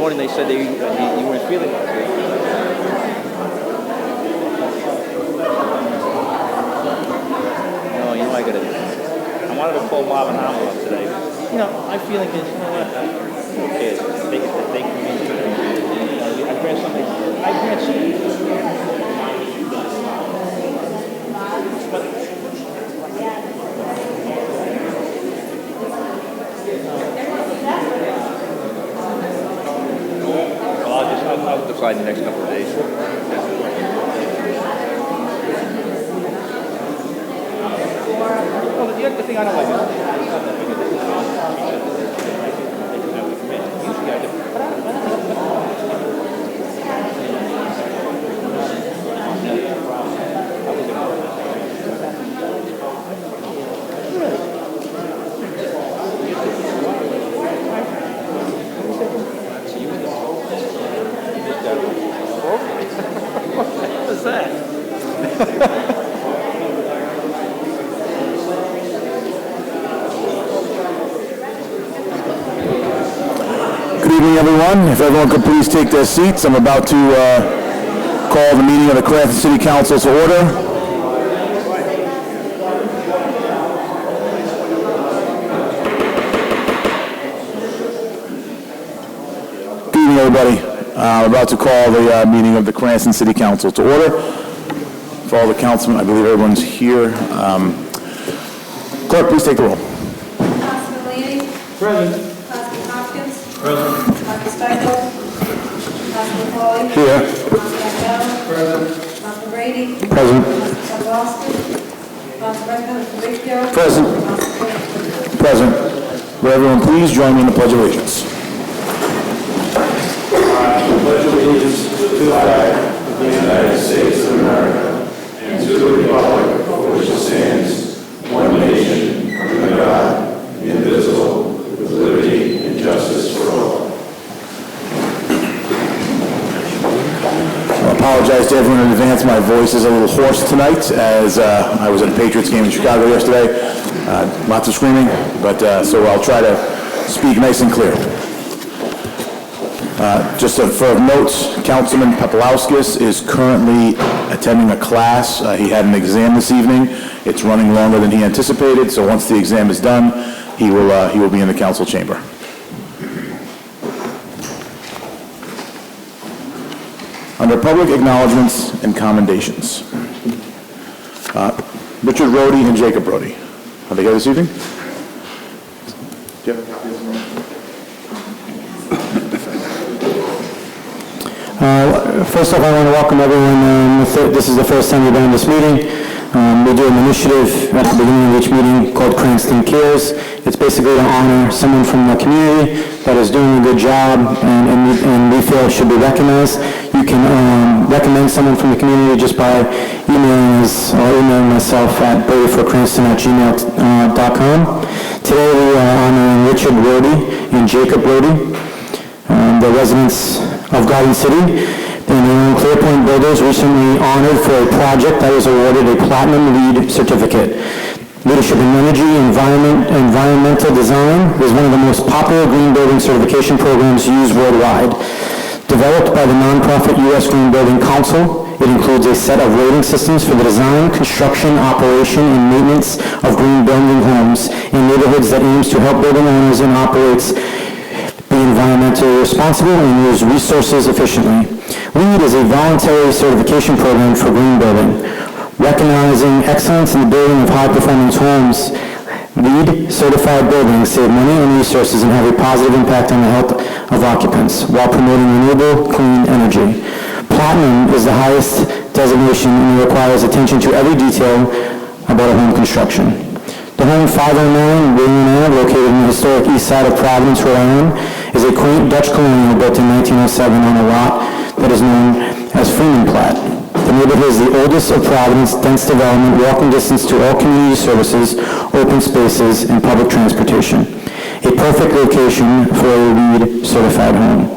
morning they said you weren't feeling well. No, you know I gotta do this. I wanted to call Marvin Hamill up today. You know, I'm feeling this. You know what? Who cares? They come in. I grant something. I'll decide in the next couple of days. Well, the other thing I don't like is usually I do. What is that? Good evening, everyone. If everyone could please take their seats, I'm about to call the meeting of the Cranston City Council to order. Good evening, everybody. I'm about to call the meeting of the Cranston City Council to order. For all the councilmen, I believe everyone's here. Clerk, please take the roll. Councilman Leahy? Present. Councilman Hopkins? Present. Councilman Stieglus? Councilman Foley? Here. Councilman Bell? Present. Councilman Brady? Present. Councilman Boston? Councilman Fabrizio? Present. Councilman Present. Will everyone please join me in the Pledge of Allegiance? Pledge allegiance to the flag of the United States of America and to the republic for which it stands, one nation, under God, indivisible, with liberty and justice for all. I apologize to everyone in advance. My voice is a little hoarse tonight as I was at a Patriots game in Chicago yesterday. Lots of screaming, but so I'll try to speak nice and clear. Just for notes, Councilman Papalauskis is currently attending a class. He had an exam this evening. It's running longer than he anticipated, so once the exam is done, he will be in the council chamber. Under public acknowledgments and commendations, Richard Rhodey and Jacob Rhodey. Are they here this evening? First off, I want to welcome everyone. This is the first time we've been in this meeting. We do an initiative at the beginning of each meeting called Cranston Cares. It's basically to honor someone from the community that is doing a good job and we feel should be recognized. You can recommend someone from the community just by emailing us or emailing myself at bradyforcranston@gmail.com. Today we are honoring Richard Rhodey and Jacob Rhodey, the residents of Garden City. And the Clear Point Builders recently honored for a project that was awarded a Platinum LEED certificate. Leadership in Energy, Environmental Design is one of the most popular green building certification programs used worldwide. Developed by the nonprofit U.S. Green Building Council, it includes a set of rating systems for the design, construction, operation, and maintenance of green building homes in neighborhoods that aims to help building owners and operates be environmentally responsible and use resources efficiently. LEED is a voluntary certification program for green building, recognizing excellence in the building of high-performance homes. LEED certified buildings save money and resources and have a positive impact on the health of occupants while promoting renewable, clean energy. Platinum is the highest designation and requires attention to every detail about a home construction. The home 509 William Ave, located in the historic east side of Providence, Rhode Island, is a quaint Dutch colonial built in 1907 on a lot that is known as Freeman Plat. The neighborhood is the oldest of Providence, dense development, walking distance to all community services, open spaces, and public transportation. A perfect location for a LEED certified home.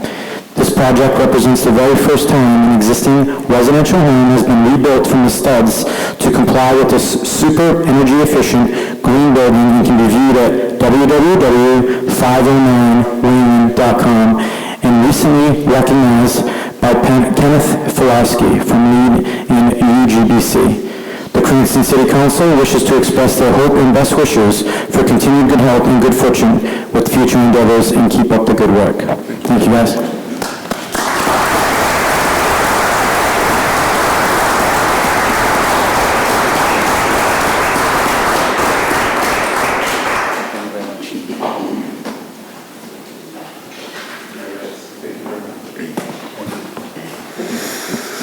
This project represents the very first time an existing residential home has been rebuilt from the studs to comply with this super energy efficient green building and can be viewed at www.509william.com and recently be recognized by Kenneth Filarski from LEAD in UGBC. The Cranston City Council wishes to express their hope and best wishes for continued good health and good fortune with future endeavors, and keep up the good work. Thank you, guys.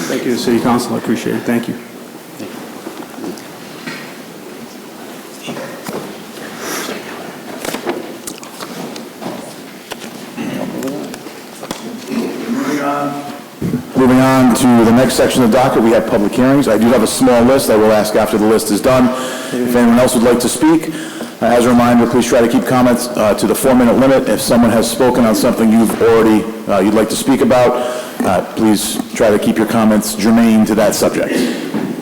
Thank you, City Council. I appreciate it. Thank you. Moving on to the next section of the docket, we have public hearings. I do have a small list. I will ask after the list is done if anyone else would like to speak. As a reminder, please try to keep comments to the 4-minute limit. If someone has spoken on something you'd like to speak about, please try to keep your comments germane to that subject.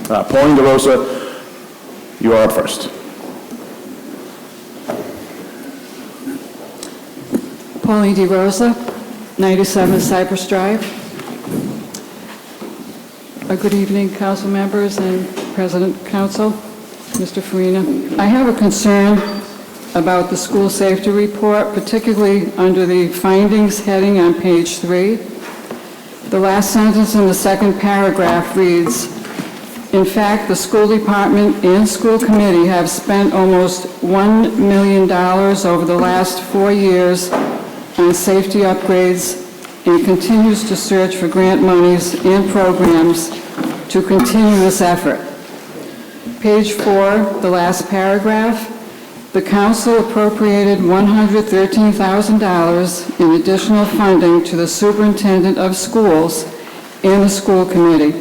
Pauline DeRosa, you are up first. Pauline DeRosa, 97 Cypress Drive. Good evening, council members and President Council, Mr. Farina. I have a concern about the school safety report, particularly under the findings heading on page 3. The last sentence in the second paragraph reads, "In fact, the school department and school committee have spent almost $1 million over the last 4 years on safety upgrades and continues to search for grant monies and programs to continue this effort." Page 4, the last paragraph, the council appropriated $113,000 in additional funding to the superintendent of schools and the school committee.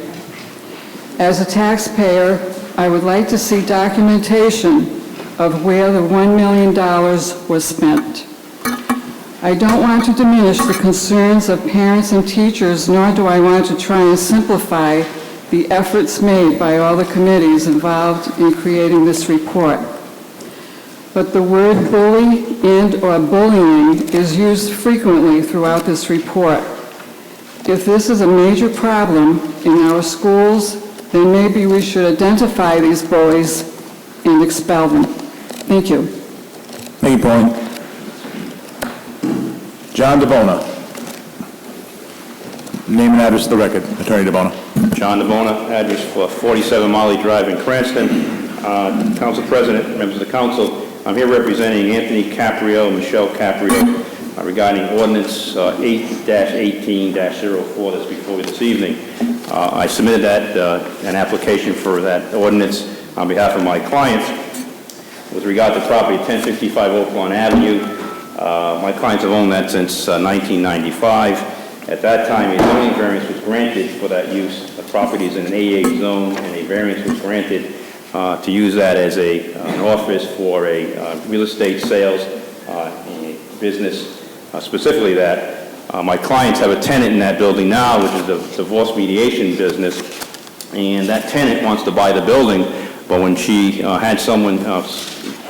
As a taxpayer, I would like to see documentation of where the $1 million was spent. I don't want to diminish the concerns of parents and teachers, nor do I want to try and simplify the efforts made by all the committees involved in creating this report. But the word bully and/or bullying is used frequently throughout this report. If this is a major problem in our schools, then maybe we should identify these bullies and expel them. Thank you. Thank you, Pauline. John DeBona. Name and address to the record, Attorney DeBona. John DeBona, address for 47 Molly Drive in Cranston. Council President, members of the council, I'm here representing Anthony Caprio and Michelle Caprio regarding ordinance 8-18-04 that's before you this evening. I submitted an application for that ordinance on behalf of my clients. With regard to property 1055 Oak Lawn Avenue, my clients have owned that since 1995. At that time, a zoning variance was granted for that use. The property is in an A8 zone, and a variance was granted to use that as an office for a real estate sales in a business, specifically that. My clients have a tenant in that building now, which is the divorce mediation business, and that tenant wants to buy the building, but when she had someone go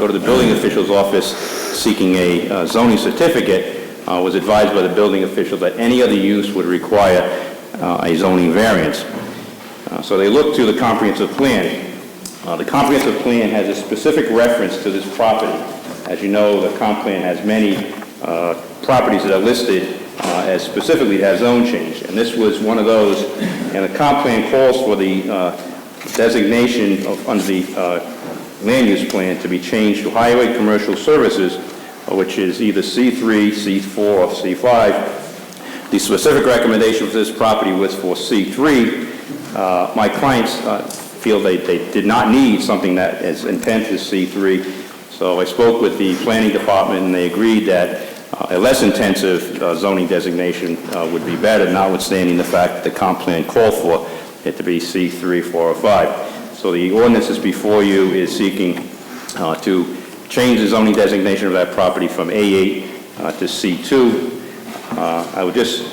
to the building official's office seeking a zoning certificate, was advised by the building official that any other use would require a zoning variance. So they looked to the comprehensive plan. The comprehensive plan has a specific reference to this property. As you know, the comp plan has many properties that are listed as specifically to have zone change, and this was one of those. And the comp plan calls for the designation under the land use plan to be changed to highway commercial services, which is either C3, C4, or C5. The specific recommendation for this property was for C3. My clients feel they did not need something that is intent is C3. So I spoke with the planning department, and they agreed that a less intensive zoning designation would be better, notwithstanding the fact that the comp plan called for it to be C3, 4, or 5. So the ordinance is before you is seeking to change the zoning designation of that property from A8 to C2. I would just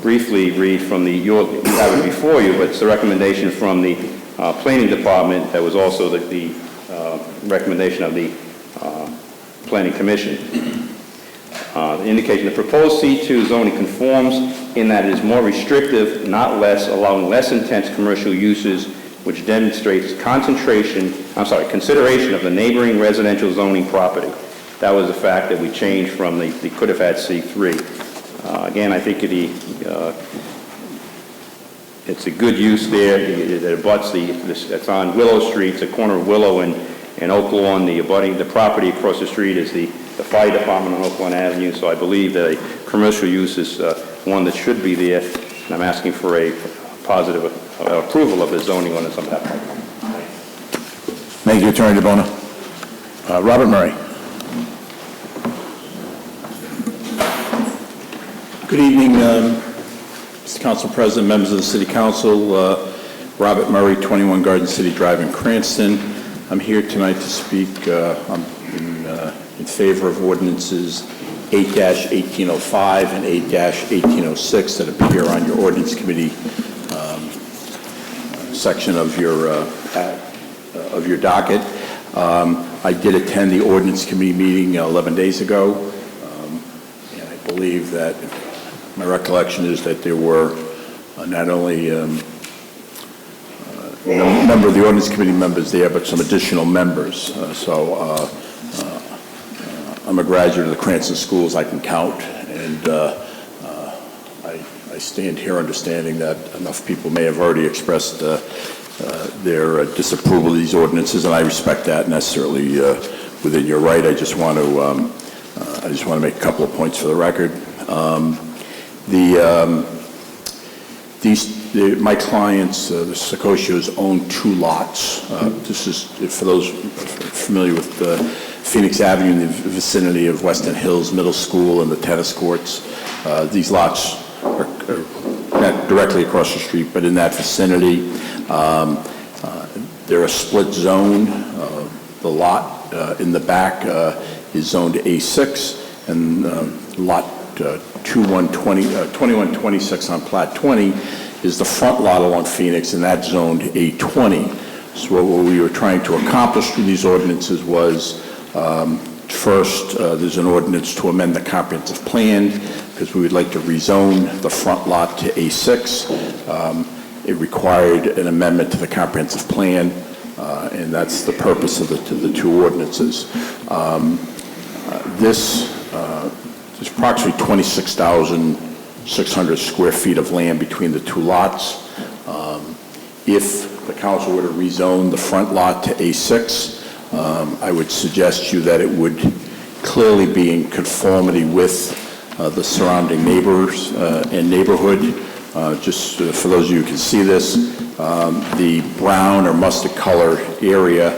briefly read from you have it before you, but it's the recommendation from the planning department that was also the recommendation of the planning commission. The indication, the proposed C2 zoning conforms in that it is more restrictive, not less, allowing less intense commercial uses, which demonstrates consideration of the neighboring residential zoning property. That was a fact that we changed from the could have had C3. Again, I think it's a good use there. It abuts it's on Willow Street, it's the corner of Willow and Oak Lawn. The property across the street is the fire department on Oak Lawn Avenue, so I believe that a commercial use is one that should be there, and I'm asking for a positive approval of the zoning ordinance on that part. Thank you, Attorney DeBona. Robert Murray. Good evening, Mr. Council President, members of the City Council. Robert Murray, 21 Garden City Drive in Cranston. I'm here tonight to speak in favor of ordinances 8-1805 and 8-1806 that appear on your Ordinance Committee section of your docket. I did attend the Ordinance Committee meeting 11 days ago, and I believe that my recollection is that there were not only a number of the Ordinance Committee members there, but some additional members. I'm a graduate of the Cranston schools, I can count, and I stand here understanding that enough people may have already expressed their disapproval of these ordinances, and I respect that, and that's certainly within your right. I just want to make a couple of points for the record. My clients, the Sicosios, own 2 lots. This is, for those familiar with Phoenix Avenue in the vicinity of Weston Hills Middle School and the tennis courts. These lots are not directly across the street, but in that vicinity. They're a split zone. The lot in the back is zoned A6, and lot 2126 on Plat 20 is the front lot along Phoenix, and that's zoned A20. So what we were trying to accomplish through these ordinances was, first, there's an ordinance to amend the comprehensive plan, because we would like to rezone the front lot to A6. It required an amendment to the comprehensive plan, and that's the purpose of the 2 ordinances. There's approximately 26,600 square feet of land between the 2 lots. If the council were to rezone the front lot to A6, I would suggest to you that it would clearly be in conformity with the surrounding neighbors and neighborhood. Just for those of you who can see this, the brown or mustard color area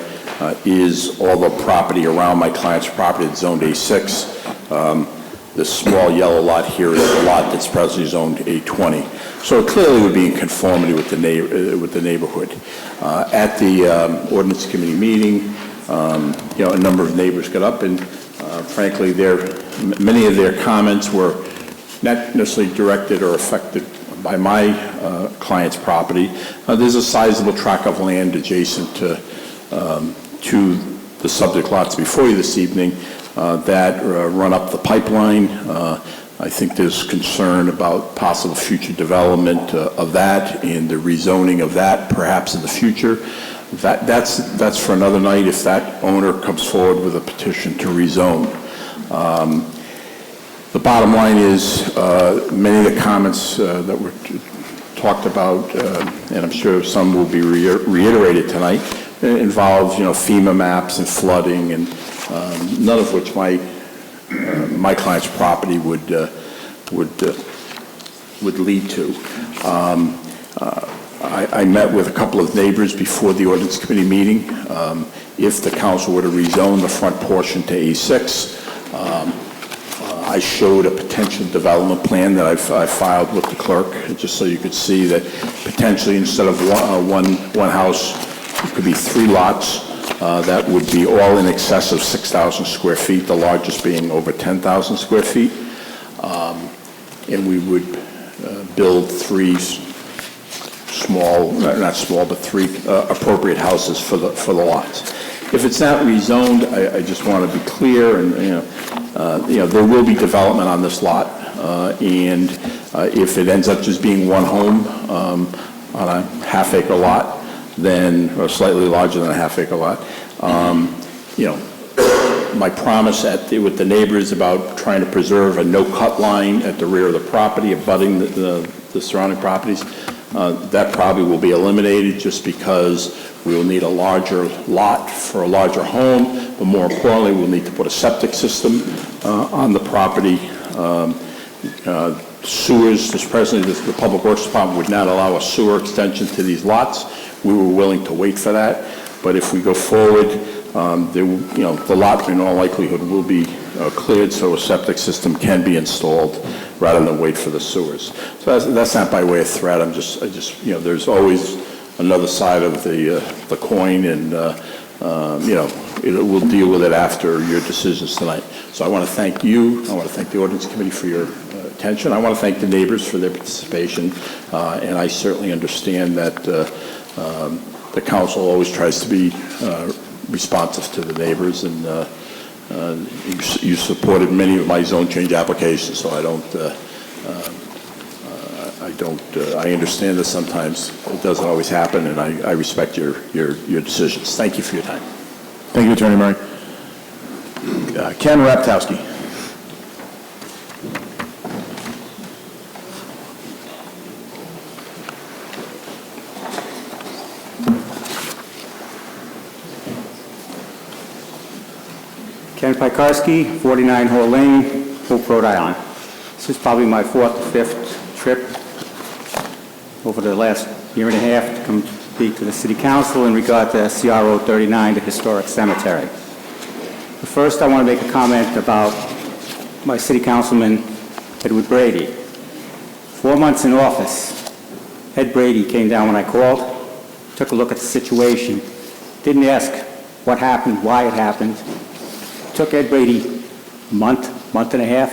is all the property around my client's property that's zoned A6. The small yellow lot here is the lot that's presently zoned A20. So it clearly would be in conformity with the neighborhood. At the Ordinance Committee meeting, a number of neighbors got up, and frankly, many of their comments were not necessarily directed or affected by my client's property. There's a sizable tract of land adjacent to the subject lots before you this evening that run up the pipeline. I think there's concern about possible future development of that and the rezoning of that perhaps in the future. That's for another night if that owner comes forward with a petition to rezone. The bottom line is many of the comments that were talked about, and I'm sure some will be reiterated tonight, involve FEMA maps and flooding, and none of which my client's property would lead to. I met with a couple of neighbors before the Ordinance Committee meeting. If the council were to rezone the front portion to A6, I showed a potential development plan that I filed with the clerk, just so you could see that potentially instead of one house, it could be 3 lots that would be all in excess of 6,000 square feet, the largest being over 10,000 square feet. And we would build 3 3 appropriate houses for the lots. If it's not rezoned, I just want to be clear, and, there will be development on this lot, and if it ends up just being one home on a half-acre lot, then, or slightly larger than a half-acre lot, my promise with the neighbors about trying to preserve a no-cut line at the rear of the property, abutting the surrounding properties, that probably will be eliminated just because we will need a larger lot for a larger home, but more importantly, we'll need to put a septic system on the property. Sewers, presently the Public Works Department would not allow a sewer extension to these lots. We were willing to wait for that, but if we go forward, the lot in all likelihood will be cleared so a septic system can be installed rather than wait for the sewers. So that's not by way of threat. I just there's always another side of the coin, and we'll deal with it after your decisions tonight. So I want to thank you. I want to thank the Ordinance Committee for your attention. I want to thank the neighbors for their participation, and I certainly understand that the council always tries to be responsive to the neighbors, and you supported many of my zone change applications, so I understand that sometimes it doesn't always happen, and I respect your decisions. Thank you for your time. Thank you, Attorney Murray. Ken Raptowski. Ken Pikarski, 49 Hall Lane, Hope, Rhode Island. This is probably my 4th or 5th trip over the last year and a half to come speak to the City Council in regard to CRO 39, the Historic Cemetery. But first, I want to make a comment about my City Councilman, Edward Brady. 4 months in office, Ed Brady came down when I called, took a look at the situation, didn't ask what happened, why it happened. Took Ed Brady a month and a half.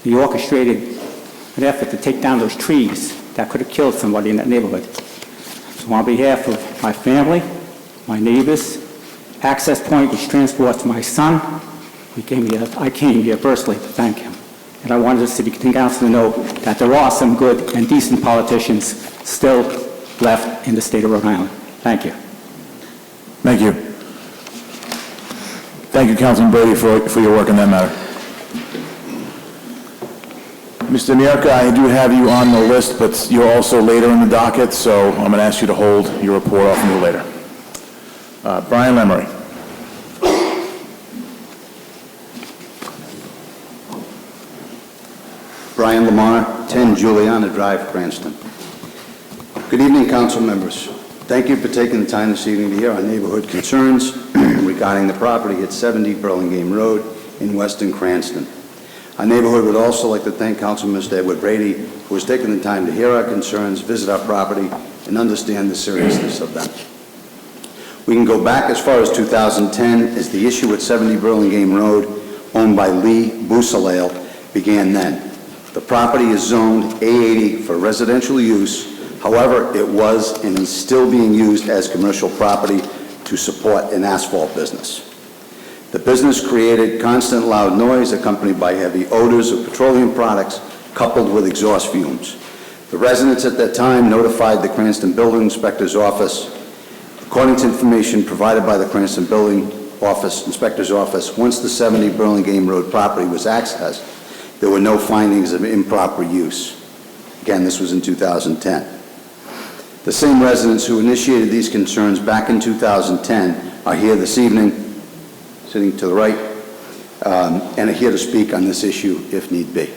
He orchestrated an effort to take down those trees that could have killed somebody in that neighborhood. So on behalf of my family, my neighbors, Access Point was transferred to my son. I came here personally to thank him. And I wanted the City Council to know that there are some good and decent politicians still left in the state of Rhode Island. Thank you. Thank you. Thank you, Councilman Brady, for your work on that matter. Mr. Mierka, I do have you on the list, but you're also later in the docket, so I'm going to ask you to hold your report off until later. Brian Lemery. Brian Lamar, 10 Juliana Drive, Cranston. Good evening, council members. Thank you for taking the time this evening to hear our neighborhood concerns regarding the property at 70 Burlingame Road in Weston Cranston. Our neighborhood would also like to thank Councilman Mr. Edward Brady, who has taken the time to hear our concerns, visit our property, and understand the seriousness of them. We can go back as far as 2010, as the issue at 70 Burlingame Road, owned by Lee Busalale, began then. The property is zoned A80 for residential use. However, it was and is still being used as commercial property to support an asphalt business. The business created constant loud noise accompanied by heavy odors of petroleum products coupled with exhaust fumes. The residents at that time notified the Cranston Building Inspector's Office. According to information provided by the Cranston Building Inspector's Office, once the 70 Burlingame Road property was accessed, there were no findings of improper use. Again, this was in 2010. The same residents who initiated these concerns back in 2010 are here this evening, sitting to the right, and are here to speak on this issue if need be.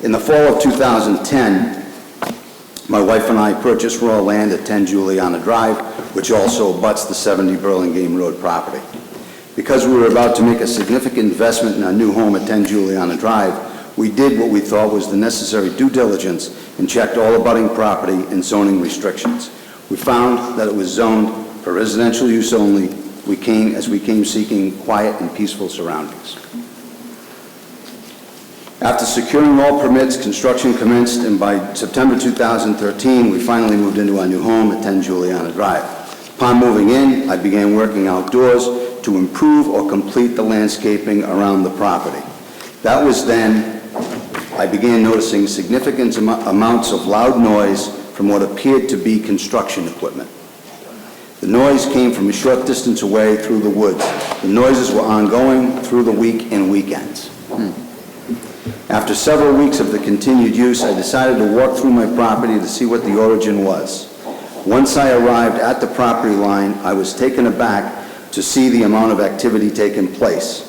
In the fall of 2010, my wife and I purchased raw land at 10 Juliana Drive, which also abuts the 70 Burlingame Road property. Because we were about to make a significant investment in our new home at 10 Juliana Drive, we did what we thought was the necessary due diligence and checked all abutting property and zoning restrictions. We found that it was zoned for residential use only. We came seeking quiet and peaceful surroundings. After securing all permits, construction commenced, and by September 2013, we finally moved into our new home at 10 Juliana Drive. The Upon moving in, I began working outdoors to improve or complete the landscaping around the property. That was then I began noticing significant amounts of loud noise from what appeared to be construction equipment. The noise came from a short distance away through the woods. The noises were ongoing through the week and weekends. After several weeks of the continued use, I decided to walk through my property to see what the origin was. Once I arrived at the property line, I was taken aback to see the amount of activity taking place.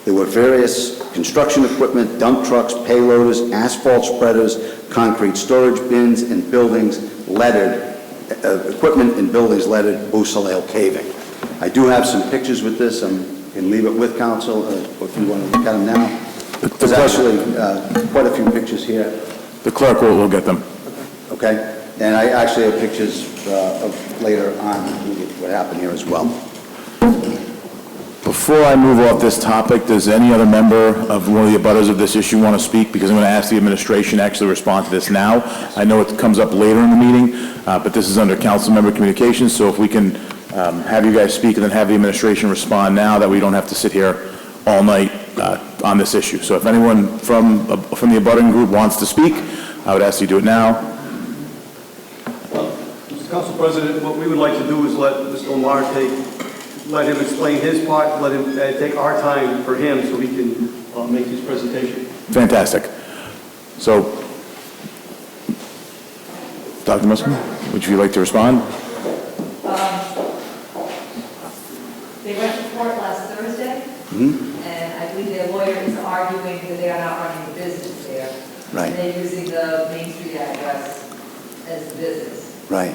There were various construction equipment, dump trucks, payloaders, asphalt spreaders, concrete storage bins, and buildings lettered, equipment and buildings lettered Beausoleil paving. I do have some pictures with this. I can leave it with council if you want to look at them now. There's actually quite a few pictures here. The clerk will get them. Okay? And I actually have pictures of later on what happened here as well. Before I move off this topic, does any other member of one of the abutters of this issue want to speak? Because I'm going to ask the administration to actually respond to this now. I know it comes up later in the meeting, but this is under council member communications, so if we can have you guys speak and then have the administration respond now, that we don't have to sit here all night on this issue. So if anyone from the abutting group wants to speak, I would ask you to do it now. Mr. Council President, what we would like to do is let Mr. Omar let him explain his part, let him take our time for him so he can make his presentation. Fantastic. So, Dr. Muskin, would you like to respond? They went to court last Thursday, and I believe their lawyer is arguing that they are not running the business there. Right. And they're using the Main Street address as the business. Right.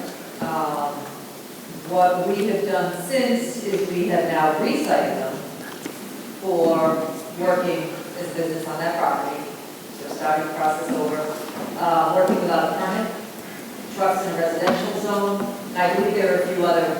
What we have done since is we have now re-cited them for working as a business on that property. So starting the process over, working without a permit, trucks in a residential zone, and I believe there are a few other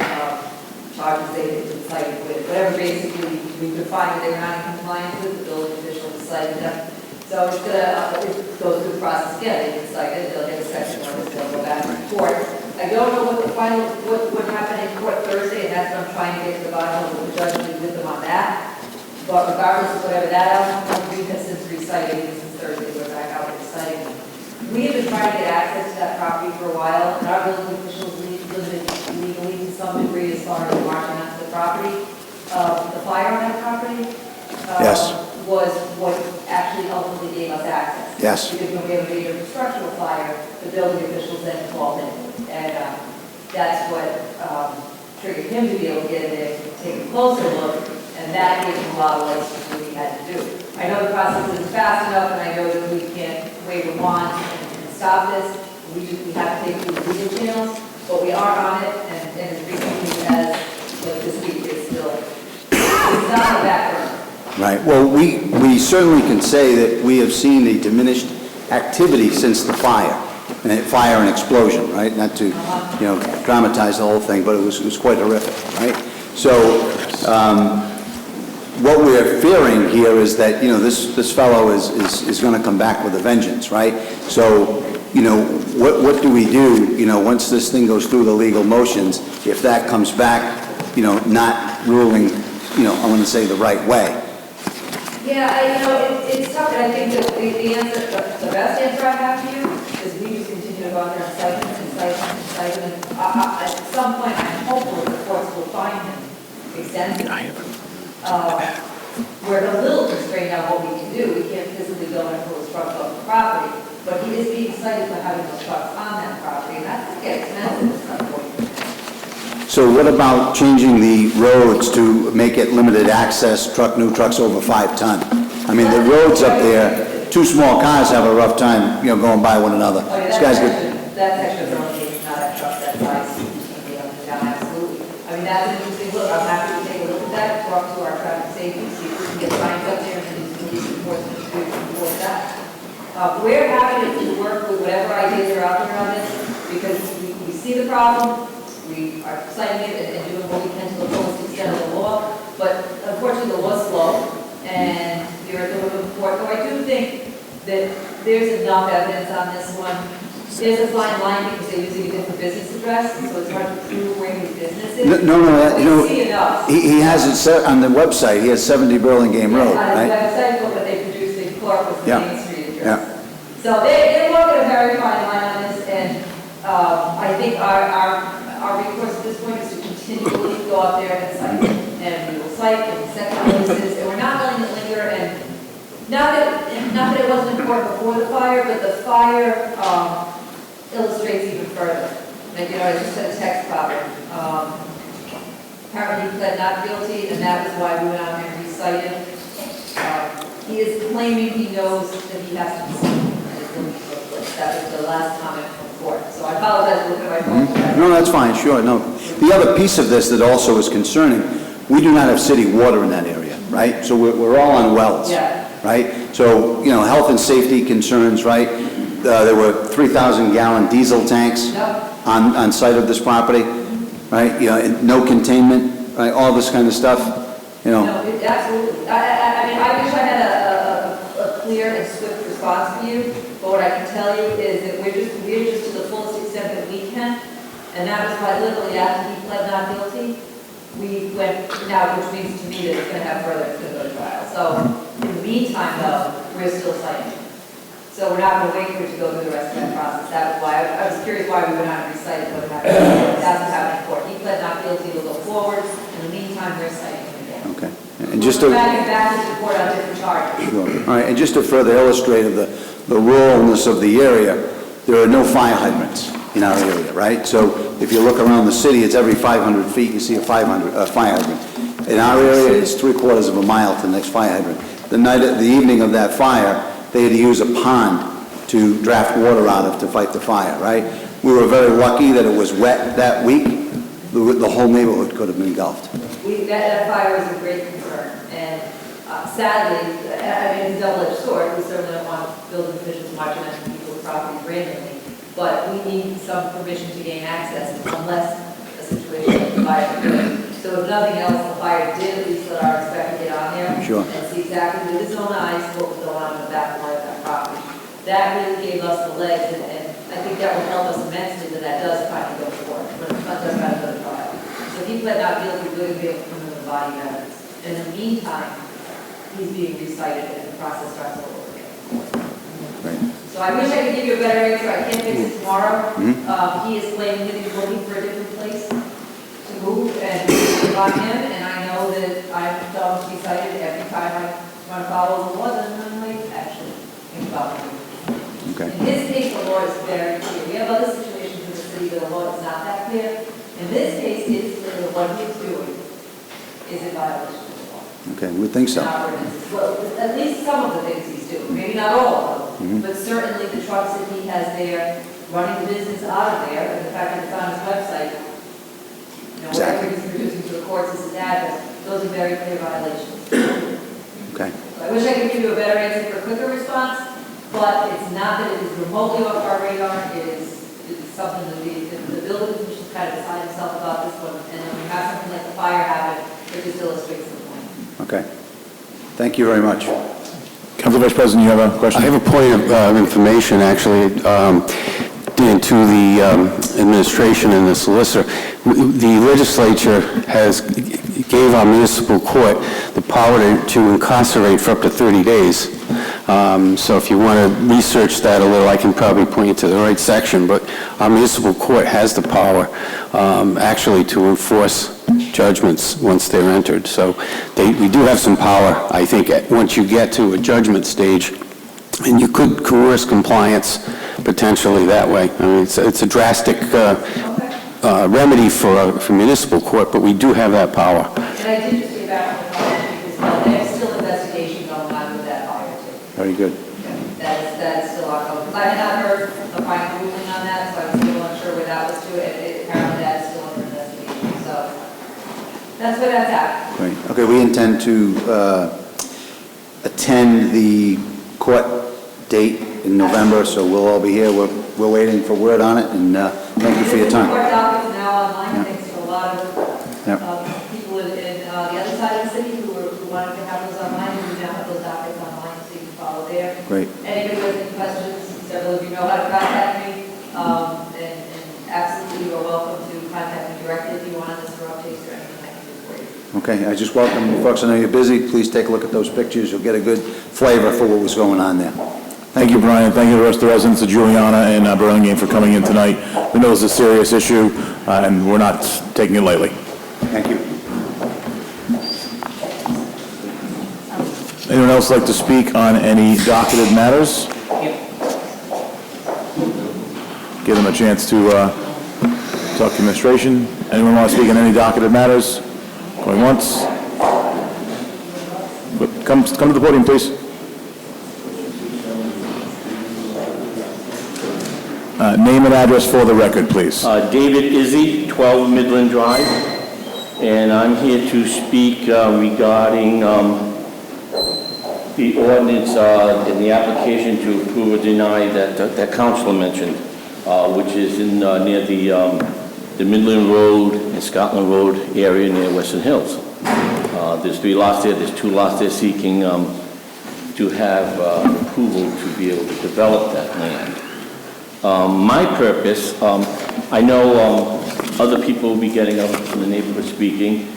charges they had been cited with. Whatever basically we could find that they were not in compliance with, the building official cited them. So it's gonna go through the process again. They can cite it, they'll get a section notice, they'll go back to court. I don't know what the final, what happened in court Thursday, and that's what I'm trying to get to the bottom of the judge with them on that. But regardless of whatever that outcome, we have since recited it since Thursday, we're back out reciting them. We have been trying to get access to that property for a while, and our building officials limited legally to some degree as far as marching onto the property. The fire on that property Yes. was what actually ultimately gave us access. Yes. Because when we have a major structural fire, the building officials then called in. And that's what triggered him to be able to get in there, take a closer look, and that gave him a lot of license to what he had to do. I know the process isn't fast enough, and I know that we can't wave a wand and stop this. We have to take through the legal channels, but we are on it, and as recently as like this week, it's still, it's not a back burner. Right. Well, we certainly can say that we have seen a diminished activity since the fire and explosion, right? Not to, dramatize the whole thing, but it was quite horrific, right? So, what we're fearing here is that, this fellow is going to come back with a vengeance, right? So, what do we do, once this thing goes through the legal motions, if that comes back, not ruling, I want to say the right way? Yeah, it's tough, and I think that the answer, the best answer I have to you is we just continue to go out there and cite him and cite him and cite him. And at some point, I'm hopeful the courts will find him extensively. We're a little constrained on what we can do. We can't physically go and pull his trucks off the property, but he is being cited for having those trucks on that property, and that's going to get expensive at some point. So what about changing the roads to make it limited access, new trucks over 5 ton? I mean, the roads up there, 2 small cars have a rough time, going by one another. Oh, yeah, This guy's good. that's extra rotating, not a truck that size, down, absolutely. I mean, that's an interesting look. I'm happy to take a look at that, talk to our traffic safety, see if we can get signs up there and do police enforcement to enforce that. We're happy to work with whatever ideas are out there on this, because we see the problem, we are citing it and doing what we can to the fullest extent of the law, but unfortunately the law's slow, and you're at the limit of court. So I do think that there's enough evidence on this one There's a fine line because they're using a different business address, so it's hard to prove where his business is. No, We see enough. he has it set on the website, he has 70 Burlingame Road, On his right? website, but what they produced in Clark was the Yeah. Main Street address. Yeah. So they're working a very fine line on this, and I think our recourse at this point is to continually go out there and cite, and we will cite and set notices, and we're not letting it linger, and not that it wasn't important before the fire, but the fire illustrates even further. Like, you know, I just said a text problem. Apparently he pled not guilty, and that was why we went out there and recited. He is claiming he knows that he has to be seen. That was the last comment from court. So I apologize for looking at my phone. No, that's fine, sure, no. The other piece of this that also is concerning, we do not have city water in that area, right? So we're all on wells. Yeah. Right? So, you know, health and safety concerns, right? There were 3,000-gallon diesel tanks Yep. on site of this property, right? You know, and no containment, right? All this kind of stuff, you know. No, absolutely. I mean, I wish I had a clear and swift response for you, but what I can tell you is that we're just to the fullest extent that we can, and that was why literally after he pled not guilty, we went, now, which means to me that it's going to have further, it's going to go to trial. So in the meantime, though, we're still citing. So we're not going to wait for it to go through the rest of that process. That was why, I was curious why we went out and recited what happened. It hasn't happened in court. He pled not guilty, we'll go forward. In the meantime, we're citing him again. Okay. And just to... We're back and back to court on different charges. Sure. All right, and just to further illustrate the ruralness of the area, there are no fire hydrants in our area, right? So if you look around the city, it's every 500 feet you see a fire hydrant. In our area, it's 3/4 of a mile to the next fire hydrant. The evening of that fire, they had to use a pond to draft water out of to fight the fire, right? We were very lucky that it was wet that week. The whole neighborhood could have been engulfed. That fire was a great concern, and sadly, I mean, it's a double-edged sword. We certainly don't want building officials marching on people's properties randomly, but we need some permission to gain access unless a situation like the fire occurred. So if nothing else, the fire did at least let our inspector get on there Sure. and see exactly with his own eyes what was going on in the back part of that property. That really gave us the legs, and I think that will help us immensely that that does finally go forward, when it does finally go to trial. So if he pled not guilty, we're going to be able to prove the body of evidence. In the meantime, he's being recited and the process starts all over again. Right. So I wish I could give you a better answer. I can't fix it tomorrow. He is claiming that he's looking for a different place to move and on him, and I know that I'm telling to be cited every time I want to follow the law, then I'm like, actually, think about it. Okay. In his case, the law is very clear. We have other situations in the city where the law is not that clear. In this case, it's clear that what he's doing is in violation of the law. Okay, we think so. Not ordinances. Well, at least some of the things he's doing, maybe not all of them, but certainly the trucks that he has there, running the business out of there, and the fact that it's on his website, you know, Exactly. whatever he's producing to the courts as his address, those are very clear violations. Okay. So I wish I could give you a better answer for a quicker response, but it's not that it is remotely off our radar. It is something that the building commission kind of decide himself about this one, and then we have something like the fire happen, it just illustrates the point. Okay. Thank you very much. Council Vice President, you have a question? I have a point of information, actually, to the administration and the solicitor. The legislature gave our municipal court the power to incarcerate for up to 30 days. So if you want to research that a little, I can probably point you to the right section, but our municipal court has the power actually to enforce judgments once they're entered. So we do have some power, I think, once you get to a judgment stage, and you could coerce compliance potentially that way. I mean, it's a drastic remedy for municipal court, but we do have that power. And I did just get back on the fire as well. There's still investigation going on with that fire too. Very good. That is still ongoing. Because I had not heard a final ruling on that, so I was still unsure where that was to. Apparently that is still under investigation. So that's where that's at. Great. Okay, we intend to attend the court date in November, so we'll all be here. We're waiting for word on it, and thank you for your time. Court dockets now online, Yeah. thanks to a lot of people in the other side of the city who wanted to have those online, and we now have those dockets online, so you can follow there. Great. Anybody with any questions, several of you know how to contact me. Okay, I just welcome you folks. I know you're busy. Please take a look at those pictures. You'll get a good flavor for what was going on there. Thank you, Brian. Thank you to the rest of the residents of Juliana and Burlingame for coming in tonight. We know it's a serious issue, and we're not taking it lightly. Thank you. Anyone else like to speak on any docketed matters? Give them a chance to talk to administration. Anyone want to speak on any docketed matters? Going once? Come to the podium, please. Name and address for the record, please. David Izzy, 12 Midland Drive, and I'm here to speak regarding the ordinance in the application to approve or deny that Councilor mentioned, which is in near the Midland Road and Scotland Road area near Western Hills. There's 3 lots there. There's 2 lots there seeking to have approval to be able to develop that land. My purpose, I know other people will be getting up from the neighborhood speaking,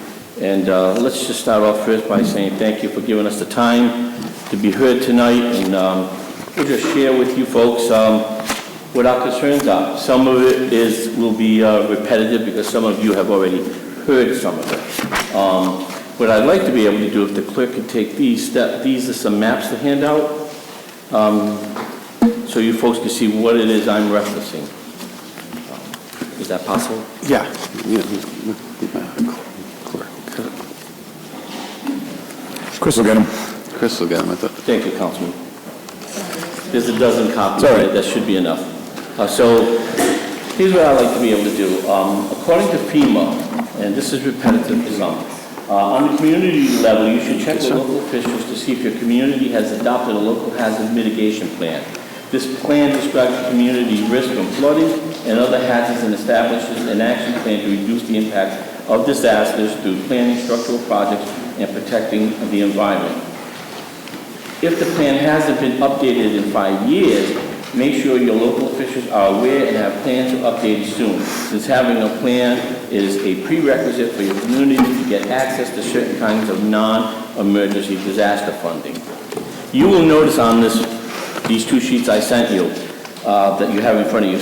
and let's just start off first by saying thank you for giving us the time to be heard tonight, and we'll just share with you folks what our concerns are. Some of it will be repetitive because some of you have already heard some of it. What I'd like to be able to do, if the clerk could take these are some maps to hand out, so you folks can see what it is I'm referencing. Is that possible? Yeah. Chris will get him. Chris will get him, I thought. Thank you, Councilman. There's a dozen copies there. That should be enough. So here's what I'd like to be able to do. According to FEMA, and this is repetitive to some, on the community level, you should check with local officials to see if your community has adopted a local hazard mitigation plan. This plan describes the community risk from flooding and other hazards and establishes an action plan to reduce the impact of disasters through planning structural projects and protecting the environment. If the plan hasn't been updated in 5 years, make sure your local officials are aware and have plans to update it soon, since having a plan is a prerequisite for your community to get access to certain kinds of non-emergency disaster funding. You will notice on these 2 sheets I sent you that you have in front of you,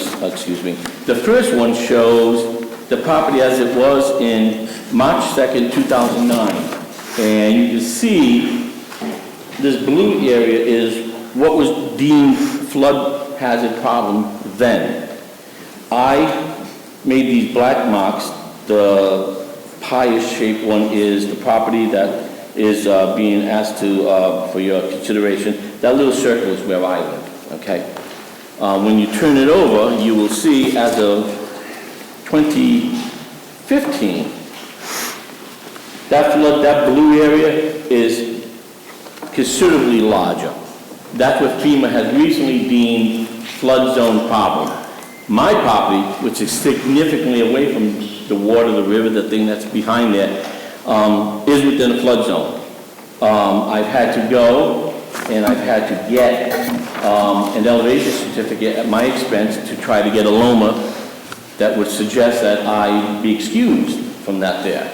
The first one shows the property as it was in March 2nd, 2009. And you can see this blue area is what was deemed flood hazard problem then. I made these black marks. The pie-shaped one is the property that is being asked to for your consideration. That little circle is where I live, okay? When you turn it over, you will see as of 2015, that blue area is considerably larger. That's what FEMA has recently deemed flood zone problem. My property, which is significantly away from the water, the river, the thing that's behind there, is within a flood zone. I've had to go and I've had to get an elevation certificate at my expense to try to get a LOMA that would suggest that I be excused from that there.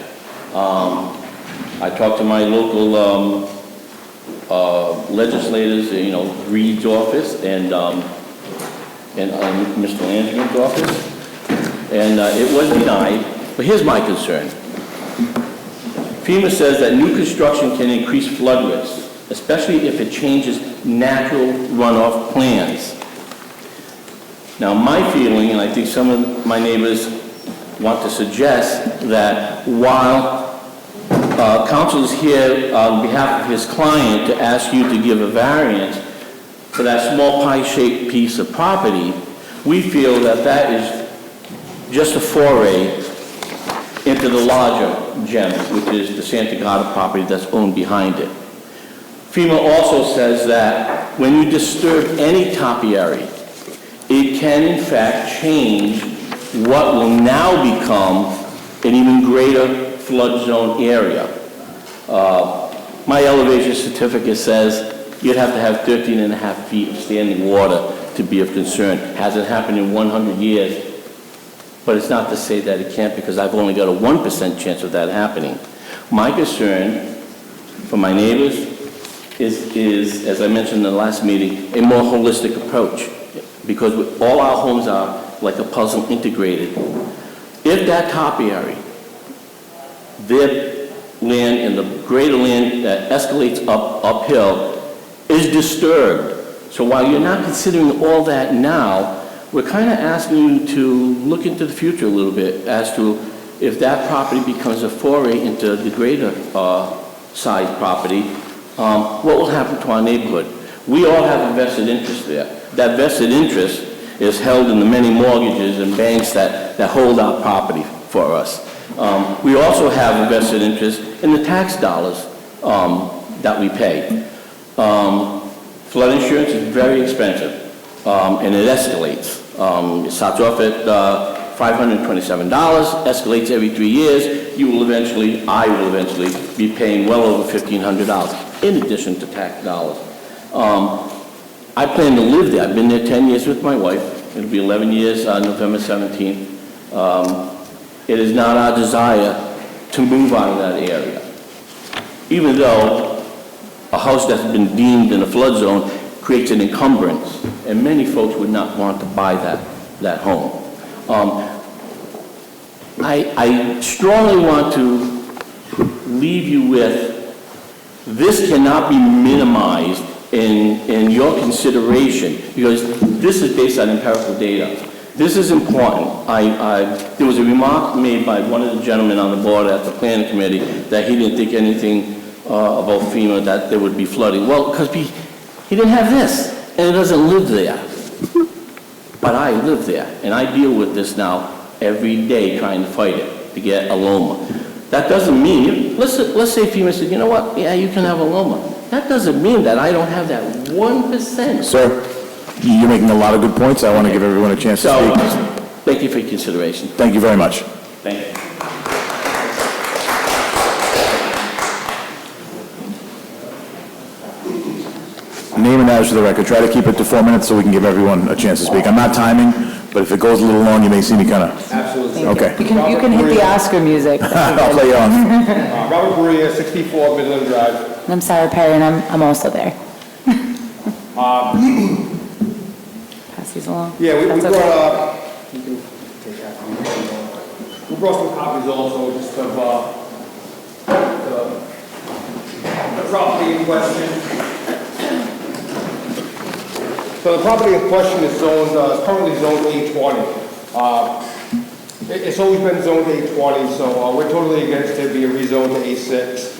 I talked to my local legislators, Reed's office and Mr. Landsman's office, and it was denied. But here's my concern. FEMA says that new construction can increase flood risks, especially if it changes natural runoff plans. Now, my feeling, and I think some of my neighbors want to suggest that while counsel is here on behalf of his client to ask you to give a variance for that small pie-shaped piece of property, we feel that that is just a foray into the larger gem, which is the Santa Gata property that's owned behind it. FEMA also says that when you disturb any topiary, it can in fact change what will now become an even greater flood zone area. My elevation certificate says you'd have to have 13.5 feet of standing water to be of concern. Hasn't happened in 100 years, but it's not to say that it can't, because I've only got a 1% chance of that happening. My concern for my neighbors is, as I mentioned in the last meeting, a more holistic approach, because all our homes are like a puzzle integrated. If that topiary, their land and the greater land that escalates uphill is disturbed. So while you're not considering all that now, we're kind of asking you to look into the future a little bit as to if that property becomes a foray into the greater size property, what will happen to our neighborhood? We all have a vested interest there. That vested interest is held in the many mortgages and banks that hold our property for us. We also have a vested interest in the tax dollars that we pay. Flood insurance is very expensive, and it escalates. It starts off at $527, escalates every 3 years. I will eventually be paying well over $1,500 in addition to tax dollars. I plan to live there. I've been there 10 years with my wife. It'll be 11 years on November 17th. It is not our desire to move out of that area. Even though a house that's been deemed in a flood zone creates an encumbrance, and many folks would not want to buy that home. I strongly want to leave you with, this cannot be minimized in your consideration, because this is based on empirical data. This is important. There was a remark made by one of the gentlemen on the board at the planning committee that he didn't think anything about FEMA, that there would be flooding. Well, because he didn't have this, and he doesn't live there. But I live there, and I deal with this now every day trying to fight it, to get a LOMA. That doesn't mean, let's say FEMA said, you know what, yeah, you can have a LOMA. That doesn't mean that I don't have that 1%. Sir, you're making a lot of good points. I want to give everyone a chance to speak. Thank you for your consideration. Thank you very much. Thank you. Name and address for the record. Try to keep it to 4 minutes so we can give everyone a chance to speak. I'm not timing, but if it goes a little long, you may see me kind of... Absolutely. Okay. You can hit the Oscar music. I'll play you off. Robert Berea, 64 Midland Drive. And I'm Sarah Perry, and I'm also there. Pass these along. Yeah, we That's brought, okay. you can take that. We brought some copies also just of the property in question. So the property in question is zoned, currently zoned A20. It's always been zoned A20, so we're totally against it being rezoned to A6.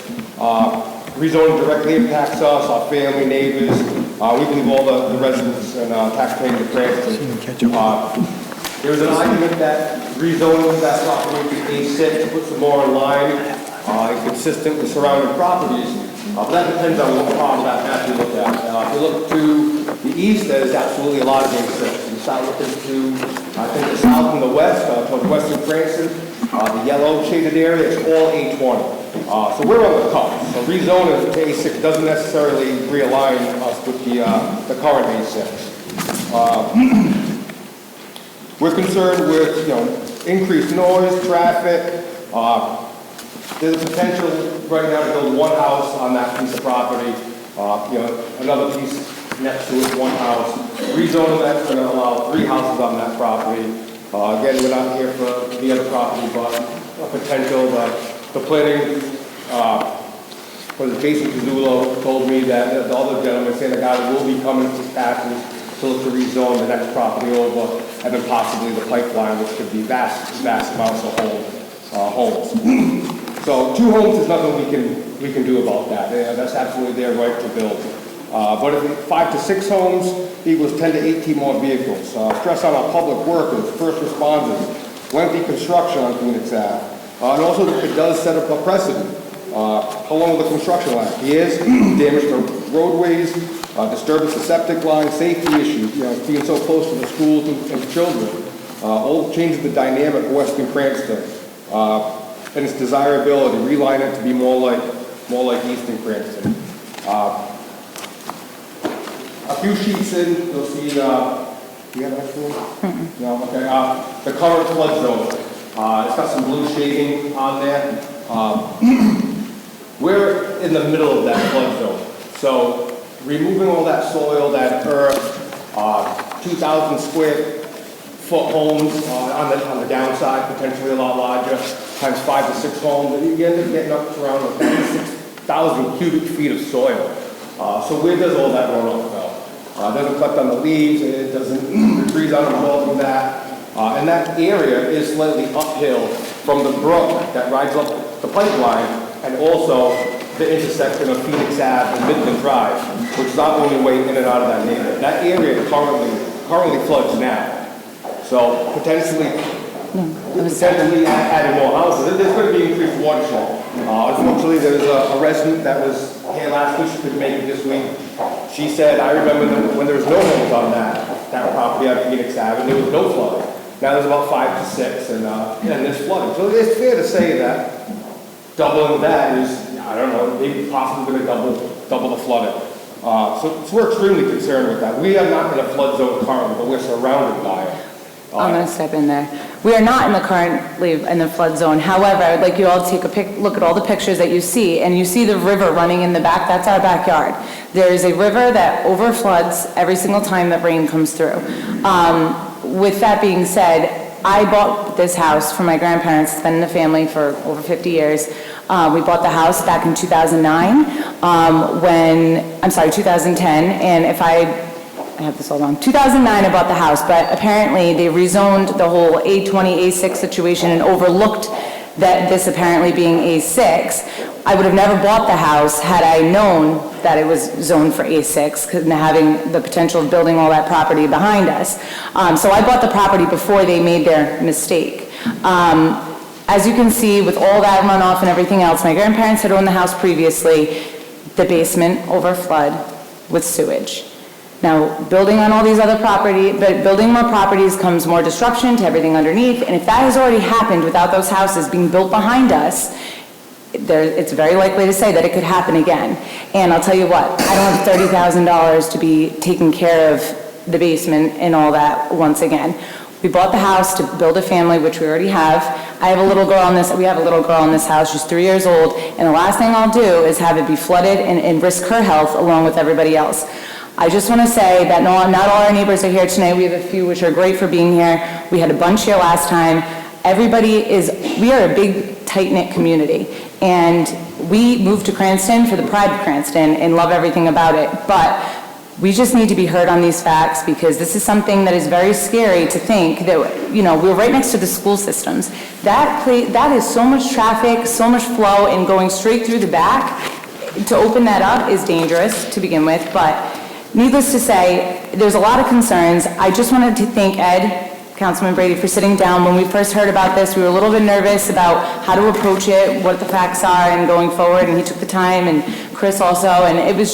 Rezoning directly impacts us, our family, neighbors. We believe all the residents and taxpayers of Cranston. There's an argument that rezoning that property to A6 puts them more in line and consistent with surrounding properties. But that depends on what part of that map you look at. If you look to the east, there's absolutely a lot of A6. You start looking to, I think, the south and the west, toward western Cranston, the yellow shaded area, it's all A20. So we're on the cusp. So rezoning to A6 doesn't necessarily realign us with the current A6. We're concerned with, increased noise, traffic. There's a potential right now to build one house on that piece of property. Another piece next to it, one house. Rezoning that's going to allow 3 houses on that property. Again, we're not here for the other property, but a potential. The planning, Jason Pizzullo told me that the other gentleman, Santa Gata, will be coming to taxes to look to rezone the next property over, and then possibly the pipeline, which could be vast amounts of homes. So 2 homes is nothing we can do about that. That's absolutely their right to build. But if 5 to 6 homes equals 10 to 18 more vehicles. Stress on our public workers, first responders, lengthy construction on Phoenix Ave. And also, it does set up a precedent. How long will the construction last? Years, damage to roadways, disturbance to septic lines, safety issues, being so close to the schools and children. All changes the dynamic of Western Cranston and its desirability, realign it to be more like Eastern Cranston. A few sheets in, you'll see. Do you have that for me? No. Okay. The current flood zone. It's got some blue shading on there. we're in the middle of that flood zone. So removing all that soil, that earth, 2,000 square foot homes on the downside, potentially a lot larger, times 5 to 6 homes, and you end up getting up to around 96,000 cubic feet of soil. So where does all that runoff go? It doesn't collect on the leaves, it doesn't, the trees aren't involved in that. And that area is slightly uphill from the brook that rides up the pipeline, and also the intersection of Phoenix Ave and Midland Drive, which is our only way in and out of that neighborhood. That area currently floods now. So potentially adding more houses, there's going to be increased watershed. Unfortunately, there was a resident that was here last week, she couldn't make it this week. She said, I remember when there was no homes on that property on Phoenix Ave, and there was no flooding. Now there's about 5 to 6, and there's flooding. So it's fair to say that doubling that is, I don't know, maybe possibly going to double the flooding. So we're extremely concerned with that. We are not in a flood zone currently, but we're surrounded by it. I'm going to step in there. We are not currently in the flood zone. However, I'd like you all to take a look at all the pictures that you see, and you see the river running in the back. That's our backyard. There is a river that overfloods every single time that rain comes through. With that being said, I bought this house for my grandparents. It's been in the family for over 50 years. We bought the house back in 2009, 2010, and if I have this all wrong. 2009 I bought the house, but apparently they rezoned the whole A20, A6 situation and overlooked that this apparently being A6. I would have never bought the house had I known that it was zoned for A6, and having the potential of building all that property behind us. So I bought the property before they made their mistake. As you can see, with all that runoff and everything else, my grandparents had owned the house previously. The basement overflowed with sewage. Now, building on all these other building more properties comes more disruption to everything underneath, and if that has already happened without those houses being built behind us, it's very likely to say that it could happen again. And I'll tell you what, I don't have $30,000 to be taking care of the basement and all that once again. We bought the house to build a family, which we already have. We have a little girl in this house, she's 3 years old, and the last thing I'll do is have it be flooded and risk her health along with everybody else. I just want to say that not all our neighbors are here tonight. We have a few which are great for being here. We had a bunch here last time. We are a big, tight-knit community, and we moved to Cranston for the pride of Cranston and love everything about it, but we just need to be heard on these facts, because this is something that is very scary to think that, we're right next to the school systems. That is so much traffic, so much flow, and going straight through the back, to open that up is dangerous to begin with, but needless to say, there's a lot of concerns. I just wanted to thank Ed, Councilman Brady, for sitting down. When we first heard about this, we were a little bit nervous about how to approach it, what the facts are, and going forward, and he took the time, and Chris also, and we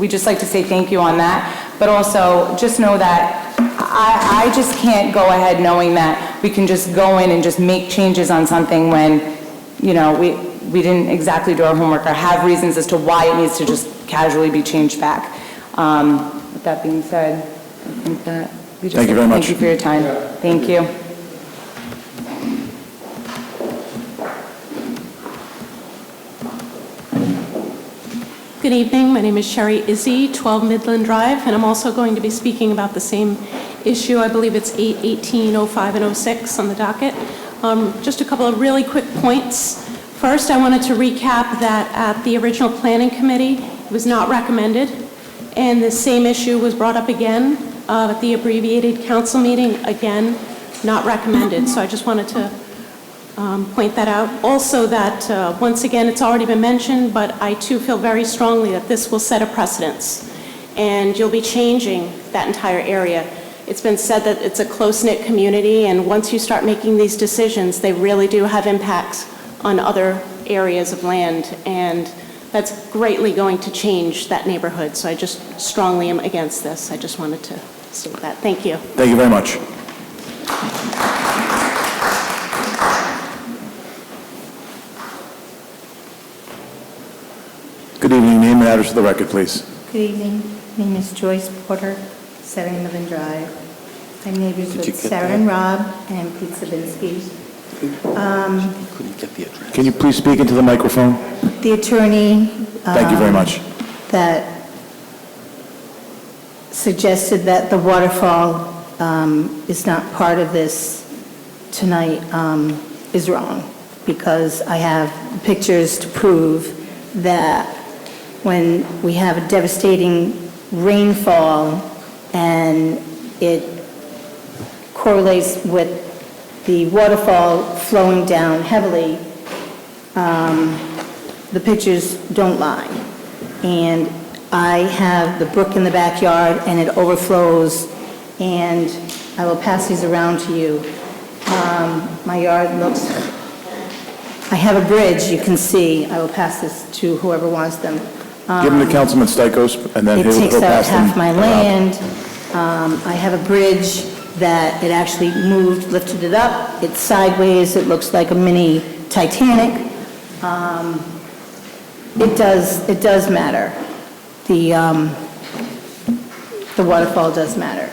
just like to say thank you on that. But also, just know that I just can't go ahead knowing that we can just go in and just make changes on something when, we didn't exactly do our homework or have reasons as to why it needs to just casually be changed back. With that being said, I think that we just Thank you very much. Thank you for your time. Thank you. Good evening. My name is Sherry Izzy, 12 Midland Drive, and I'm also going to be speaking about the same issue. I believe it's 8/18, 05, and 06 on the docket. Just a couple of really quick points. First, I wanted to recap that at the original planning committee, it was not recommended. And the same issue was brought up again at the abbreviated council meeting, again, not recommended. So I just wanted to point that out. Also that, once again, it's already been mentioned, but I too feel very strongly that this will set a precedence. And you'll be changing that entire area. It's been said that it's a close-knit community, and once you start making these decisions, they really do have impacts on other areas of land. And that's greatly going to change that neighborhood. So I just strongly am against this. I just wanted to state that. Thank you. Thank you very much. Good evening. Name and address for the record, please. Good evening. My name is Joyce Porter, 7 Midland Drive. I'm neighbors with Sarah and Rob and Pete Savinsky. Can you please speak into the microphone? the attorney. Thank you very much. That suggested that the waterfall is not part of this tonight is wrong, because I have pictures to prove that when we have a devastating rainfall and it correlates with the waterfall flowing down heavily, the pictures don't lie. And I have the brook in the backyard and it overflows, and I will pass these around to you. My yard looks, I have a bridge, you can see. I will pass this to whoever wants them. Give them to Councilman Stichels, and then It he'll takes out pass them half my around. land. I have a bridge that it actually moved, lifted it up. It's sideways, it looks like a mini Titanic. It does matter. The waterfall does matter.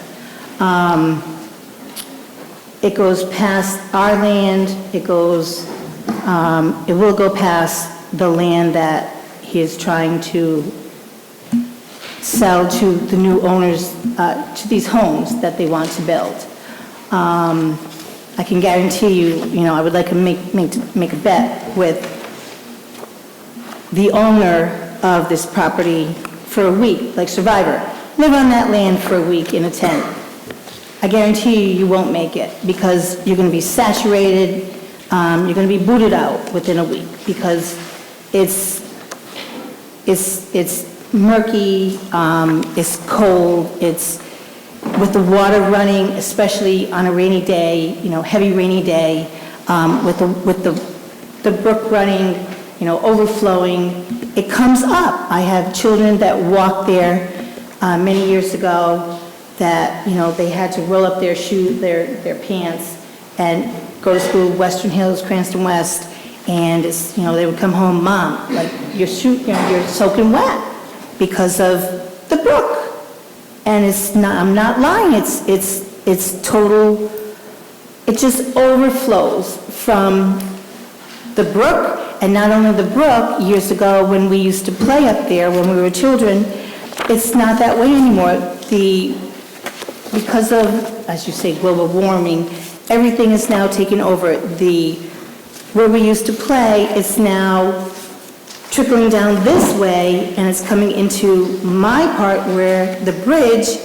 It goes past our land, it will go past the land that he is trying to sell to the new owners, to these homes that they want to build. I can guarantee you, I would like to make a bet with the owner of this property for a week, like Survivor. Live on that land for a week in a tent. I guarantee you, you won't make it, because you're going to be saturated, you're going to be booted out within a week, because it's murky, it's cold, it's with the water running, especially on a rainy day, heavy rainy day, with the brook running, overflowing, it comes up. I have children that walked there many years ago that, they had to roll up their their pants and go to school, Western Hills, Cranston West, and it's, they would come home, Mom, like you're soaking wet because of the brook. And it's not, I'm not lying, it's total, it just overflows from the brook. And not only the brook, years ago when we used to play up there when we were children, it's not that way anymore. Because of, as you say, global warming, everything is now taken over. Where we used to play, it's now trickling down this way, and it's coming into my part where the bridge,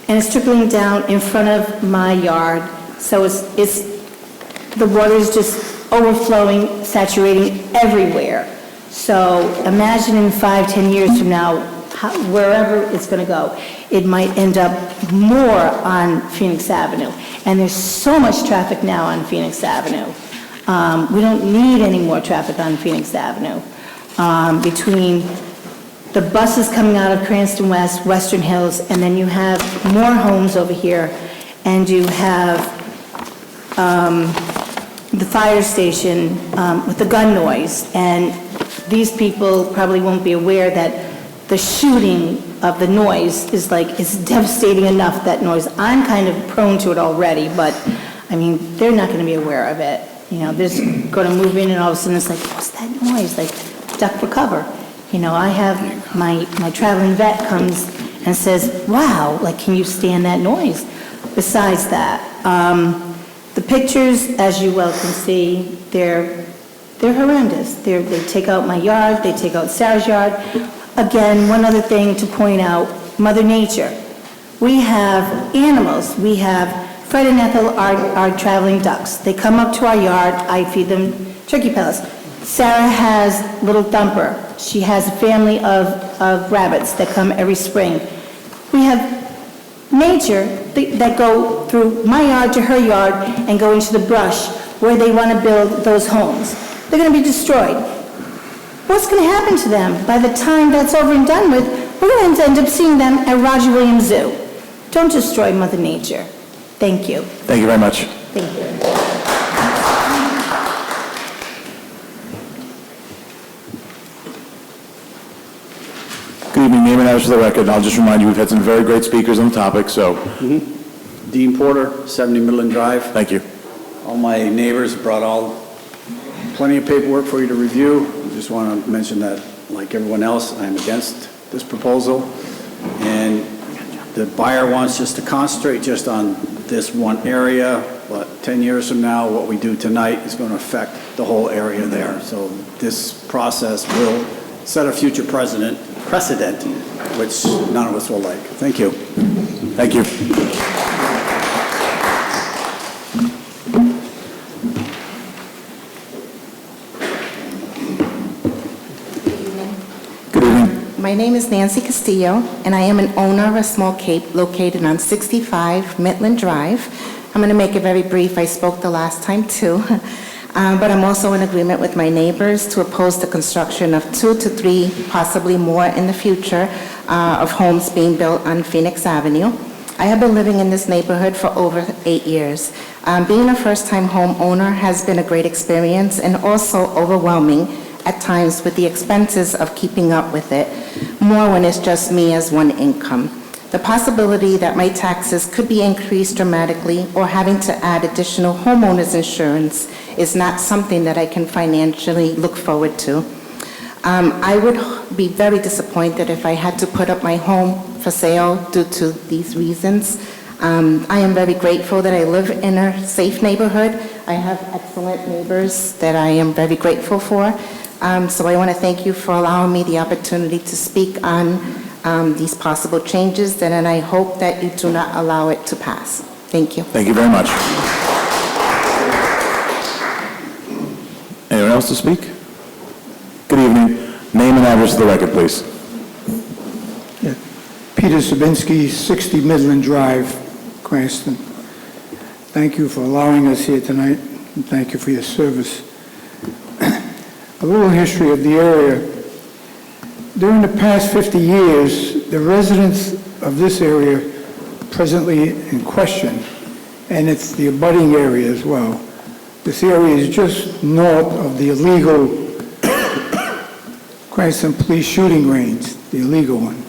and it's trickling down in front of my yard. So the water is just overflowing, saturating everywhere. So imagine in 5-10 years from now, wherever it's going to go, it might end up more on Phoenix Avenue. And there's so much traffic now on Phoenix Avenue. We don't need any more traffic on Phoenix Avenue. Between the buses coming out of Cranston West, Western Hills, and then you have more homes over here, and you have the fire station with the gun noise. And these people probably won't be aware that the shooting of the noise is devastating enough, that noise. I'm kind of prone to it already, but they're not going to be aware of it. They're just going to move in and all of a sudden it's like, what's that noise? Like, duck for cover. I have my traveling vet comes and says, wow, can you stand that noise? Besides that, the pictures, as you well can see, they're horrendous. They take out my yard, they take out Sarah's yard. Again, one other thing to point out, Mother Nature. We have animals. We have Fred and Ethel are traveling ducks. They come up to our yard. I feed them turkey pellets. Sarah has Little Thumper. She has a family of rabbits that come every spring. We have nature that go through my yard to her yard and go into the brush where they want to build those homes. They're going to be destroyed. What's going to happen to them? By the time that's over and done with, we're going to end up seeing them at Roger Williams Zoo. Don't destroy Mother Nature. Thank you. Thank you very much. Thank you. Good evening, name and address for the record. I'll just remind you, we've had some very great speakers on the topic, so. Dean Porter, 70 Midland Drive. Thank you. All my neighbors brought plenty of paperwork for you to review. just want to mention that, like everyone else, I'm against this proposal, and the buyer wants us to concentrate just on this one area, but 10 years from now, what we do tonight is going to affect the whole area there. So this process will set a future precedent, which none of us will like. Thank you. Thank you. Good evening. My name is Nancy Castillo, and I am an owner of a small cape located on 65 Midland Drive. I'm going to make it very brief. I spoke the last time too, but I'm also in agreement with my neighbors to oppose the construction of 2 to 3, possibly more in the future, of homes being built on Phoenix Avenue. I have been living in this neighborhood for over 8 years. Being a first-time homeowner has been a great experience and also overwhelming at times with the expenses of keeping up with it, more when it's just me as one income. The possibility that my taxes could be increased dramatically or having to add additional homeowners insurance is not something that I can financially look forward to. I would be very disappointed if I had to put up my home for sale due to these reasons. I am very grateful that I live in a safe neighborhood. I have excellent neighbors that I am very grateful for. So I want to thank you for allowing me the opportunity to speak on these possible changes, and I hope that you do not allow it to pass. Thank you. Thank you very much. Anyone else to speak? Good evening. Name and address to the record, please. Peter Sabinski, 60 Midland Drive, Cranston. Thank you for allowing us here tonight, and thank you for your service. A little history of the area. During the past 50 years, the residents of this area presently in question, and it's the abutting area as well. This area is just north of the illegal Cranston Police shooting range, the illegal one.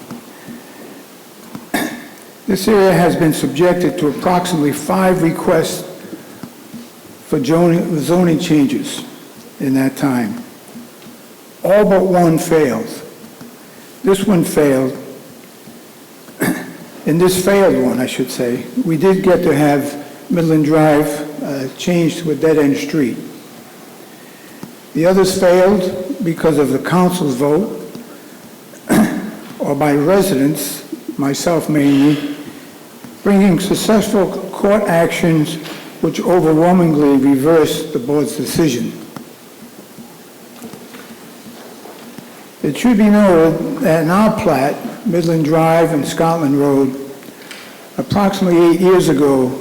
This area has been subjected to approximately 5 requests for zoning changes in that time. All but one failed. This one failed. In this failed one, I should say, we did get to have Midland Drive changed to a dead-end street. The others failed because of the council's vote or by residents, myself mainly, bringing successful court actions which overwhelmingly reversed the board's decision. It should be noted that in our plat, Midland Drive and Scotland Road, approximately 8 years ago,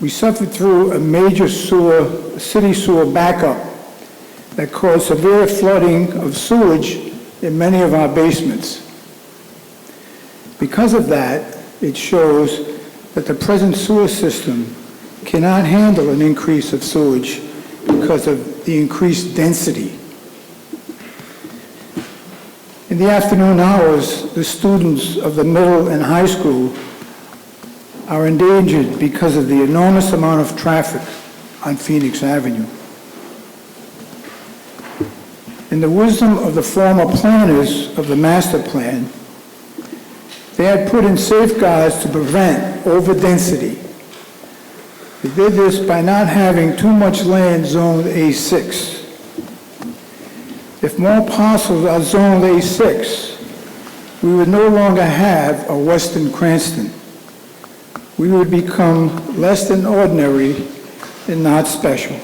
we suffered through a major city sewer backup that caused severe flooding of sewage in many of our basements. Because of that, it shows that the present sewer system cannot handle an increase of sewage because of the increased density. In the afternoon hours, the students of the middle and high school are endangered because of the enormous amount of traffic on Phoenix Avenue. In the wisdom of the former planners of the master plan, they had put in safeguards to prevent overdensity. They did this by not having too much land zoned A6. If more parcels are zoned A6, we would no longer have a Western Cranston. We would become less than ordinary and not special.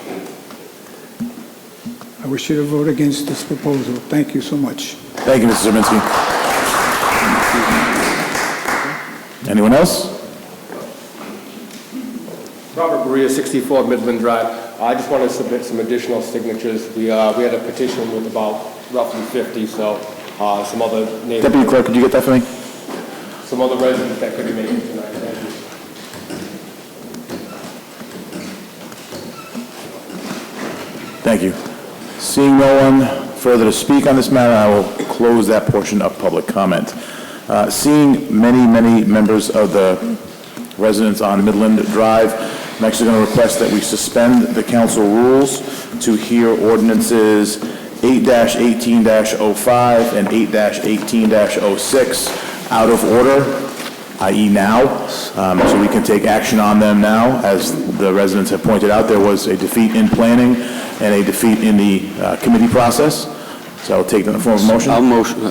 I wish you to vote against this proposal. Thank you so much. Thank you, Mr. Zerbinski. Anyone else? Robert Maria, 64 Midland Drive. I just want to submit some additional signatures. We had a petition with about roughly 50, so some other neighbors. Deputy Clerk, could you get that for me? Some other residents that couldn't make it tonight. Thank you. Thank you. Seeing no one further to speak on this matter, I will close that portion of public comment. Seeing many members of the residents on Midland Drive, I'm actually going to request that we suspend the council rules to hear ordinances 8-18-05 and 8-18-06 out of order, i.e. now, so we can take action on them now. As the residents have pointed out, there was a defeat in planning and a defeat in the committee process. So I'll take that in the form of a motion.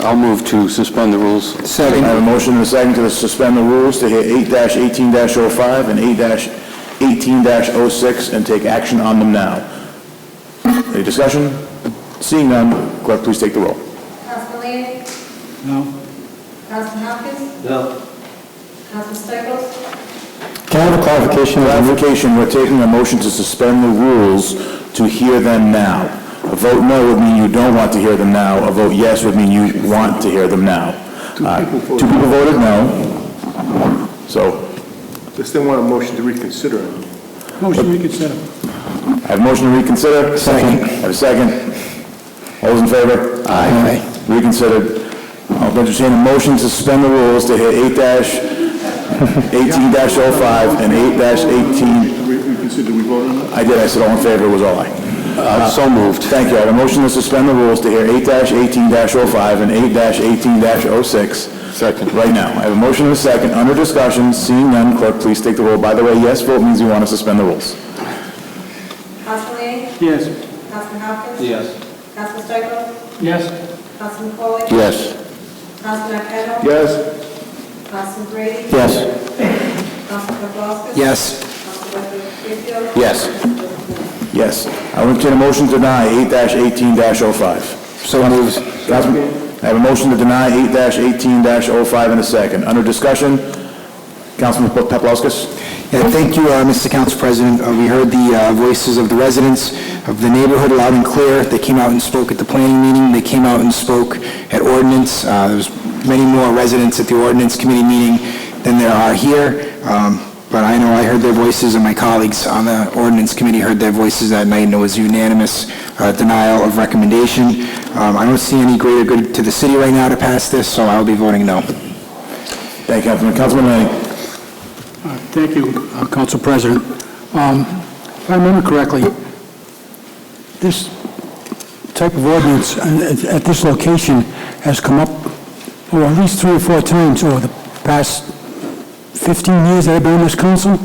I'll move to suspend the rules. Second. I have a motion and a second to suspend the rules to hear 8-18-05 and 8-18-06 and take action on them now. Any discussion? Seeing none, clerk, please take the roll. Councilman Leeang? No. Councilman Hopkins? No. Councilman Stichels? Can I have a clarification? Clarification, we're taking a motion to suspend the rules to hear them now. A vote no would mean you don't want to hear them now. A vote yes would mean you want to hear them now. Two people voted no. So. Just they want a motion to reconsider it. Motion to reconsider. I have a motion to reconsider. Second. I have a second. All those in favor? Aye. Reconsidered. I'll entertain a motion to suspend the rules to hear 8-18-05 and 8-18. Reconsider, we voted on that? I did. I said all in favor was all aye. So moved. Thank you. I have a motion to suspend the rules to hear 8-18-05 and 8-18-06. Second. Right now. I have a motion and a second. Under discussion, seeing none, clerk, please take the roll. By the way, yes vote means you want to suspend the rules. Councilman Leeang? Yes. Councilman Hopkins? Yes. Councilman Stichels? Yes. Councilman Foley? Yes. Councilman Kendall? Yes. Councilman Brady? Yes. Councilman Paplaskas? Yes. Councilman Whitfield? Yes. Yes. I will entertain a motion to deny 8-18-05. So moved. Councilman, I have a motion to deny 8-18-05 in a second. Under discussion, Councilman Paplaskas? Yeah, thank you, Mr. Council President. We heard the voices of the residents of the neighborhood loud and clear. They came out and spoke at the planning meeting. They came out and spoke at ordinance. There was many more residents at the ordinance committee meeting than there are here. But I know I heard their voices, and my colleagues on the ordinance committee heard their voices that night, and it was unanimous denial of recommendation. I don't see any greater good to the city right now to pass this, so I'll be voting no. Thank you, Councilman. Councilman Lanning. Thank you, Council President. If I remember correctly, this type of ordinance at this location has come up at least 3 or 4 times over the past 15 years that I've been on this council,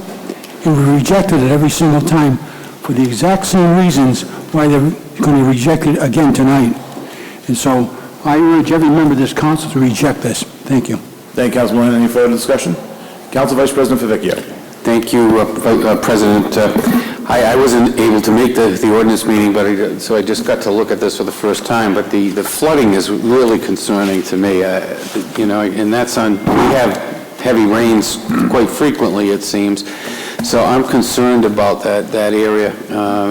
and we rejected it every single time for the exact same reasons why they're going to reject it again tonight. And so I urge every member of this council to reject this. Thank you. Thank you, Councilman. Any further discussion? Council Vice President Favicchio. Thank you, President. I wasn't able to make the ordinance meeting, but so I just got to look at this for the first time. But the flooding is really concerning to me, and that's on, we have heavy rains quite frequently, it seems. So I'm concerned about that area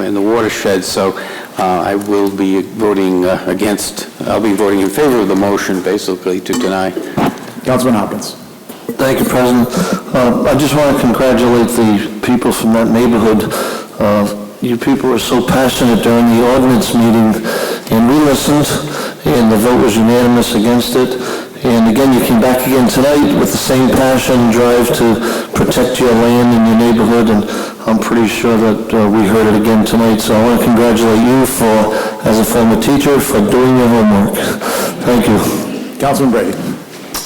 in the watershed. So I will be voting I'll be voting in favor of the motion, basically, to deny. Councilman Hopkins. Thank you, President. I just want to congratulate the people from that neighborhood. You people were so passionate during the ordinance meeting, and we listened, and the vote was unanimous against it. And again, you came back again tonight with the same passion and drive to protect your land and your neighborhood, and I'm pretty sure that we heard it again tonight. So I want to congratulate you as a former teacher, for doing your homework. Thank you. Councilman Brady.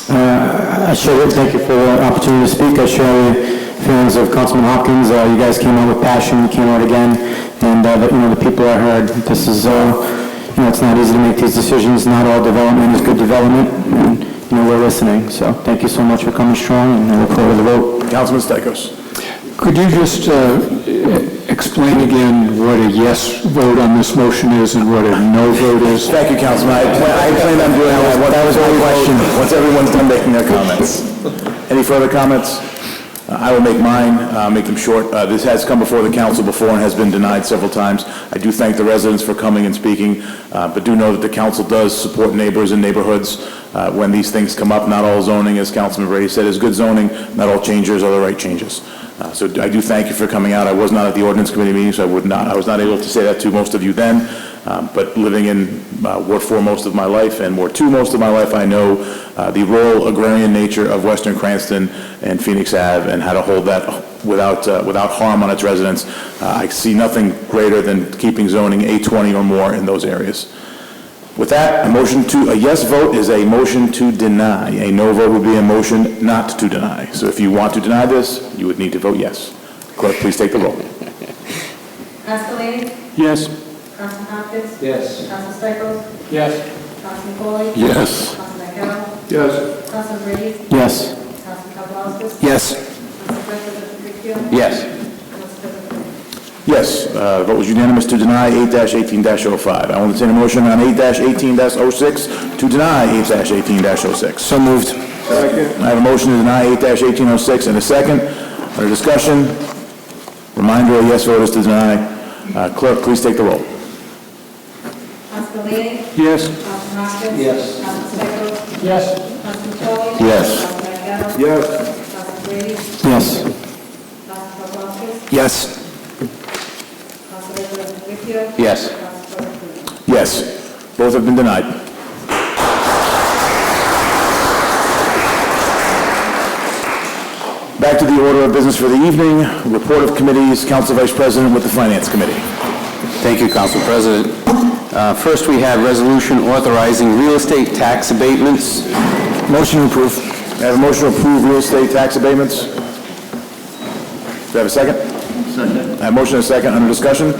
I share it. Thank you for the opportunity to speak. I share the feelings of Councilman Hopkins. You guys came out with passion, came out again, and the people are heard. This is, it's not easy to make these decisions. Not all development is good development, and we're listening. So thank you so much for coming strong, and I look forward to the vote. Councilman Stichels. Could you just explain again what a yes vote on this motion is and what a no vote is? Thank you, Councilman. I plan on doing that. That was my question. Once everyone's done making their comments. Any further comments? I will make mine, make them short. This has come before the council before and has been denied several times. I do thank the residents for coming and speaking, but do know that the council does support neighbors and neighborhoods when these things come up. Not all zoning, as Councilman Brady said, is good zoning. Not all changes are the right changes. So I do thank you for coming out. I was not at the ordinance committee meeting, so I was not able to say that to most of you then. But living in Ward 4 most of my life and Ward 2 most of my life, I know the rural agrarian nature of Western Cranston and Phoenix Ave and how to hold that without harm on its residents. I see nothing greater than keeping zoning A20 or more in those areas. With that, a yes vote is a motion to deny. A no vote would be a motion not to deny. So if you want to deny this, you would need to vote yes. Clerk, please take the roll. Castellini? Yes. Councilman Hopkins? Yes. Councilman Stichels? Yes. Councilman Foley? Yes. Councilman Carroll? Yes. Councilman Brady? Yes. Councilman Paplaskas? Yes. Council President Vecchio? Yes. Council President Yes, vote was unanimous to deny 8-18-05. I will entertain a motion on 8-18-06 to deny 8-18-06. So moved. Second. I have a motion to deny 8-18-06 and a second. Under discussion, reminder, a yes vote is to deny. Clerk, please take the roll. Castellini? Yes. Councilman Hopkins? Yes. Councilman Stichels? Yes. Councilman Foley? Yes. Councilman Carroll? Yes. Councilman Brady? Yes. Councilman Paplaskas? Yes. Council President Vecchio? Yes. Council President Yes, both have been denied. Back to the order of business for the evening. Report of committees, Council Vice President with the Finance Committee. Thank you, Council President. First, we have resolution authorizing real estate tax abatements. Motion to approve. I have a motion to approve real estate tax abatements. Do I have a second? Second. I have a motion and a second. Under discussion?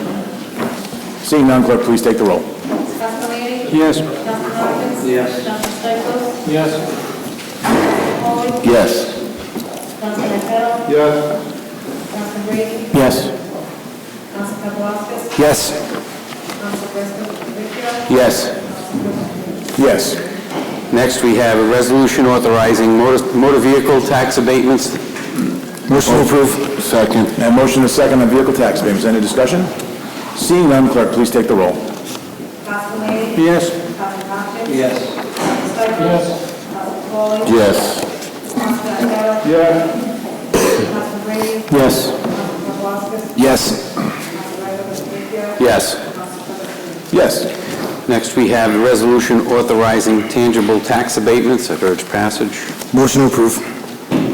Seeing none, clerk, please take the roll. Castellini? Yes. Councilman Hopkins? Yes. Councilman Stichels? Yes. Councilman Foley? Yes. Councilman Carroll? Yes. Councilman Brady? Yes. Councilman Paplaskas? Yes. Council President Vecchio? Yes. Yes. Next, we have a resolution authorizing motor vehicle tax abatements. Motion to approve. Second. I have a motion and a second on vehicle tax abatements. Any discussion? Seeing none, clerk, please take the roll. Castellini? Yes. Councilman Hopkins? Yes. Councilman Stichels? Councilman Foley? Yes. Councilman Carroll? Yes. Councilman Brady? Yes. Councilman Paplaskas? Yes. Council President Vecchio? Yes. Council President Yes. Next, we have a resolution authorizing tangible tax abatements. I urge passage. Motion to approve.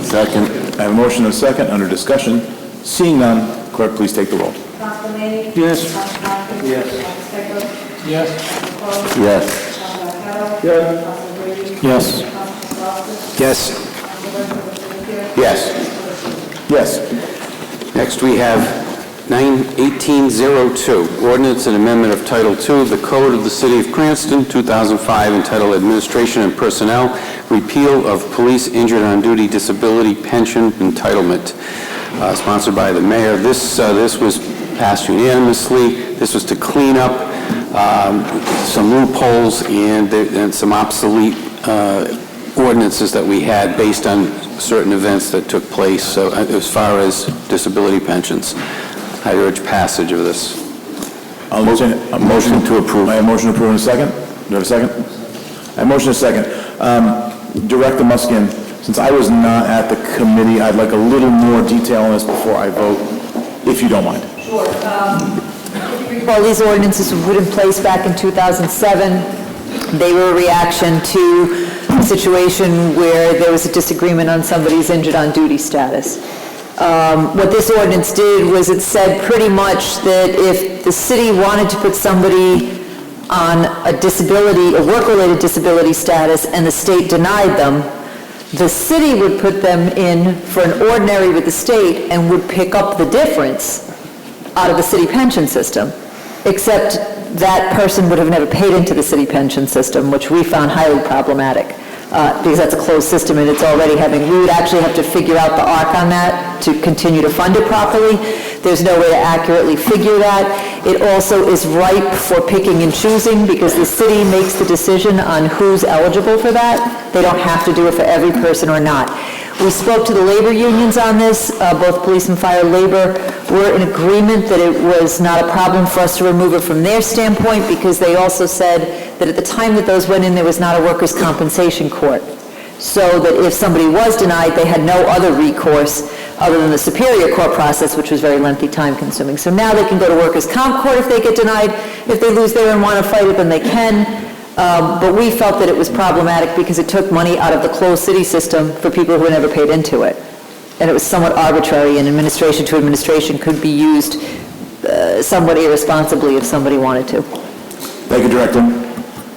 Second. I have a motion and a second. Under discussion? Seeing none, clerk, please take the roll. Castellini? Yes. Councilman Hopkins? Yes. Councilman Stichels? Yes. Councilman Foley? Yes. Councilman Carroll? Yes. Councilman Brady? Yes. Councilman Paplaskas? Yes. Council President Vecchio? Yes. Yes. Next, we have 1802, ordinance and amendment of Title II of the Code of the City of Cranston, 2005, entitled Administration and Personnel, repeal of police injured on duty disability pension entitlement, sponsored by the mayor. This was passed unanimously. This was to clean up some loopholes and some obsolete ordinances that we had based on certain events that took place as far as disability pensions. I urge passage of this. I'll entertain a motion to approve. I have a motion to approve in a second. Do you have a second? I have a motion and a second. Director Muskin, since I was not at the committee, I'd like a little more detail on this before I vote, if you don't mind. Sure. If you recall, these ordinances were put in place back in 2007. They were a reaction to a situation where there was a disagreement on somebody's injured on duty status. What this ordinance did was it said pretty much that if the city wanted to put somebody on a disability, a work-related disability status, and the state denied them, the city would put them in for an ordinary with the state and would pick up the difference out of the city pension system, except that person would have never paid into the city pension system, which we found highly problematic. Because that's a closed system and it's already we would actually have to figure out the arc on that to continue to fund it properly. There's no way to accurately figure that. It also is ripe for picking and choosing because the city makes the decision on who's eligible for that. They don't have to do it for every person or not. We spoke to the labor unions on this. Both police and fire labor were in agreement that it was not a problem for us to remove it from their standpoint because they also said that at the time that those went in, there was not a workers' compensation court. So that if somebody was denied, they had no other recourse other than the Superior Court process, which was very lengthy, time-consuming. So now they can go to workers' comp court if they get denied. If they lose there and want to fight it, then they can. But we felt that it was problematic because it took money out of the closed city system for people who never paid into it. And it was somewhat arbitrary, and administration to administration could be used somewhat irresponsibly if somebody wanted to. Thank you, Director.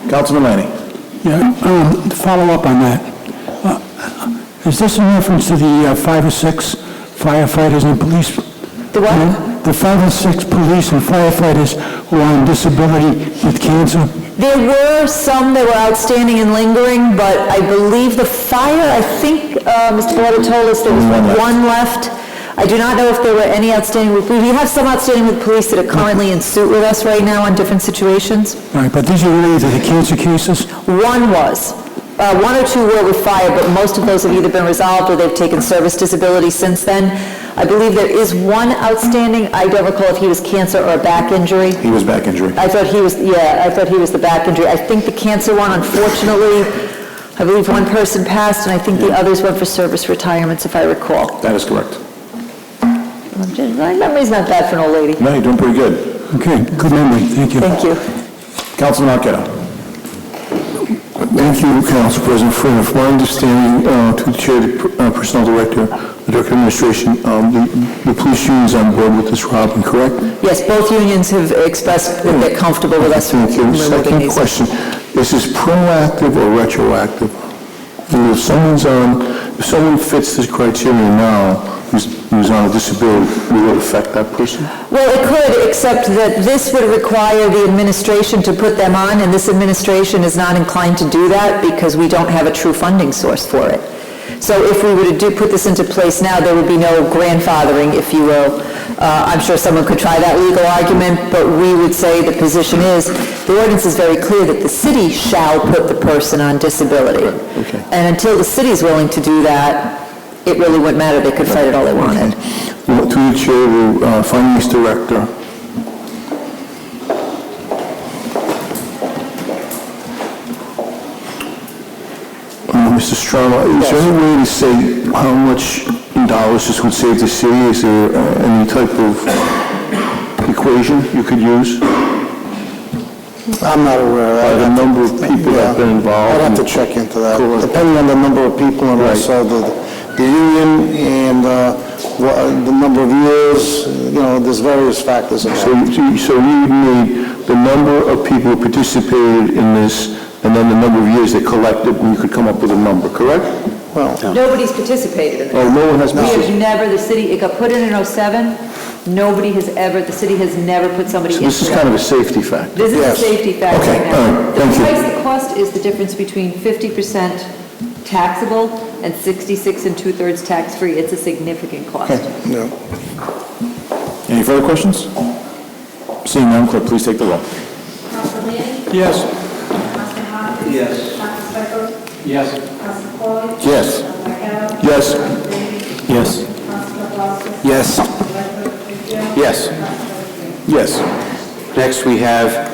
Councilman Lanning. Yeah, to follow up on that, is this in reference to the 5 or 6 firefighters and police? The what? The 5 or 6 police and firefighters who are on disability with cancer? There were some that were outstanding and lingering, but I believe the fire, I think Mr. Barretta told us there was one left. I do not know if there were any outstanding with, we have some outstanding with police that are currently in suit with us right now on different situations. All right, but these are related to the cancer cases? One was. One or two were with fire, but most of those have either been resolved or they've taken service disability since then. I believe there is one outstanding. I don't recall if he was cancer or a back injury. He was back injury. I thought he was the back injury. I think the cancer one, unfortunately, I believe one person passed, and I think the others went for service retirements, if I recall. That is correct. My memory's not bad for an old lady. No, you're doing pretty good. Okay, good memory, thank you. Thank you. Councilman Arquette. Thank you, Council President Friend. From my understanding, to the Chair, the Personnel Director, the Director of Administration, the police union's on board with this, Robin, correct? Yes, both unions have expressed that they're comfortable with us. Thank you. Second question, is this proactive or retroactive? And if someone fits this criteria now, who's on a disability, will it affect that person? Well, it could, except that this would require the administration to put them on, and this administration is not inclined to do that because we don't have a true funding source for it. So if we were to put this into place now, there would be no grandfathering, if you will. I'm sure someone could try that legal argument, but we would say the position is, the ordinance is very clear that the city shall put the person on disability. Okay. And until the city is willing to do that, it really wouldn't matter. They could fight it all they wanted. Well, to the Chair, the Finance Director. Mr. Strama, is there any way to say how much in dollars this would save the city? Is there any type of equation you could use? I'm not aware of that. By the number of people that have been involved? I'd have to check into that, depending on the number of people and also the union and the number of years, there's various factors involved. So you need the number of people who participated in this, and then the number of years they collected, and you could come up with a number, correct? Well, Nobody's participated in it. Oh, no one has We have participated? never, the city, it got put in 07, nobody has ever, the city has never put somebody So into this is that. kind of a safety factor? This is a safety factor Okay, right now. all right, thank you. The cost is the difference between 50% taxable and 66 2/3 tax-free. It's a significant cost. no. Any further questions? Seeing none, clerk, please take the roll. Councilman Lanning? Yes. Councilman Hopkins? Yes. Councilman Stichels? Yes. Councilman Foley? Yes. Councilman Marquardt? Yes. Councilman Brady? Yes. Councilman Paplaskas? Yes. Councilman Fitzgerald? Yes. Yes. Next, we have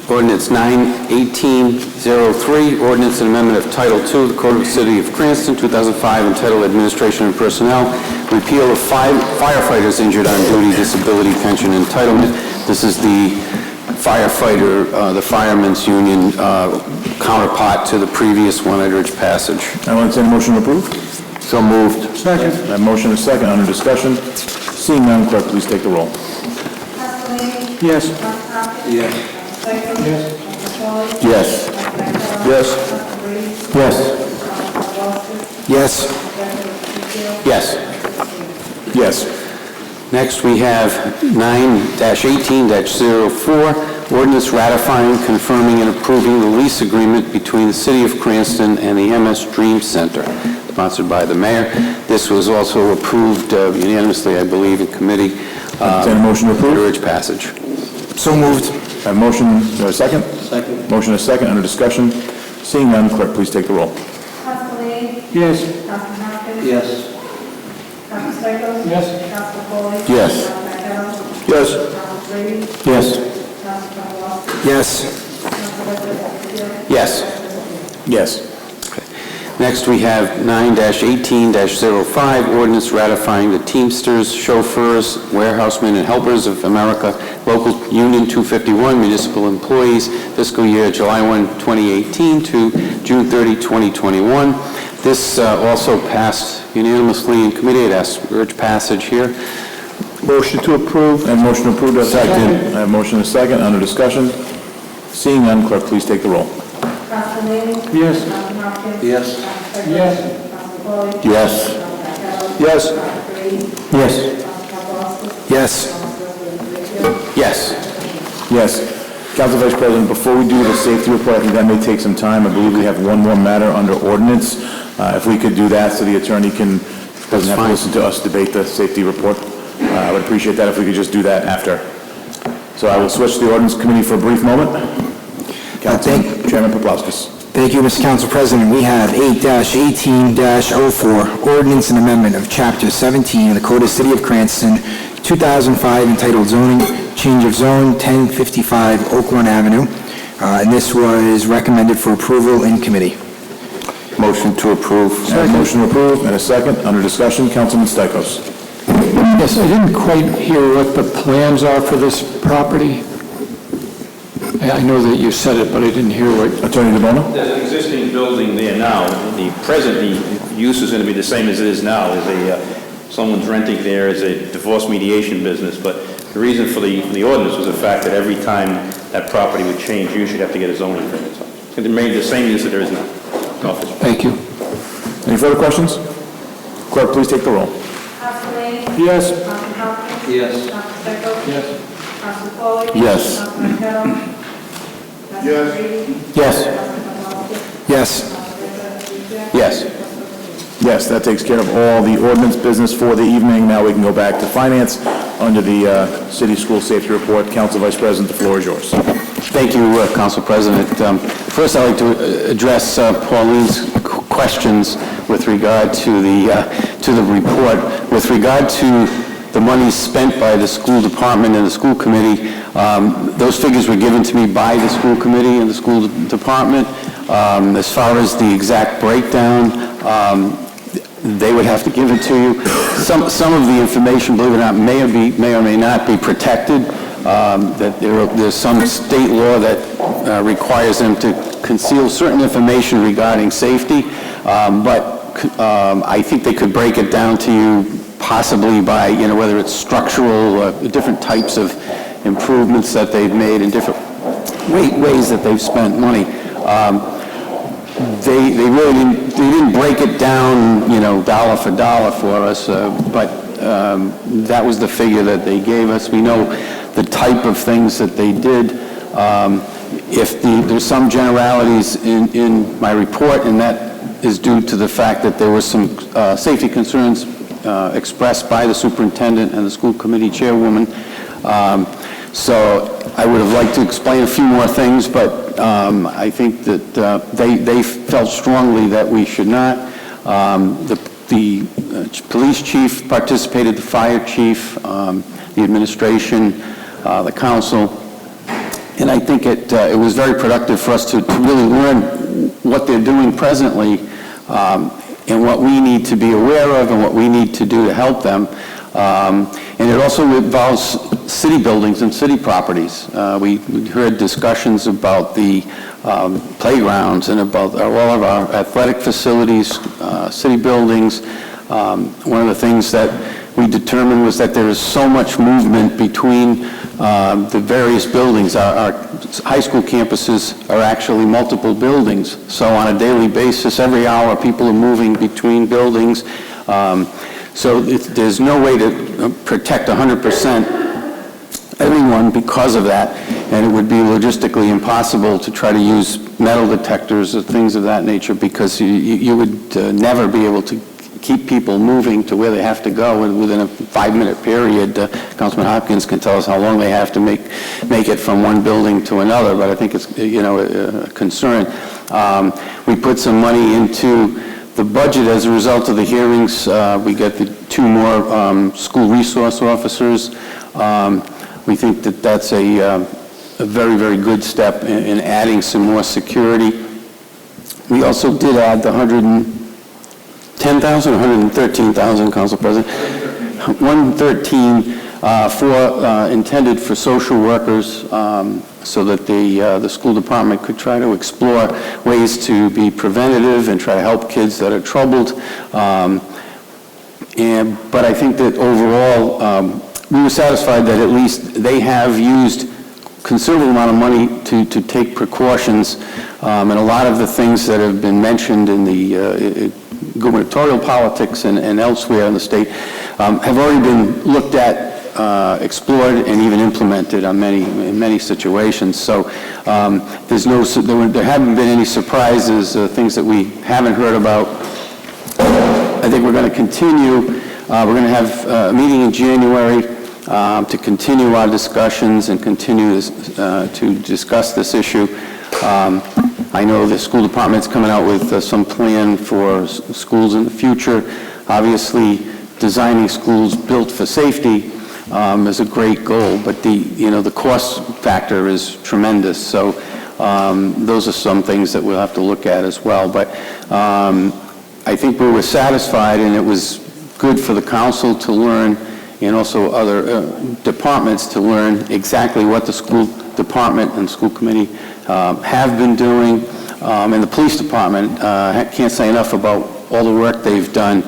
ordinance 9/1803, ordinance and amendment of Title II of the Code of the City of Cranston, 2005, entitled Administration and Personnel, repeal of firefighters injured on duty disability pension entitlement. This is the firefighter, the firemen's union counterpart to the previous one. I'd urge passage. I want to entertain a motion to approve. So moved. Second. That motion is second, under discussion. Seeing none, clerk, please take the roll. Councilman Lanning? Yes. Councilman Hopkins? Yes. Councilman Stichels? Yes. Councilman Foley? Yes. Councilman Marquardt? Yes. Councilman Brady? Yes. Councilman Paplaskas? Yes. Councilman Fitzgerald? Yes. Yes. Next, we have 9-18-04, ordinance ratifying, confirming, and approving the lease agreement between the City of Cranston and the MS Dream Center, sponsored by the mayor. This was also approved unanimously, I believe, in committee. Entertain a motion to approve. I'd urge passage. So moved. I have motion, is there a second? Second. Motion is second, under discussion. Seeing none, clerk, please take the roll. Councilman Lanning? Yes. Councilman Hopkins? Yes. Councilman Stichels? Yes. Councilman Foley? Yes. Councilman Marquardt? Yes. Councilman Brady? Yes. Councilman Paplaskas? Yes. Councilman Fitzgerald? Yes. Yes. Next, we have 9-18-05, ordinance ratifying the Teamsters, Chauffeurs, Warehousemen, and Helpers of America, Local Union 251, municipal employees, fiscal year July 1, 2018 to June 30, 2021. This also passed unanimously in committee. I'd urge passage here. Motion to approve. I have motion to approve. Do I have a second? I have motion and a second, under discussion. Seeing none, clerk, please take the roll. Councilman Lanning? Yes. Councilman Hopkins? Yes. Councilman Yes. Councilman Foley? Yes. Yes. Yes. Yes. Yes. Yes. Council Vice President, before we do the safety report, I think that may take some time. I believe we have one more matter under ordinance. If we could do that so the attorney doesn't have to listen to us debate the safety report. I would appreciate that if we could just do that after. So I will switch to the ordinance committee for a brief moment. Chairman Paplowskis. Thank you, Mr. Council President. We have 8-18-04, ordinance and amendment of Chapter 17 of the Code of City of Cranston, 2005, entitled Zoning Change of Zone, 1055 Oak Lawn Avenue. And this was recommended for approval in committee. Motion to approve. Motion to approve, and a second. Under discussion, Councilman Stichels. Yes, I didn't quite hear what the plans are for this property. I know that you said it, but I didn't hear what... Attorney DeBona? There's an existing building there now. The use is going to be the same as it is now. Someone's renting there as a divorce mediation business, but the reason for the ordinance was the fact that every time that property would change, you should have to get a zoning permit. So it's going to remain the same use that there is now. Office. Thank you. Any further questions? Clerk, please take the roll. Councilman Lanning? Yes. Councilman Hopkins? Yes. Councilman Stichels? Yes. Councilman Foley? Yes. Councilman Marquardt? Yes. Yes. Yes. Yes. Yes, that takes care of all the ordinance business for the evening. Now we can go back to finance under the City School Safety Report. Council Vice President, the floor is yours. Thank you, Council President. First, I'd like to address Pauline's questions with regard to the report. With regard to the money spent by the school department and the school committee, those figures were given to me by the school committee and the school department. As far as the exact breakdown, they would have to give it to you. Some of the information, believe it or not, may or may not be protected. That there's some state law that requires them to conceal certain information regarding safety, but I think they could break it down to you possibly by, whether it's structural, different types of improvements that they've made in different ways that they've spent money. They didn't break it down, dollar for dollar for us, but that was the figure that they gave us. We know the type of things that they did. There's some generalities in my report, and that is due to the fact that there were some safety concerns expressed by the superintendent and the school committee chairwoman. So I would have liked to explain a few more things, but I think that they felt strongly that we should not. The police chief participated, the fire chief, the administration, the council, and I think it was very productive for us to really learn what they're doing presently and what we need to be aware of and what we need to do to help them. And it also involves city buildings and city properties. We heard discussions about the playgrounds and about all of our athletic facilities, city buildings. One of the things that we determined was that there is so much movement between the various buildings. Our high school campuses are actually multiple buildings. So on a daily basis, every hour, people are moving between buildings. So there's no way to protect 100% everyone because of that, and it would be logistically impossible to try to use metal detectors or things of that nature, because you would never be able to keep people moving to where they have to go within a 5-minute period. Councilman Hopkins can tell us how long they have to make it from one building to another, but I think it's a concern. We put some money into the budget as a result of the hearings. We get the 2 more school resource officers. We think that that's a very, very good step in adding some more security. We also did add the $110,000 or $113,000, Council President? $113 intended for social workers, so that the school department could try to explore ways to be preventative and try to help kids that are troubled. But I think that overall, we were satisfied that at least they have used considerable amount of money to take precautions, and a lot of the things that have been mentioned in the gubernatorial politics and elsewhere in the state have already been looked at, explored, and even implemented in many situations. So there haven't been any surprises, things that we haven't heard about. I think we're going to continue. We're going to have a meeting in January to continue our discussions and continue to discuss this issue. I know the school department's coming out with some plan for schools in the future. Obviously, designing schools built for safety is a great goal, but the cost factor is tremendous. So those are some things that we'll have to look at as well. But I think we were satisfied, and it was good for the council to learn, and also other departments to learn exactly what the school department and school committee have been doing. And the police department, can't say enough about all the work they've done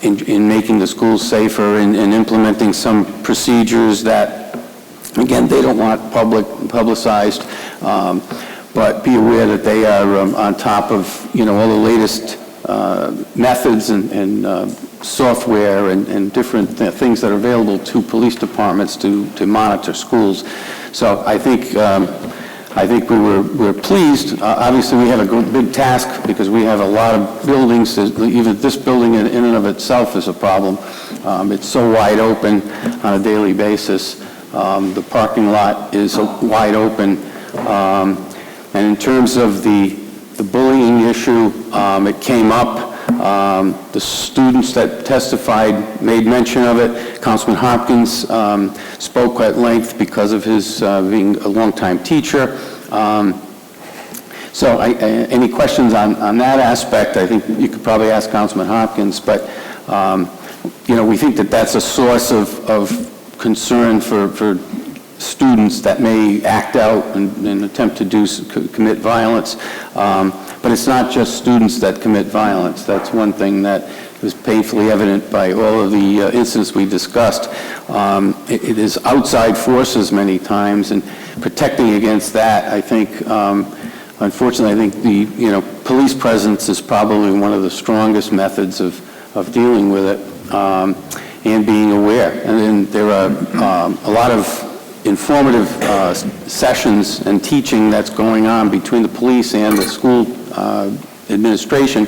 in making the schools safer and implementing some procedures that, again, they don't want publicized, but be aware that they are on top of, all the latest methods and software and different things that are available to police departments to monitor schools. So I think we're pleased. Obviously, we have a big task because we have a lot of buildings. Even this building in and of itself is a problem. It's so wide open on a daily basis. The parking lot is wide open. And in terms of the bullying issue, it came up. The students that testified made mention of it. Councilman Hopkins spoke at length because of his being a longtime teacher. So any questions on that aspect, I think you could probably ask Councilman Hopkins, but we think that that's a source of concern for students that may act out and attempt to commit violence. But it's not just students that commit violence. That's one thing that was painfully evident by all of the incidents we discussed. It is outside forces many times, and protecting against that, I think, unfortunately, I think the police presence is probably one of the strongest methods of dealing with it, and being aware. And then there are a lot of informative sessions and teaching that's going on between the police and the school administration,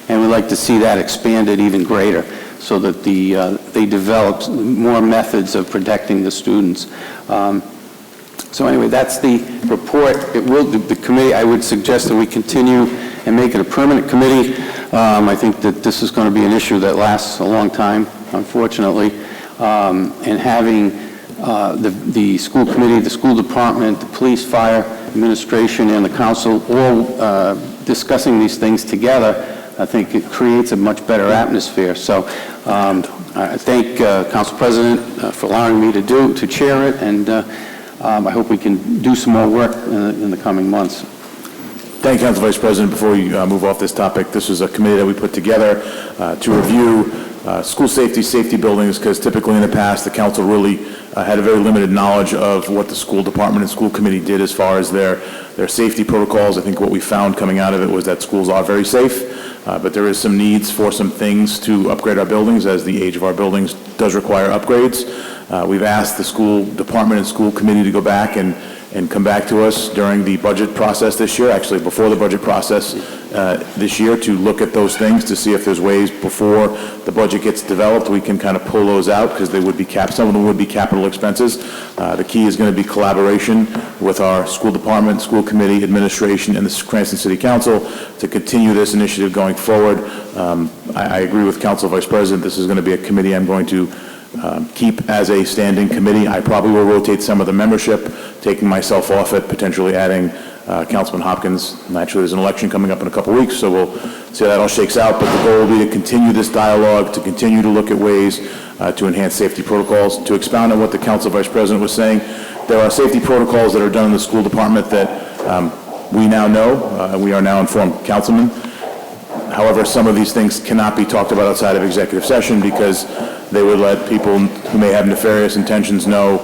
and we'd like to see that expanded even greater so that they develop more methods of protecting the students. So anyway, that's the report. The committee, I would suggest that we continue and make it a permanent committee. I think that this is going to be an issue that lasts a long time, unfortunately, and having the school committee, the school department, the police, fire, administration, and the council all discussing these things together, I think it creates a much better atmosphere. So I thank Council President for allowing me to chair it, and I hope we can do some more work in the coming months. Thank you, Council Vice President. Before we move off this topic, this is a committee that we put together to review school safety buildings, because typically in the past, the council really had a very limited knowledge of what the school department and school committee did as far as their safety protocols. I think what we found coming out of it was that schools are very safe, but there is some needs for some things to upgrade our buildings, as the age of our buildings does require upgrades. We've asked the school department and school committee to go back and come back to us during the budget process this year, actually before the budget process this year, to look at those things to see if there's ways before the budget gets developed we can kind of pull those out, because they would be some of them would be capital expenses. The key is going to be collaboration with our school department, school committee, administration, and the Cranston City Council to continue this initiative going forward. I agree with Council Vice President. This is going to be a committee I'm going to keep as a standing committee. I probably will rotate some of the membership, taking myself off it, potentially adding Councilman Hopkins. Naturally, there's an election coming up in a couple weeks, so we'll see how that all shakes out. But the goal will be to continue this dialogue, to continue to look at ways to enhance safety protocols. To expound on what the Council Vice President was saying, there are safety protocols that are done in the school department that we now know. We are now informed councilmen. However, some of these things cannot be talked about outside of executive session, because they would let people who may have nefarious intentions know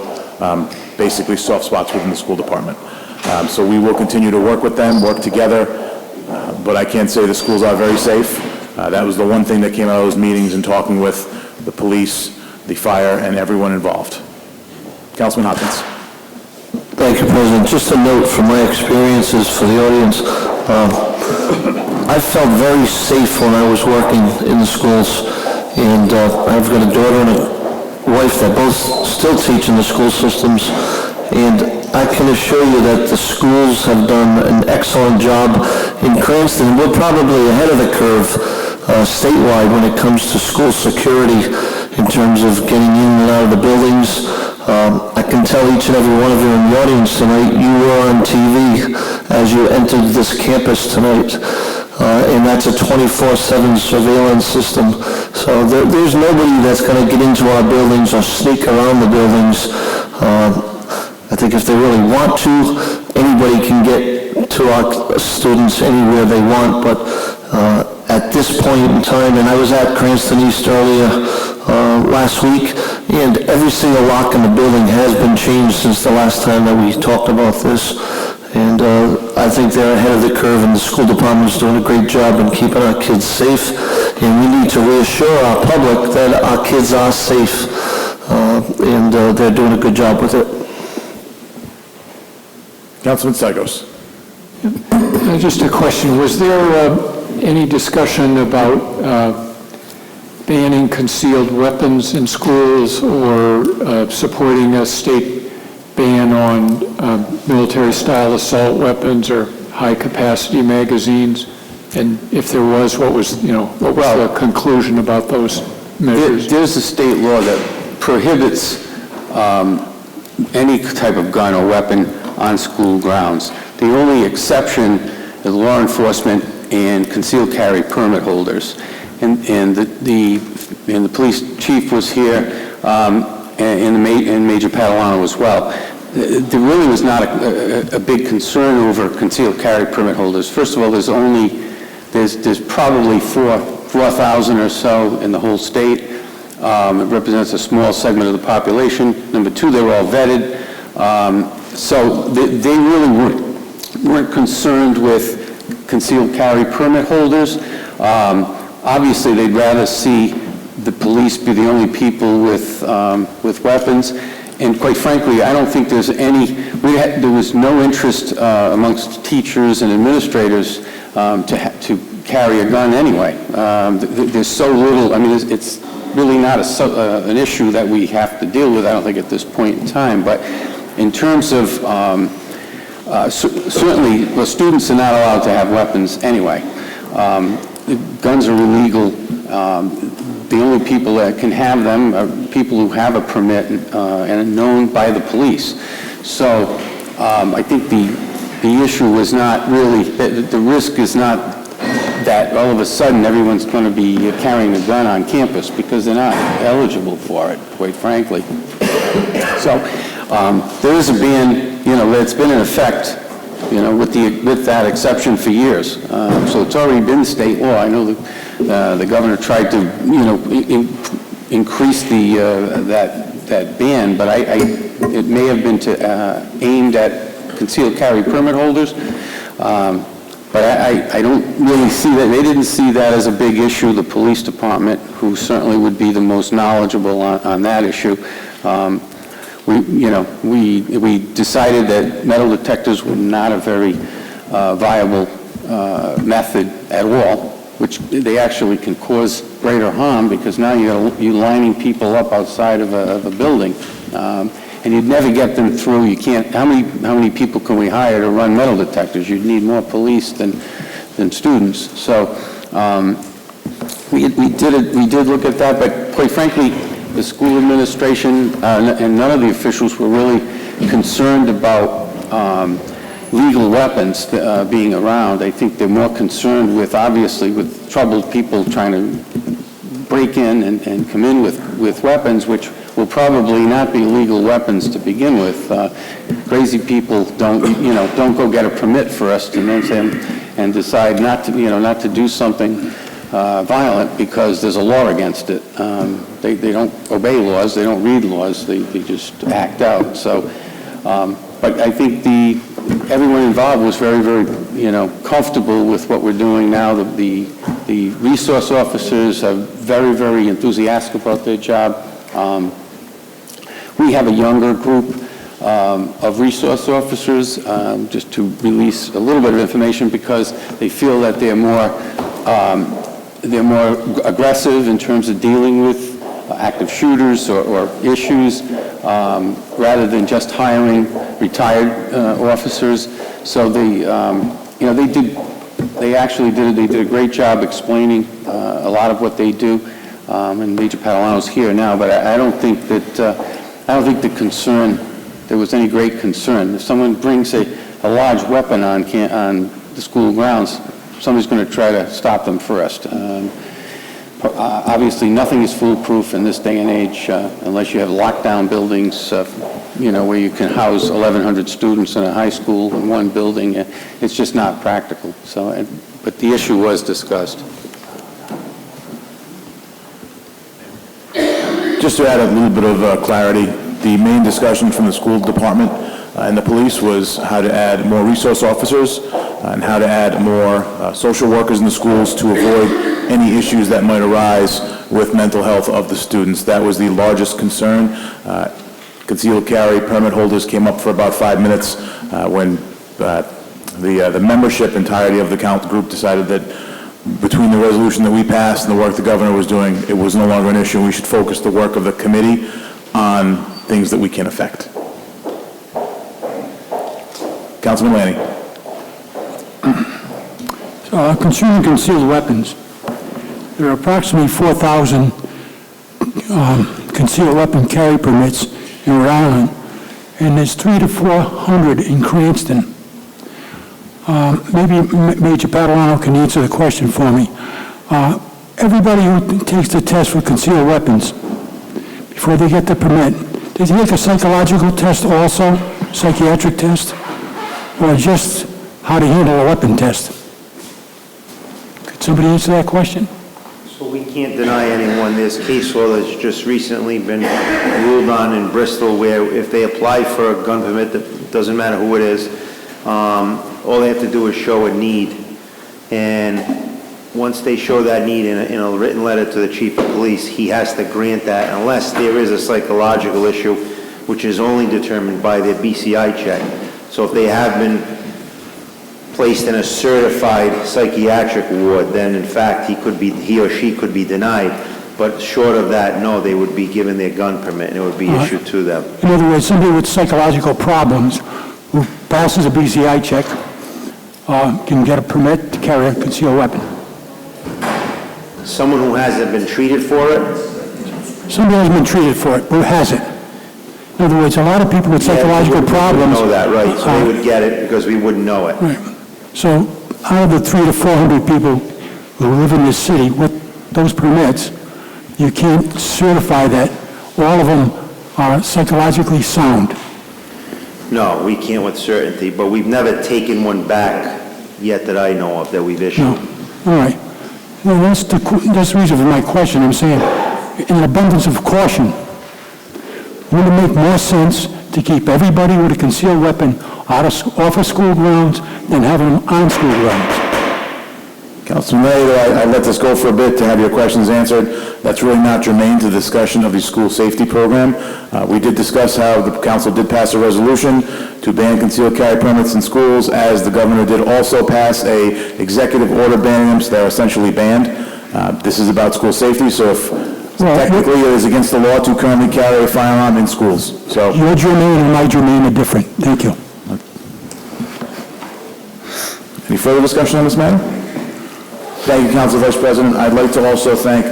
basically soft spots within the school department. So we will continue to work with them, work together, but I can't say the schools are very safe. That was the one thing that came out of those meetings and talking with the police, the fire, and everyone involved. Councilman Hopkins. Thank you, President. Just a note from my experiences for the audience. I felt very safe when I was working in the schools, and I've got a daughter and a wife that both still teach in the school systems, and I can assure you that the schools have done an excellent job in Cranston. We're probably ahead of the curve statewide when it comes to school security in terms of getting in and out of the buildings. I can tell each and every one of you in the audience tonight, you were on TV as you entered this campus tonight, and that's a 24/7 surveillance system. So there's nobody that's going to get into our buildings or sneak around the buildings. I think if they really want to, anybody can get to our students anywhere they want, but at this point in time, and I was at Cranston East earlier last week, and every single lock in the building has been changed since the last time that we talked about this. And I think they're ahead of the curve, and the school department's doing a great job in keeping our kids safe. And we need to reassure our public that our kids are safe, and they're doing a good job with it. Councilman Stichels. Just a question. Was there any discussion about banning concealed weapons in schools or supporting a state ban on military-style assault weapons or high-capacity magazines? And if there was, what was the conclusion about those measures? There's a state law that prohibits any type of gun or weapon on school grounds. The only exception is law enforcement and concealed carry permit holders. And the police chief was here, and Major Padalano as well. There really was not a big concern over concealed carry permit holders. First of all, there's probably 4,000 or so in the whole state. It represents a small segment of the population. Number two, they were all vetted. So they really weren't concerned with concealed carry permit holders. Obviously, they'd rather see the police be the only people with weapons. And quite frankly, I don't think there's there was no interest amongst teachers and administrators to carry a gun anyway. There's so little, I mean, it's really not an issue that we have to deal with, I don't think, at this point in time. But in terms of, certainly, well, students are not allowed to have weapons anyway. Guns are illegal. The only people that can have them are people who have a permit and are known by the police. So I think the issue is not really, the risk is not that all of a sudden everyone's going to be carrying a gun on campus, because they're not eligible for it, quite frankly. So there is a ban, that's been in effect, with that exception for years. So it's already been state law. I know the governor tried to, increase that ban, but it may have been aimed at concealed carry permit holders. But I don't really see that. They didn't see that as a big issue. The police department, who certainly would be the most knowledgeable on that issue, we decided that metal detectors were not a very viable method at all, which they actually can cause greater harm, because now you're lining people up outside of a building, and you'd never get them through. You can't. How many people can we hire to run metal detectors? You'd need more police than students. So we did look at that, but quite frankly, the school administration and none of the officials were really concerned about legal weapons being around. I think they're more concerned with, obviously, with troubled people trying to break in and come in with weapons, which will probably not be legal weapons to begin with. Crazy people don't go get a permit first and then say, and decide not to do something violent because there's a law against it. They don't obey laws, they don't read laws, they just act out. So, but I think everyone involved was very, very, comfortable with what we're doing now. The resource officers are very, very enthusiastic about their job. We have a younger group of resource officers, just to release a little bit of information, because they feel that they're more aggressive in terms of dealing with active shooters or issues, rather than just hiring retired officers. So they did a great job explaining a lot of what they do. And Major Padalano's here now, but I don't think there was any great concern. If someone brings a large weapon on the school grounds, somebody's going to try to stop them first. Obviously, nothing is foolproof in this day and age unless you have lockdown buildings, where you can house 1,100 students in a high school in one building. It's just not practical. So, but the issue was discussed. Just to add a little bit of clarity, the main discussion from the school department and the police was how to add more resource officers and how to add more social workers in the schools to avoid any issues that might arise with mental health of the students. That was the largest concern. Concealed carry permit holders came up for about 5 minutes when the membership entirety of the council group decided that between the resolution that we passed and the work the governor was doing, it was no longer an issue. We should focus the work of the committee on things that we can affect. Councilman Lanning. Concerning concealed weapons, there are approximately 4,000 concealed weapon carry permits in Rhode Island, and there's 300 to 400 in Cranston. Maybe Major Padalano can answer the question for me. Everybody who takes the test for concealed weapons, before they get the permit, does he take a psychological test also, psychiatric test, or just how to handle a weapon test? Could somebody answer that question? So we can't deny anyone. There's case law that's just recently been ruled on in Bristol where if they apply for a gun permit, that doesn't matter who it is, all they have to do is show a need. And once they show that need in a written letter to the chief of police, he has to grant that unless there is a psychological issue, which is only determined by their BCI check. So if they have been placed in a certified psychiatric ward, then in fact he or she could be denied. But short of that, no, they would be given their gun permit and it would be issued to them. In other words, somebody with psychological problems who passes a BCI check can get a permit to carry a concealed weapon. Someone who hasn't been treated for it? Somebody has been treated for it, but who hasn't. In other words, a lot of people with psychological problems... We know that, right, so they would get it because we wouldn't know it. Right. So out of the 300 to 400 people who live in this city with those permits, you can't certify that all of them are psychologically sound. No, we can't with certainty, but we've never taken one back yet that I know of that we've issued. No. All right. Well, that's the reason for my question. I'm saying, in an abundance of caution, wouldn't it make more sense to keep everybody with a concealed weapon off of school grounds than having them on school grounds? Councilman Ray, I let this go for a bit to have your questions answered. That's really not germane to the discussion of the school safety program. We did discuss how the council did pass a resolution to ban concealed carry permits in schools, as the governor did also pass a executive order banning them, so they're essentially banned. This is about school safety, so if technically it is against the law to currently carry a firearm in schools. So your germane and my germane are different. Thank you. Any further discussion on this matter? Thank you, Council Vice President. I'd like to also thank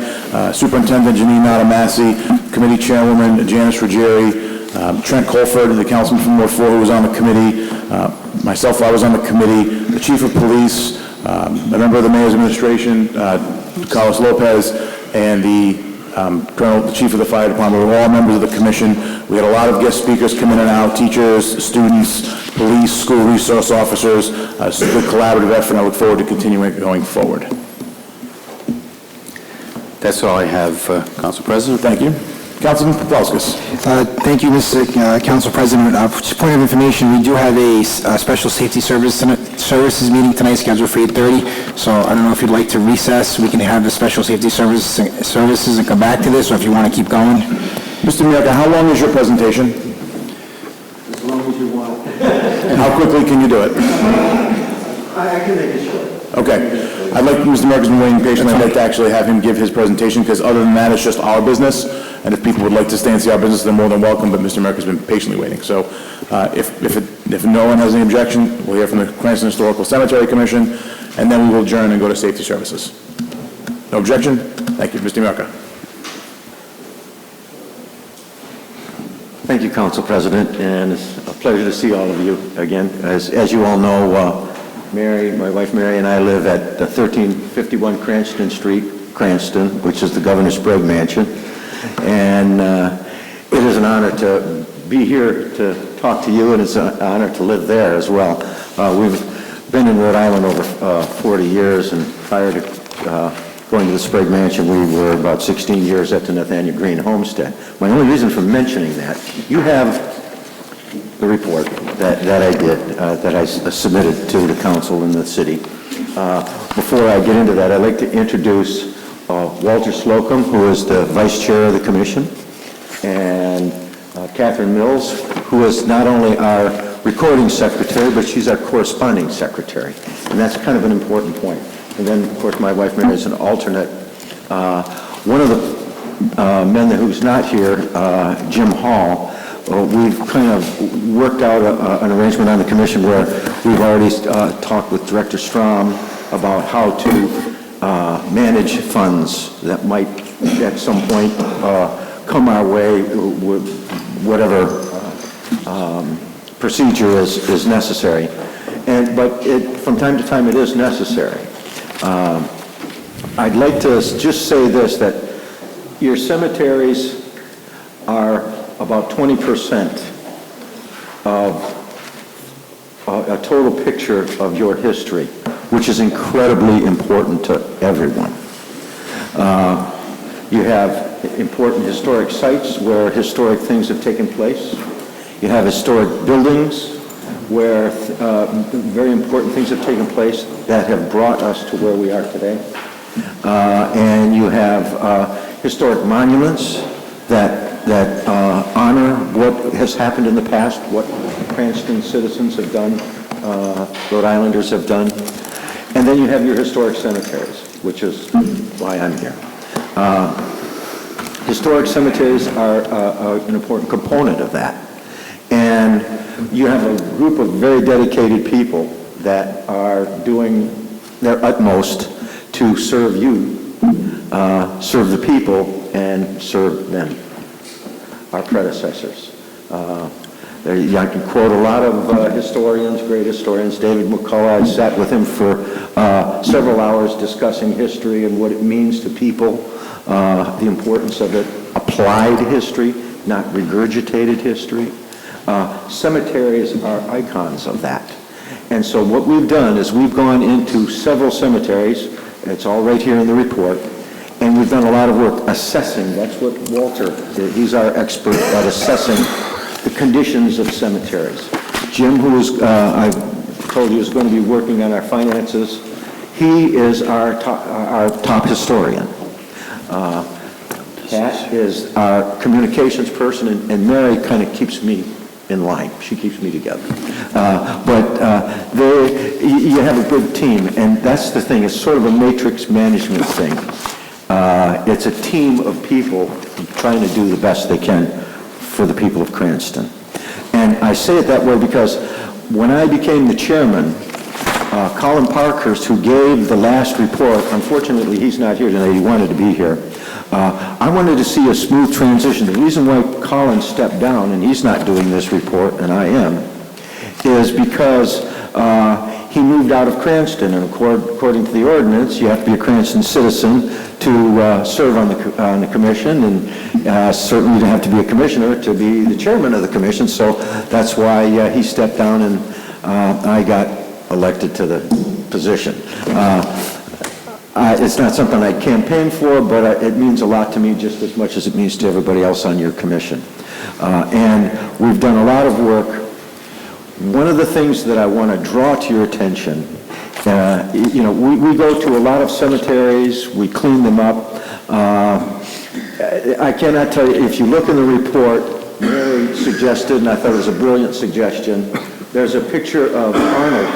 Superintendent Janine Natamasi, Committee Chairwoman Janice Ruggieri, Trent Colford, the councilman from Ward 4 who was on the committee, myself, I was on the committee, the Chief of Police, a member of the Mayor's Administration, Carlos Lopez, and the Chief of the Fire Department. We were all members of the commission. We had a lot of guest speakers come in and out, teachers, students, police, school resource officers. It's a good collaborative effort, and I look forward to continuing it going forward. That's all I have, Council President. Thank you. Councilman Paplaskas. Thank you, Mr. Council President. Just point of information, we do have a special safety services meeting tonight scheduled for 8:30, so I don't know if you'd like to recess, we can have the special safety services and come back to this, or if you want to keep going. Mr. Miaka, how long is your presentation? As long as you want. And how quickly can you do it? I can make it short. Okay. I'd like, Mr. Miaka's been waiting patiently, I'd like to actually have him give his presentation, because other than that, it's just our business, and if people would like to stay and see our business, they're more than welcome, but Mr. Miaka's been patiently waiting. So if no one has any objection, we'll hear from the Cranston Historical Cemetery Commission, and then we will adjourn and go to Safety Services. No objection? Thank you. Mr. Miaka. Thank you, Council President, and it's a pleasure to see all of you again. As you all know, Mary, my wife Mary, and I live at 1351 Cranston Street, Cranston, which is the Governor Sprague Mansion, and it is an honor to be here to talk to you, and it's an honor to live there as well. We've been in Rhode Island over 40 years, and prior to going to the Sprague Mansion, we were about 16 years at the Nathaniel Green homestead. My only reason for mentioning that, you have the report that I did, that I submitted to the council in the city. Before I get into that, I'd like to introduce Walter Slocum, who is the vice chair of the commission, and Catherine Mills, who is not only our recording secretary, but she's our corresponding secretary, and that's kind of an important point. And then, of course, my wife Mary is an alternate. One of the men who's not here, Jim Hall, we've kind of worked out an arrangement on the commission where we've already talked with Director Strom about how to manage funds that might at some point come our way with whatever procedure is necessary. But from time to time it is necessary. I'd like to just say this, that your cemeteries are about 20% of a total picture of your history, which is incredibly important to everyone. You have important historic sites where historic things have taken place. You have historic buildings where very important things have taken place that have brought us to where we are today. And you have historic monuments that honor what has happened in the past, what Cranston citizens have done, Rhode Islanders have done. And then you have your historic cemeteries, which is why I'm here. Historic cemeteries are an important component of that. And you have a group of very dedicated people that are doing their utmost to serve you, serve the people, and serve them, our predecessors. I can quote a lot of historians, great historians. David McCullough, I sat with him for several hours discussing history and what it means to people, the importance of it, applied history, not regurgitated history. Cemeteries are icons of that. And so what we've done is we've gone into several cemeteries, it's all right here in the report, and we've done a lot of work assessing. That's what Walter did. He's our expert at assessing the conditions of cemeteries. Jim, who is, I told you, is going to be working on our finances, he is our top historian. Pat is our communications person, and Mary kind of keeps me in line. She keeps me together. You have a good team, and that's the thing. It's sort of a matrix management thing. It's a team of people trying to do the best they can for the people of Cranston. And I say it that way because when I became the chairman, Colin Parkhurst, who gave the last report, unfortunately he's not here tonight, he wanted to be here. I wanted to see a smooth transition. The reason why Colin stepped down, and he's not doing this report, and I am, is because he moved out of Cranston, and according to the ordinance, you have to be a Cranston citizen to serve on the commission, and certainly you have to be a commissioner to be the chairman of the commission, so that's why he stepped down and I got elected to the position. It's not something I campaign for, but it means a lot to me just as much as it means to everybody else on your commission. And we've done a lot of work. One of the things that I want to draw to your attention, we go to a lot of cemeteries, we clean them up. I cannot tell you, if you look in the report, Mary suggested, and I thought it was a brilliant suggestion, there's a picture of Arnold.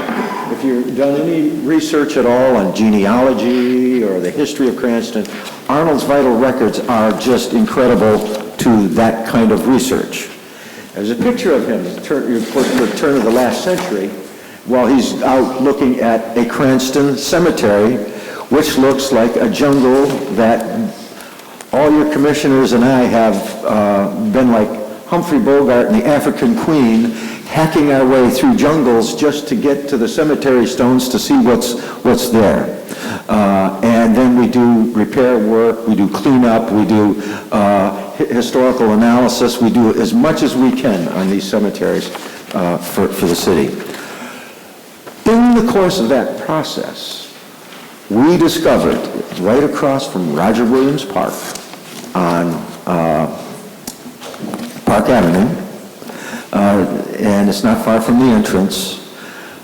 If you've done any research at all on genealogy or the history of Cranston, Arnold's vital records are just incredible to that kind of research. There's a picture of him, the turn of the last century, while he's out looking at a Cranston cemetery, which looks like a jungle that all your commissioners and I have been like Humphrey Bogart and the African Queen, hacking our way through jungles just to get to the cemetery stones to see what's there. And then we do repair work, we do cleanup, we do historical analysis, we do as much as we can on these cemeteries for the city. In the course of that process, we discovered right across from Roger Williams Park on Park Avenue, and it's not far from the entrance,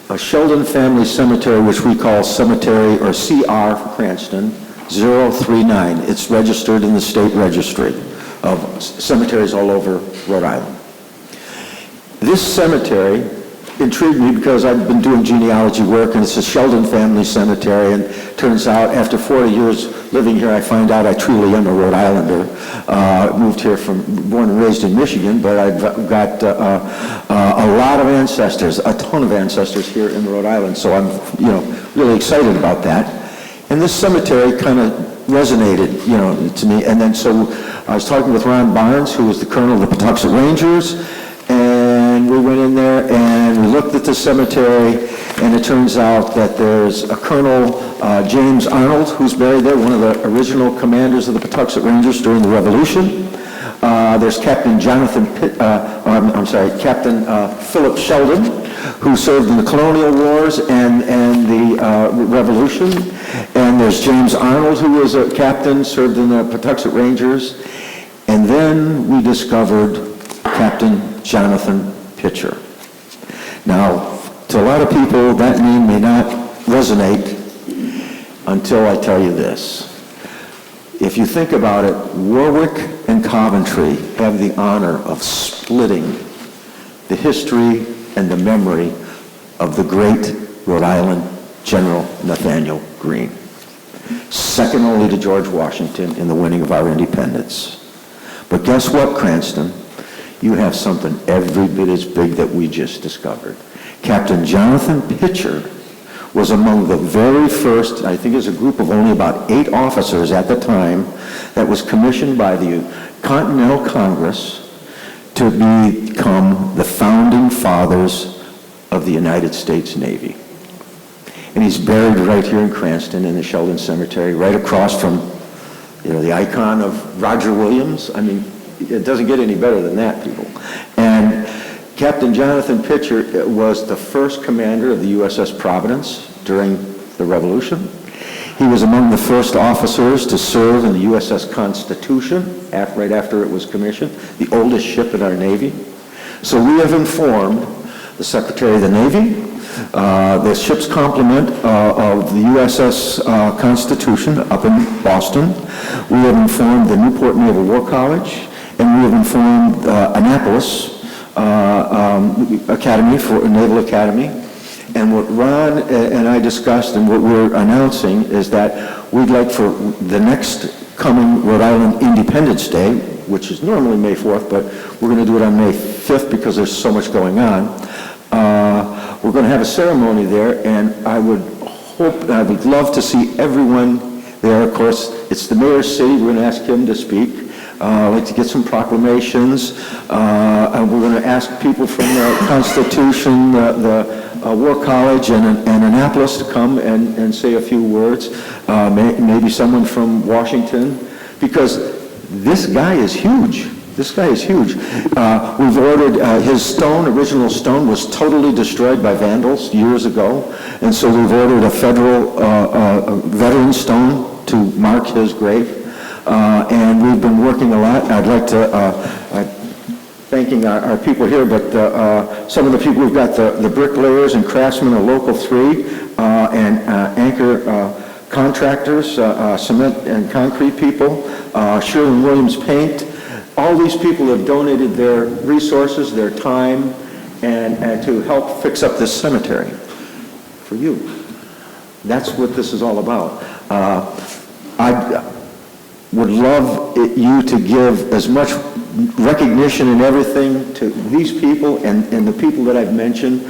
a Sheldon family cemetery, which we call cemetery, or CR for Cranston, 039. It's registered in the state registry of cemeteries all over Rhode Island. This cemetery intrigued me because I've been doing genealogy work, and it's a Sheldon family cemetery, and turns out after 40 years living here, I find out I truly am a Rhode Islander. Moved here born and raised in Michigan, but I've got a lot of ancestors, a ton of ancestors here in Rhode Island, so I'm, really excited about that. And this cemetery kind of resonated, to me, and then so I was talking with Ron Barnes, who was the colonel of the Patuxent Rangers, and we went in there and we looked at the cemetery, and it turns out that there's a Colonel James Arnold who's buried there, one of the original commanders of the Patuxent Rangers during the Revolution. There's Captain Captain Philip Sheldon, who served in the Colonial Wars and the Revolution. And there's James Arnold, who was a captain, served in the Patuxent Rangers. And then we discovered Captain Jonathan Pitcher. Now, to a lot of people, that name may not resonate until I tell you this. If you think about it, Warwick and Coventry have the honor of splitting the history and the memory of the great Rhode Island General Nathaniel Greene, second only to George Washington in the winning of our independence. But guess what, Cranston? You have something every bit as big that we just discovered. Captain Jonathan Pitcher was among the very first, I think it was a group of only about 8 officers at the time, that was commissioned by the Continental Congress to become the founding fathers of the United States Navy. And he's buried right here in Cranston in the Sheldon Cemetery, right across from, the icon of Roger Williams. I mean, it doesn't get any better than that, people. And Captain Jonathan Pitcher was the first commander of the USS Providence during the Revolution. He was among the first officers to serve in the USS Constitution right after it was commissioned, the oldest ship in our Navy. So we have informed the Secretary of the Navy, the ship's complement of the USS Constitution up in Boston. We have informed the Newport Naval War College, and we have informed Annapolis Academy, for Naval Academy. And what Ron and I discussed and what we're announcing is that we'd like for the next coming Rhode Island Independence Day, which is normally May 4th, but we're going to do it on May 5th because there's so much going on. We're going to have a ceremony there, and I would love to see everyone there. Of course, it's the mayor's city. We're going to ask him to speak. I'd like to get some proclamations. And we're going to ask people from the Constitution, the War College, and Annapolis to come and say a few words. Maybe someone from Washington, because this guy is huge. This guy is huge. We've ordered, his stone, original stone, was totally destroyed by vandals years ago, and so we've ordered a federal veteran stone to mark his grave, and we've been working a lot. I'd like to, thanking our people here, but some of the people, we've got the bricklayers and craftsmen of Local 3, and anchor contractors, cement and concrete people, Sherwin-Williams Paint. All these people have donated their resources, their time, and to help fix up this cemetery for you. That's what this is all about. I would love you to give as much recognition and everything to these people and the people that I've mentioned.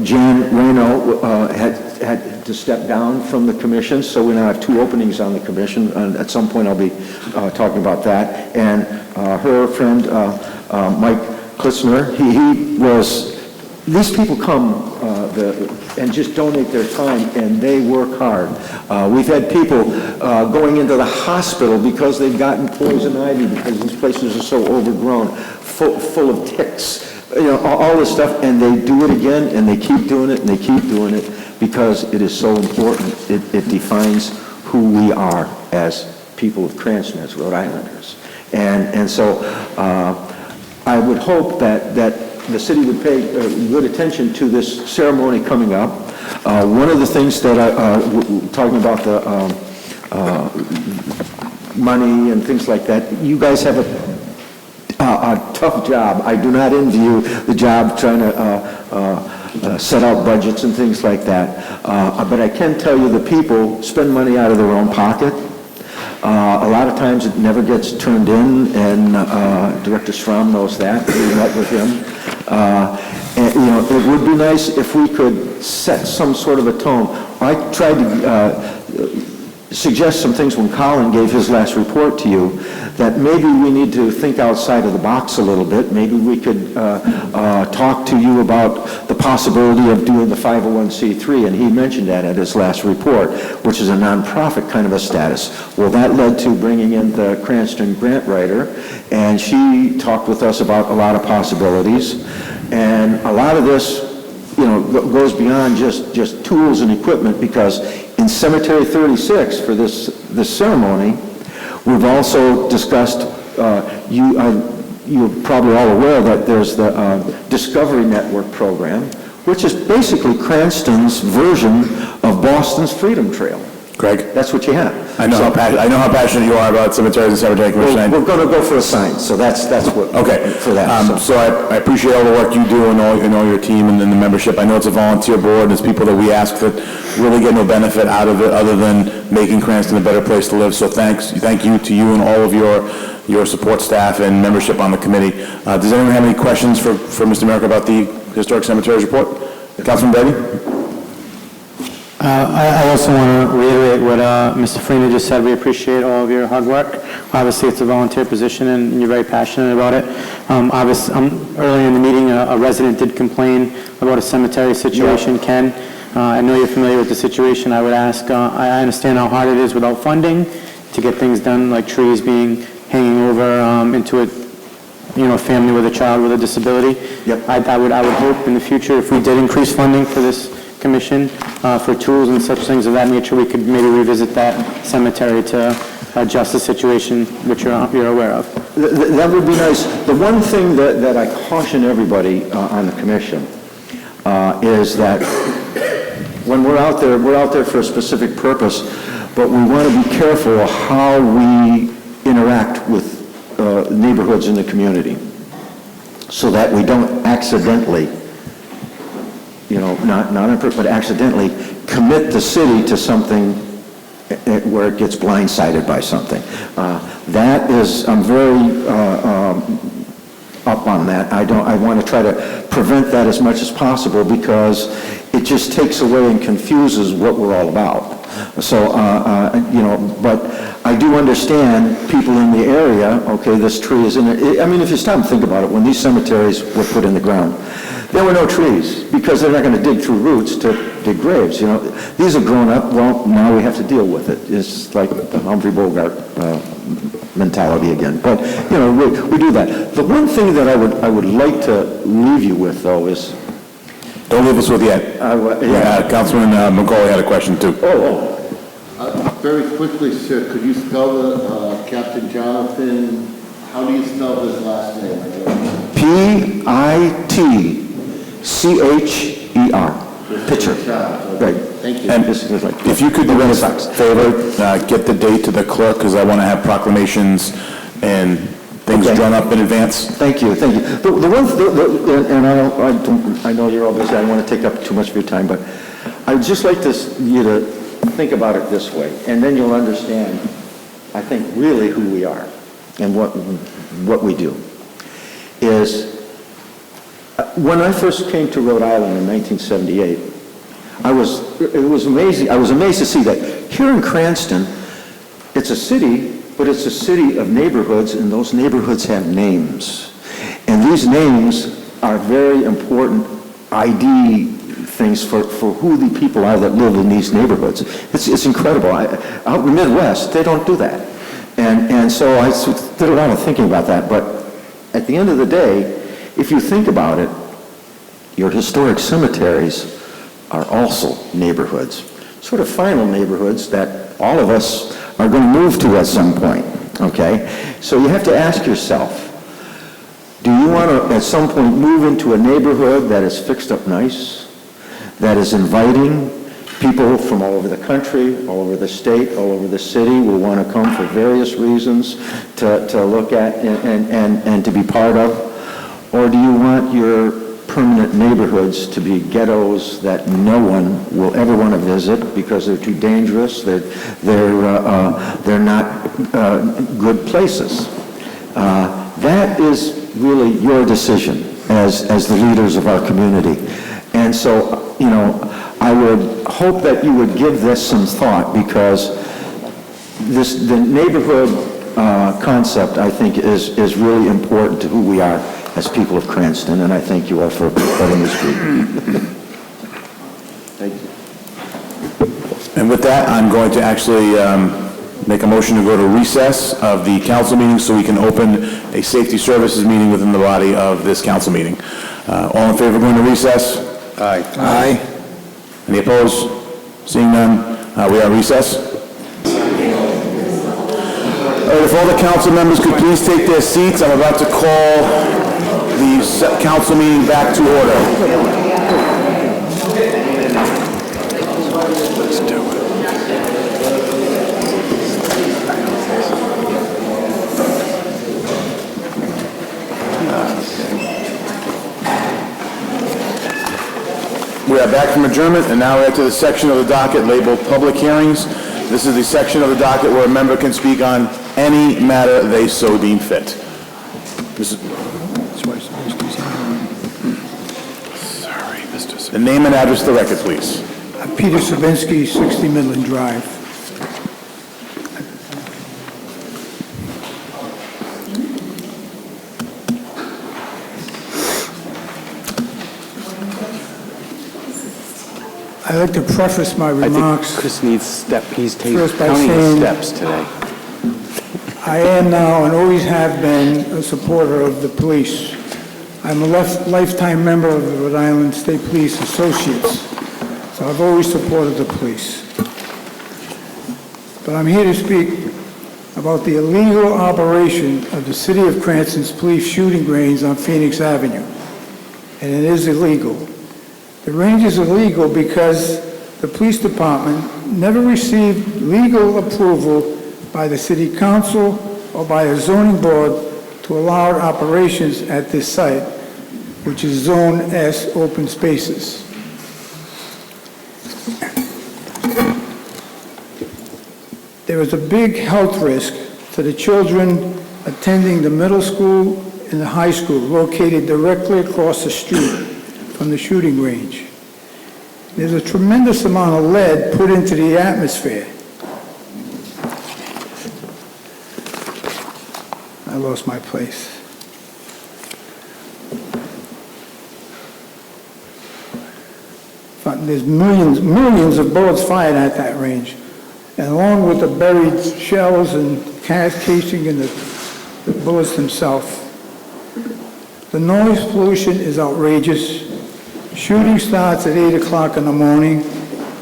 Jan Reno had to step down from the commission, so we now have 2 openings on the commission, and at some point I'll be talking about that. And her friend, Mike Klitzner, he was, these people come and just donate their time, and they work hard. We've had people going into the hospital because they've gotten poison ivy because these places are so overgrown, full of ticks. You know, all this stuff, and they do it again, and they keep doing it, and they keep doing it, because it is so important. It defines who we are as people of Cranston, as Rhode Islanders. And so I would hope that the city would pay good attention to this ceremony coming up. One of the things that talking about the money and things like that, you guys have a tough job. I do not envy you the job trying to set out budgets and things like that. But I can tell you the people spend money out of their own pocket. A lot of times it never gets turned in, and Director Strom knows that. We met with him. And, you know, it would be nice if we could set some sort of a tone. I tried to suggest some things when Colin gave his last report to you, that maybe we need to think outside of the box a little bit. Maybe we could talk to you about the possibility of doing the 501c3, and he mentioned that at his last report, which is a nonprofit kind of a status. Well, that led to bringing in the Cranston grant writer, and she talked with us about a lot of possibilities, and a lot of this, you know, goes beyond just tools and equipment, because in Cemetery 36 for this ceremony, we've also discussed, you're probably all aware that there's the Discovery Network program, which is basically Cranston's version of Boston's Freedom Trail. Greg? That's what you have. I know how passionate you are about cemeteries and cemetery commission. We're going to go for a sign, so that's what. Okay. For that. So I appreciate all the work you do and all your team and the membership. I know it's a volunteer board. It's people that we ask that really get no benefit out of it other than making Cranston a better place to live. So thank you to you and all of your support staff and membership on the committee. Does anyone have any questions for Mr. Merrick about the Historic Cemeteries report? Councilman Brady? I also want to reiterate what Mr. Farina just said. We appreciate all of your hard work. Obviously, it's a volunteer position, and you're very passionate about it. Obviously, earlier in the meeting, a resident did complain about a cemetery situation. Ken, I know you're familiar with the situation. I would ask, I understand how hard it is without funding to get things done, like trees hanging over into a family with a child with a disability. Yep. I would hope in the future, if we did increase funding for this commission for tools and such things of that nature, we could maybe revisit that cemetery to adjust the situation which you're aware of. That would be nice. The one thing that I caution everybody on the commission is that when we're out there for a specific purpose, but we want to be careful how we interact with neighborhoods in the community so that we don't accidentally, not on purpose, but accidentally commit the city to something where it gets blindsided by something. I'm very up on that. I want to try to prevent that as much as possible, because it just takes away and confuses what we're all about. So, but I do understand people in the area, okay, this tree is in it. I mean, if you stop and think about it, when these cemeteries were put in the ground, there were no trees, because they're not going to dig through roots to dig graves, These are grown up, well, now we have to deal with it. It's like the Humphrey Bogart mentality again. But, we do that. The one thing that I would like to leave you with, though, is... Don't leave us with yet. Councilman McCauley had a question, too. Very quickly, sir, could you spell the Captain Jonathan, how do you spell his last name? Pitcher. Pitcher. Right. Thank you. And if you could do us a favor, get the date to the clerk, because I want to have proclamations and things drawn up in advance. Thank you. The one, I know you're all busy, I don't want to take up too much of your time, but I'd just like you to think about it this way, and then you'll understand, I think, really who we are and what we do. Is when I first came to Rhode Island in 1978, I was amazed to see that here in Cranston, it's a city, but it's a city of neighborhoods, and those neighborhoods have names. And these names are very important ID things for who the people are that live in these neighborhoods. It's incredible. Out in the Midwest, they don't do that. And so I did a lot of thinking about that. But at the end of the day, if you think about it, your historic cemeteries are also neighborhoods, sort of final neighborhoods that all of us are going to move to at some point, okay? So you have to ask yourself, do you want to at some point move into a neighborhood that is fixed up nice, that is inviting? People from all over the country, all over the state, all over the city will want to come for various reasons to look at and to be part of? Or do you want your permanent neighborhoods to be ghettos that no one will ever want to visit because they're too dangerous, they're not good places? That is really your decision as the leaders of our community. And so, I would hope that you would give this some thought, because the neighborhood concept, I think, is really important to who we are as people of Cranston, and I thank you all for letting me speak. Thank you. And with that, I'm going to actually make a motion to go to recess of the council meeting so we can open a safety services meeting within the body of this council meeting. All in favor of going to recess? Aye. Aye. Any opposed? Seeing none, we are recess. All right, if all the council members could please take their seats, I'm about to call the council meeting back to order. Let's do it. We are back from adjournment, and now we're to the section of the docket labeled Public Hearings. This is the section of the docket where a member can speak on any matter they so deem fit. The name and address to the record, please. Peter Sabinsky, 60 Midland Drive. I'd like to preface my remarks. Chris needs he's first by counting saying steps today. I am now and always have been a supporter of the police. I'm a lifetime member of the Rhode Island State Police Associates, so I've always supported the police. But I'm here to speak about the illegal operation of the City of Cranston's police shooting range on Phoenix Avenue, and it is illegal. The range is illegal because the police department never received legal approval by the city council or by a zoning board to allow operations at this site, which is Zone S open spaces. There is a big health risk to the children attending the middle school and the high school located directly across the street from the shooting range. There's a tremendous amount of lead put into the atmosphere. I lost my place. But there's millions of bullets fired at that range. And along with the buried shells and casing and the bullets themselves. The noise pollution is outrageous. Shooting starts at 8 o'clock in the morning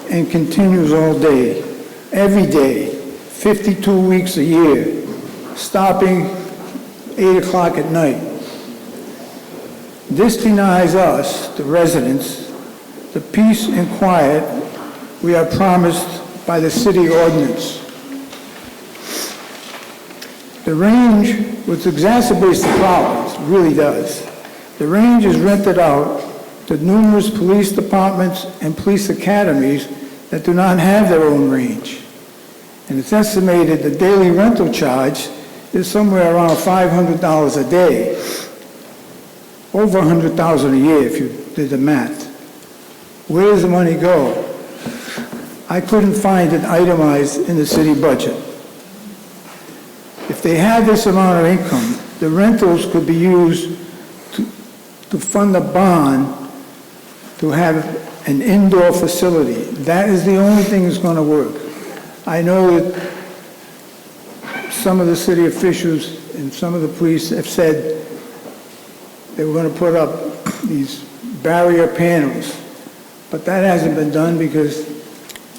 and continues all day, every day, 52 weeks a year, stopping 8 o'clock at night. This denies us, the residents, the peace and quiet we are promised by the city ordinance. The range, which exacerbates the problems, really does. The range is rented out to numerous police departments and police academies that do not have their own range. And it's estimated the daily rental charge is somewhere around $500 a day, over $100,000 a year if you did the math. Where does the money go? I couldn't find it itemized in the city budget. If they had this amount of income, the rentals could be used to fund a bond to have an indoor facility. That is the only thing that's going to work. I know that some of the city officials and some of the police have said they were going to put up these barrier panels, but that hasn't been done because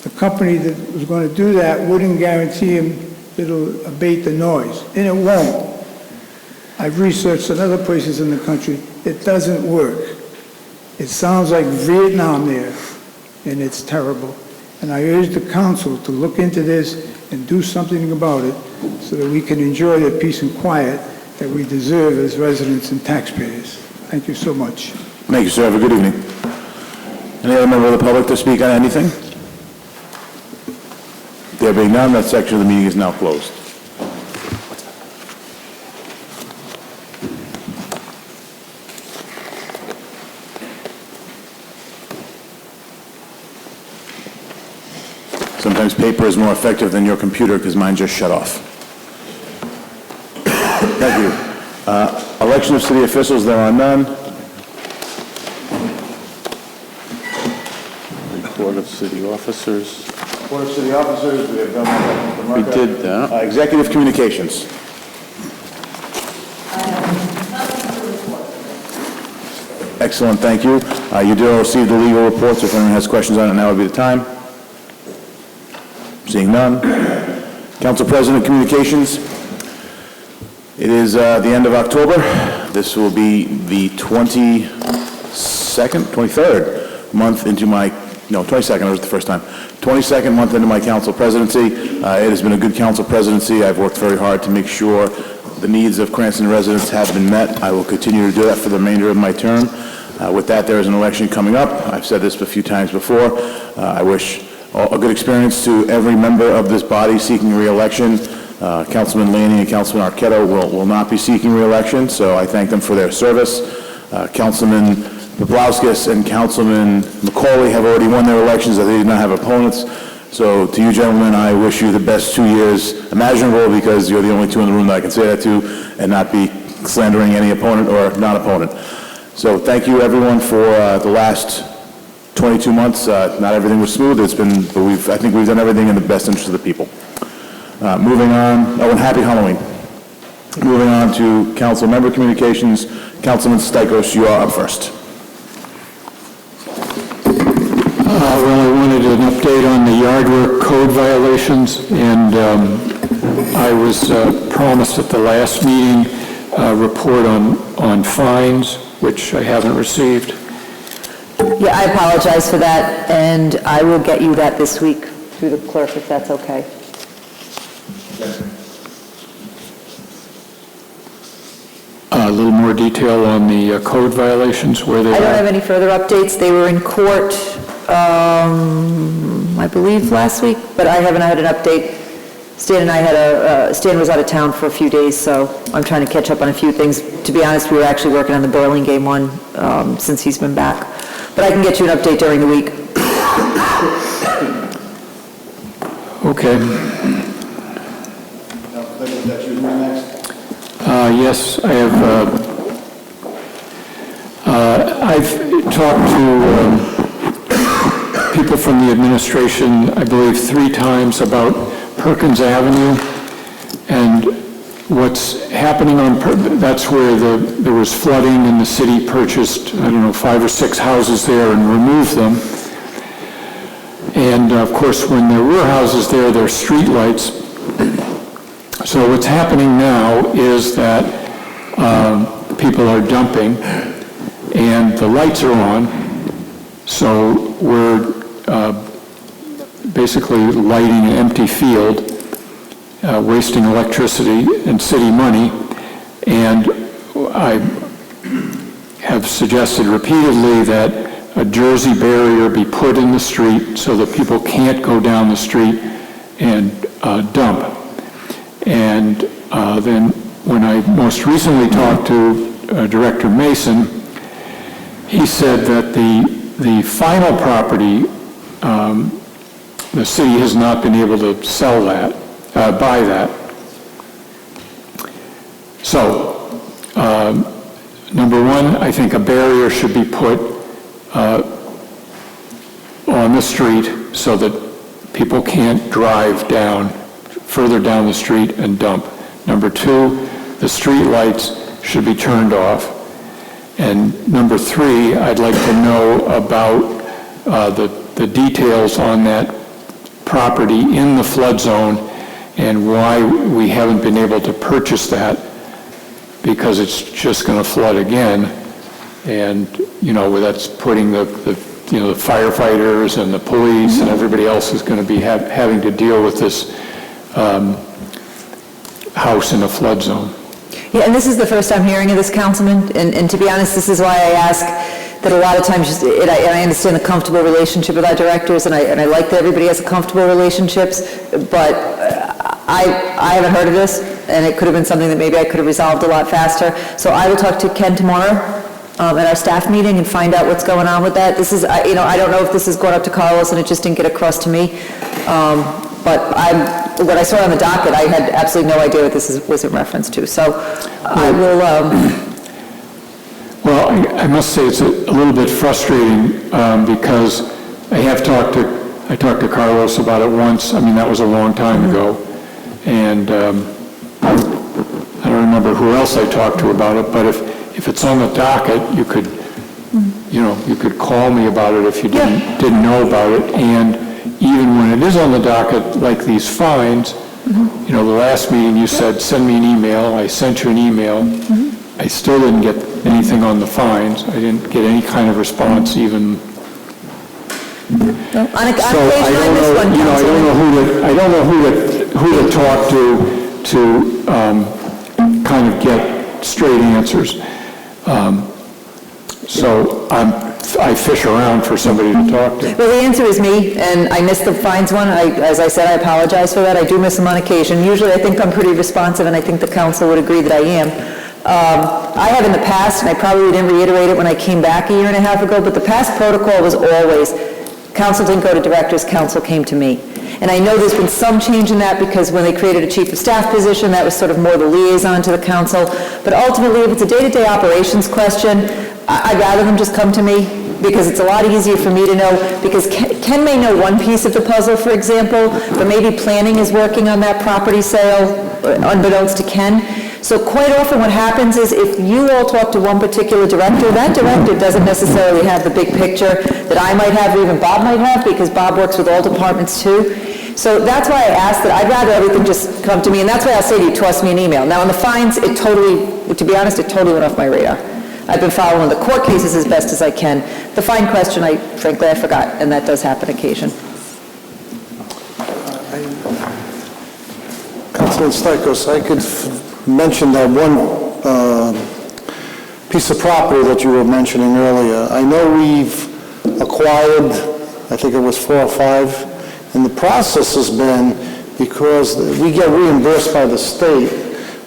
the company that was going to do that wouldn't guarantee them that it'll abate the noise, and it won't. I've researched in other places in the country. It doesn't work. It sounds like Vietnam there, and it's terrible. And I urge the council to look into this and do something about it so that we can enjoy the peace and quiet that we deserve as residents and taxpayers. Thank you so much. Thank you, sir. Have a good evening. Any other member of the public to speak on anything? There being none, that section of the meeting is now closed. Sometimes paper is more effective than your computer because mine just shut off. Thank you. Election of city officials, there are none. Report of city officers. Board of City Officers, we have done that. We did that. Executive Communications. Excellent, thank you. You do receive the legal reports. If anyone has questions on it, now would be the time. Seeing none. Council President Communications. It is the end of October. This will be the 23rd month into my 22nd, it was the first time. 22nd month into my council presidency. It has been a good council presidency. I've worked very hard to make sure the needs of Cranston residents have been met. I will continue to do that for the remainder of my term. With that, there is an election coming up. I've said this a few times before. I wish a good experience to every member of this body seeking re-election. Councilman Laney and Councilman Arquette will not be seeking re-election, so I thank them for their service. Councilman Paplowskis and Councilman McCauley have already won their elections, as they did not have opponents. So to you gentlemen, I wish you the best 2 years imaginable because you're the only two in the room that I can say that to and not be slandering any opponent or non-opponent. So thank you everyone for the last 22 months. Not everything was smooth. But I think we've done everything in the best interest of the people. Moving on, and happy Halloween. Moving on to council member communications. Councilman Stikos, you are up first. Well, I wanted an update on the yard work code violations, and I was promised at the last meeting a report on fines, which I haven't received. Yeah, I apologize for that, and I will get you that this week through the clerk, if that's okay. A little more detail on the code violations, where they are. I don't have any further updates. They were in court, I believe, last week, but I haven't had an update. Stan was out of town for a few days, so I'm trying to catch up on a few things. To be honest, we were actually working on the Burlingame one since he's been back. But I can get you an update during the week. Okay. Yes, I have, I've talked to people from the administration, I believe 3 times about Perkins Avenue, and what's happening on, that's where there was flooding and the city purchased, I don't know, 5 or 6 houses there and removed them. And of course, when there were houses there, there are streetlights. So what's happening now is that people are dumping and the lights are on, so we're basically lighting an empty field, wasting electricity and city money, and I have suggested repeatedly that a Jersey barrier be put in the street so that people can't go down the street and dump. And then when I most recently talked to Director Mason, he said that the final property, the city has not been able to sell that, buy that. So, number one, I think a barrier should be put on the street so that people can't drive down, further down the street and dump. Number two, the street lights should be turned off. And number three, I'd like to know about the details on that property in the flood zone and why we haven't been able to purchase that, because it's just going to flood again. And, you know, that's putting the firefighters and the police and everybody else is going to be having to deal with this house in a flood zone. Yeah, and this is the first I'm hearing of this, Councilman, and to be honest, this is why I ask that a lot of times, and I understand the comfortable relationship with our directors, and I like that everybody has comfortable relationships, but I haven't heard of this, and it could have been something that maybe I could have resolved a lot faster. So I will talk to Ken tomorrow at our staff meeting and find out what's going on with that. This is, I don't know if this is going up to Carlos and it just didn't get across to me, but what I saw on the docket, I had absolutely no idea what this was in reference to. So I will... Well, I must say it's a little bit frustrating because I talked to Carlos about it once. I mean, that was a long time ago. And I don't remember who else I talked to about it, but if it's on the docket, you could, you could call me about it if you didn't know about it. And even when it is on the docket, like these fines, the last meeting you said, send me an email. I sent you an email. I still didn't get anything on the fines. I didn't get any kind of response even. I don't know who to talk to kind of get straight answers. So I fish around for somebody to talk to. Well, the answer is me, and I missed the fines one. As I said, I apologize for that. I do miss them on occasion. Usually I think I'm pretty responsive, and I think the council would agree that I am. I have in the past, and I probably didn't reiterate it when I came back a year and a half ago, but the past protocol was always, council didn't go to directors, council came to me. And I know there's been some change in that because when they created a chief of staff position, that was sort of more the liaison to the council. But ultimately, if it's a day-to-day operations question, I'd rather them just come to me because it's a lot easier for me to know, because Ken may know one piece of the puzzle, for example, but maybe planning is working on that property sale, unbeknownst to Ken. So quite often what happens is if you all talk to one particular director, that director doesn't necessarily have the big picture that I might have or even Bob might have, because Bob works with all departments too. So that's why I asked that I'd rather everything just come to me, and that's why I'll say to you, toss me an email. Now on the fines, to be honest, it totally went off my radar. I've been following the court cases as best as I can. The fine question, frankly, I forgot, and that does happen occasion. Councilman Stichels, I could mention that one piece of property that you were mentioning earlier. I know we've acquired, I think it was 4 or 5, and the process has been, because we get reimbursed by the state,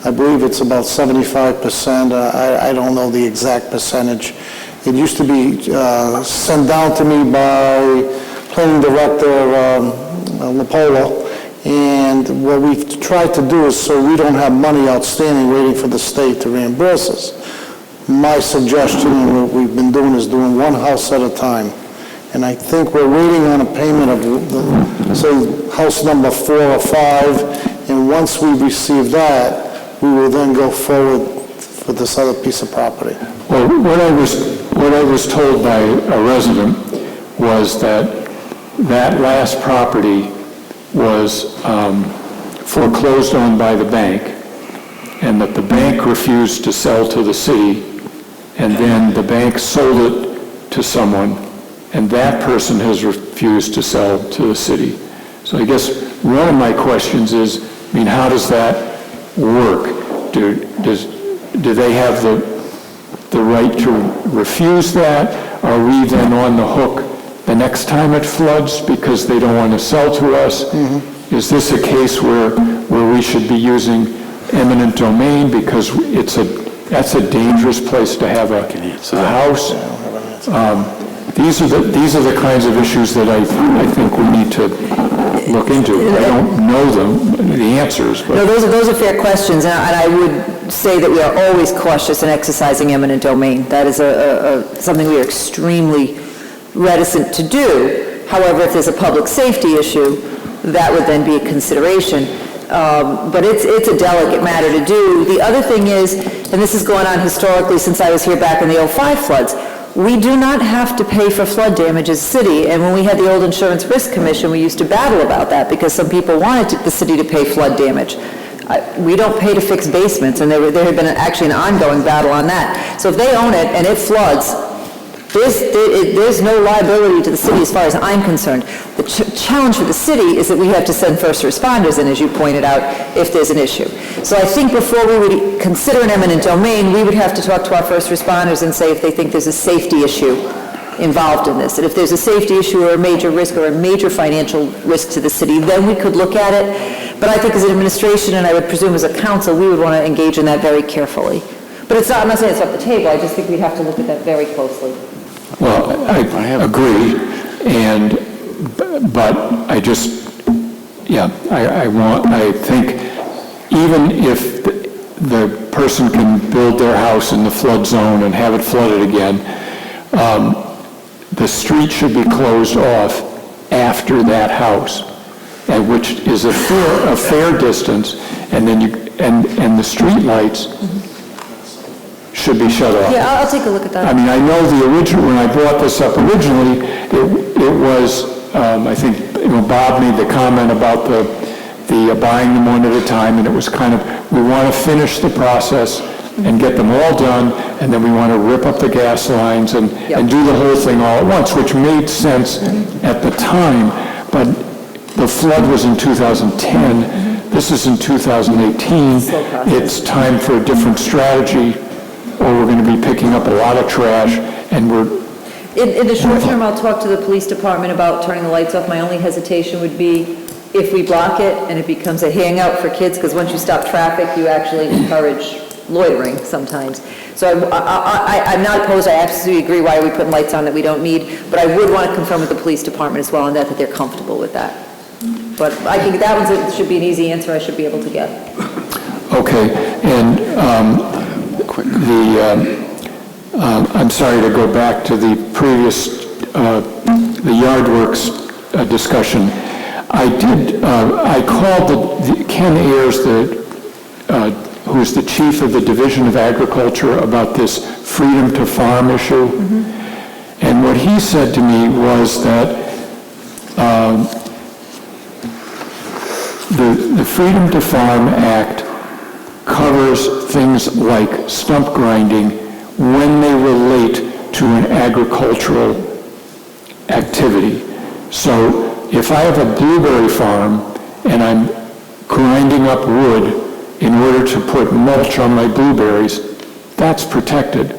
I believe it's about 75%. I don't know the exact percentage. It used to be sent down to me by planning director, Lapola, and what we've tried to do is so we don't have money outstanding waiting for the state to reimburse us. My suggestion, and what we've been doing, is doing one house at a time. And I think we're waiting on a payment of, say, house number 4 or 5, and once we receive that, we will then go forward for this other piece of property. Well, what I was told by a resident was that that last property was foreclosed on by the bank, and that the bank refused to sell to the city, and then the bank sold it to someone, and that person has refused to sell to the city. So I guess one of my questions is, I mean, how does that work? Do they have the right to refuse that? Are we then on the hook the next time it floods because they don't want to sell to us? Mm-hmm. Is this a case where we should be using eminent domain because that's a dangerous place to have a house? These are the kinds of issues that I think we need to look into. I don't know the answers, but... No, those are fair questions, and I would say that we are always cautious in exercising eminent domain. That is something we are extremely reticent to do. However, if there's a public safety issue, that would then be a consideration. But it's a delicate matter to do. The other thing is, and this has gone on historically since I was here back in the 2005 floods, we do not have to pay for flood damage as a city, and when we had the old Insurance Risk Commission, we used to battle about that because some people wanted the city to pay flood damage. We don't pay to fix basements, and there had been actually an ongoing battle on that. So if they own it and it floods, there's no liability to the city as far as I'm concerned. The challenge for the city is that we have to send first responders in, as you pointed out, if there's an issue. So I think before we would consider an eminent domain, we would have to talk to our first responders and say if they think there's a safety issue involved in this. And if there's a safety issue or a major risk or a major financial risk to the city, then we could look at it. But I think as an administration, and I would presume as a council, we would want to engage in that very carefully. But I'm not saying it's off the table, I just think we'd have to look at that very closely. Well, I agree, but I just, I think even if the person can build their house in the flood zone and have it flooded again, the street should be closed off after that house, which is a fair distance, and then and the street lights should be shut off. Yeah, I'll take a look at that. I mean, I know when I brought this up originally, it was, I think, Bob made the comment about the buying them one at a time, and it was kind of, we want to finish the process and get them all done, and then we want to rip up the gas lines and do the whole thing all at once, which made sense at the time, but the flood was in 2010. This is in 2018. It's time for a different strategy, or we're going to be picking up a lot of trash, and we're... In the short term, I'll talk to the police department about turning the lights off. My only hesitation would be if we block it and it becomes a hangout for kids, because once you stop traffic, you actually encourage loitering sometimes. So I'm not opposed. I absolutely agree why are we putting lights on that we don't need, but I would want to confirm with the police department as well on that they're comfortable with that. But I think that one should be an easy answer I should be able to get. Okay, and I'm sorry to go back to the previous, the yard works discussion. I called Ken Ayers, who is the chief of the Division of Agriculture, about this freedom to farm issue. Mm-hmm. And what he said to me was that the Freedom to Farm Act covers things like stump grinding when they relate to an agricultural activity. So if I have a blueberry farm and I'm grinding up wood in order to put mulch on my blueberries, that's protected.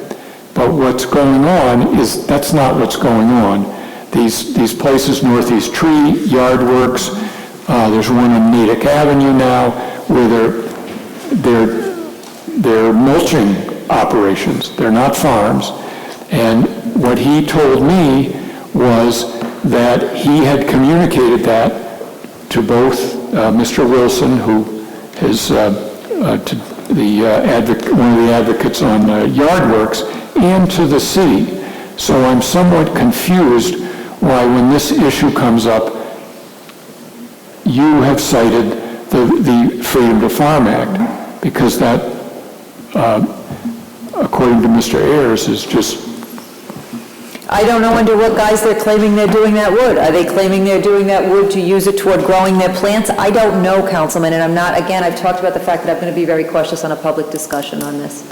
But what's going on is that's not what's going on. These places, Northeast Tree, Yard Works, there's one on Natick Avenue now where they're mulching operations. They're not farms. And what he told me was that he had communicated that to both Mr. Wilson, who is one of the advocates on Yardworks, and to the city. So I'm somewhat confused why, when this issue comes up, you have cited the Freedom to Farm Act, because that, according to Mr. Ayers, is just... I don't know under what guise they're claiming they're doing that wood. Are they claiming they're doing that wood to use it toward growing their plants? I don't know, Councilman, and I'm not, again, I've talked about the fact that I'm going to be very cautious on a public discussion on this.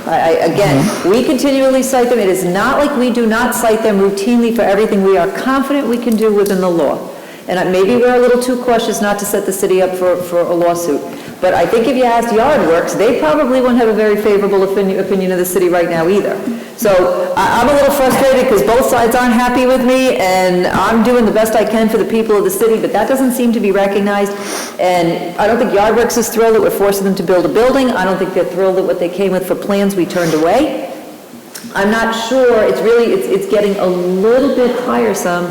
Again, we continually cite them. It is not like we do not cite them routinely for everything we are confident we can do within the law. And maybe we're a little too cautious not to set the city up for a lawsuit. But I think if you asked Yardworks, they probably wouldn't have a very favorable opinion of the city right now either. So I'm a little frustrated because both sides aren't happy with me, and I'm doing the best I can for the people of the city, but that doesn't seem to be recognized. And I don't think Yardworks is thrilled that we're forcing them to build a building. I don't think they're thrilled at what they came with for plans we turned away. I'm not sure. It's getting a little bit tiresome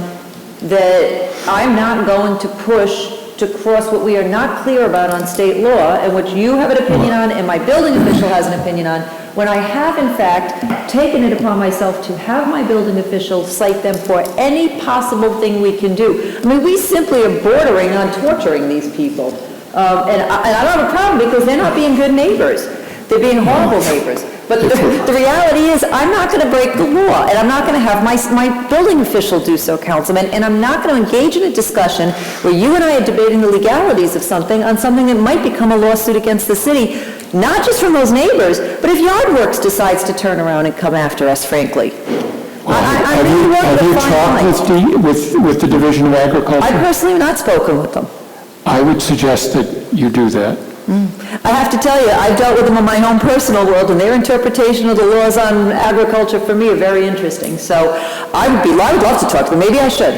that I'm not going to push to cross what we are not clear about on state law, and which you have an opinion on and my building official has an opinion on, when I have in fact taken it upon myself to have my building official cite them for any possible thing we can do. I mean, we simply are bordering on torturing these people. And I don't have a problem because they're not being good neighbors. They're being horrible neighbors. But the reality is, I'm not going to break the law, and I'm not going to have my building official do so, Councilman, and I'm not going to engage in a discussion where you and I are debating the legalities of something on something that might become a lawsuit against the city, not just from those neighbors, but if Yardworks decides to turn around and come after us, frankly. Have you talked with the Division of Agriculture? I personally have not spoken with them. I would suggest that you do that. I have to tell you, I've dealt with them in my own personal world, and their interpretation of the laws on agriculture for me are very interesting. So I would love to talk to them. Maybe I should.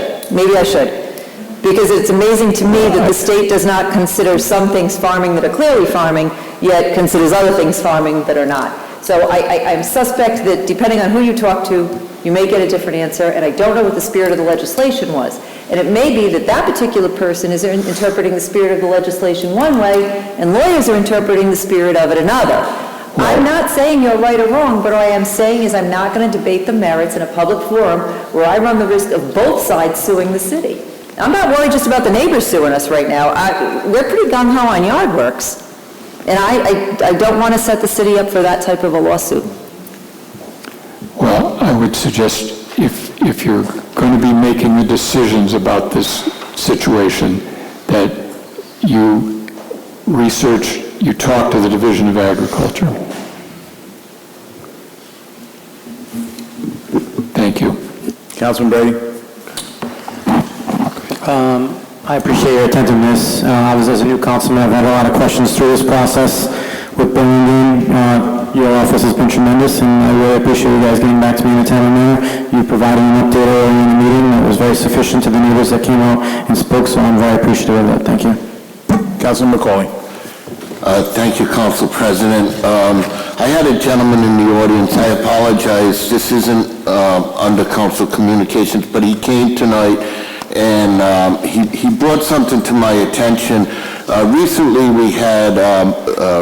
Because it's amazing to me that the state does not consider some things farming that are clearly farming, yet considers other things farming that are not. So I'm suspect that depending on who you talk to, you may get a different answer, and I don't know what the spirit of the legislation was. And it may be that that particular person is interpreting the spirit of the legislation one way, and lawyers are interpreting the spirit of it another. I'm not saying you're right or wrong, but what I am saying is I'm not going to debate the merits in a public forum where I run the risk of both sides suing the city. I'm not worried just about the neighbors suing us right now. We're pretty gung-ho on Yardworks, and I don't want to set the city up for that type of a lawsuit. Well, I would suggest if you're going to be making the decisions about this situation, that you research, you talk to the Division of Agriculture. Thank you. Councilman Brady? I appreciate your attentiveness. Obviously, as a new councilman, I've had a lot of questions through this process with Burlington. Your office has been tremendous, and I really appreciate you guys getting back to me in a timely manner. You providing an update earlier in the meeting that was very sufficient to the neighbors that came out and spoke, so I'm very appreciative of that. Thank you. Councilman McCauley. Thank you, Council President. I had a gentleman in the audience. I apologize. This isn't under council communications, but he came tonight and he brought something to my attention. Recently, we had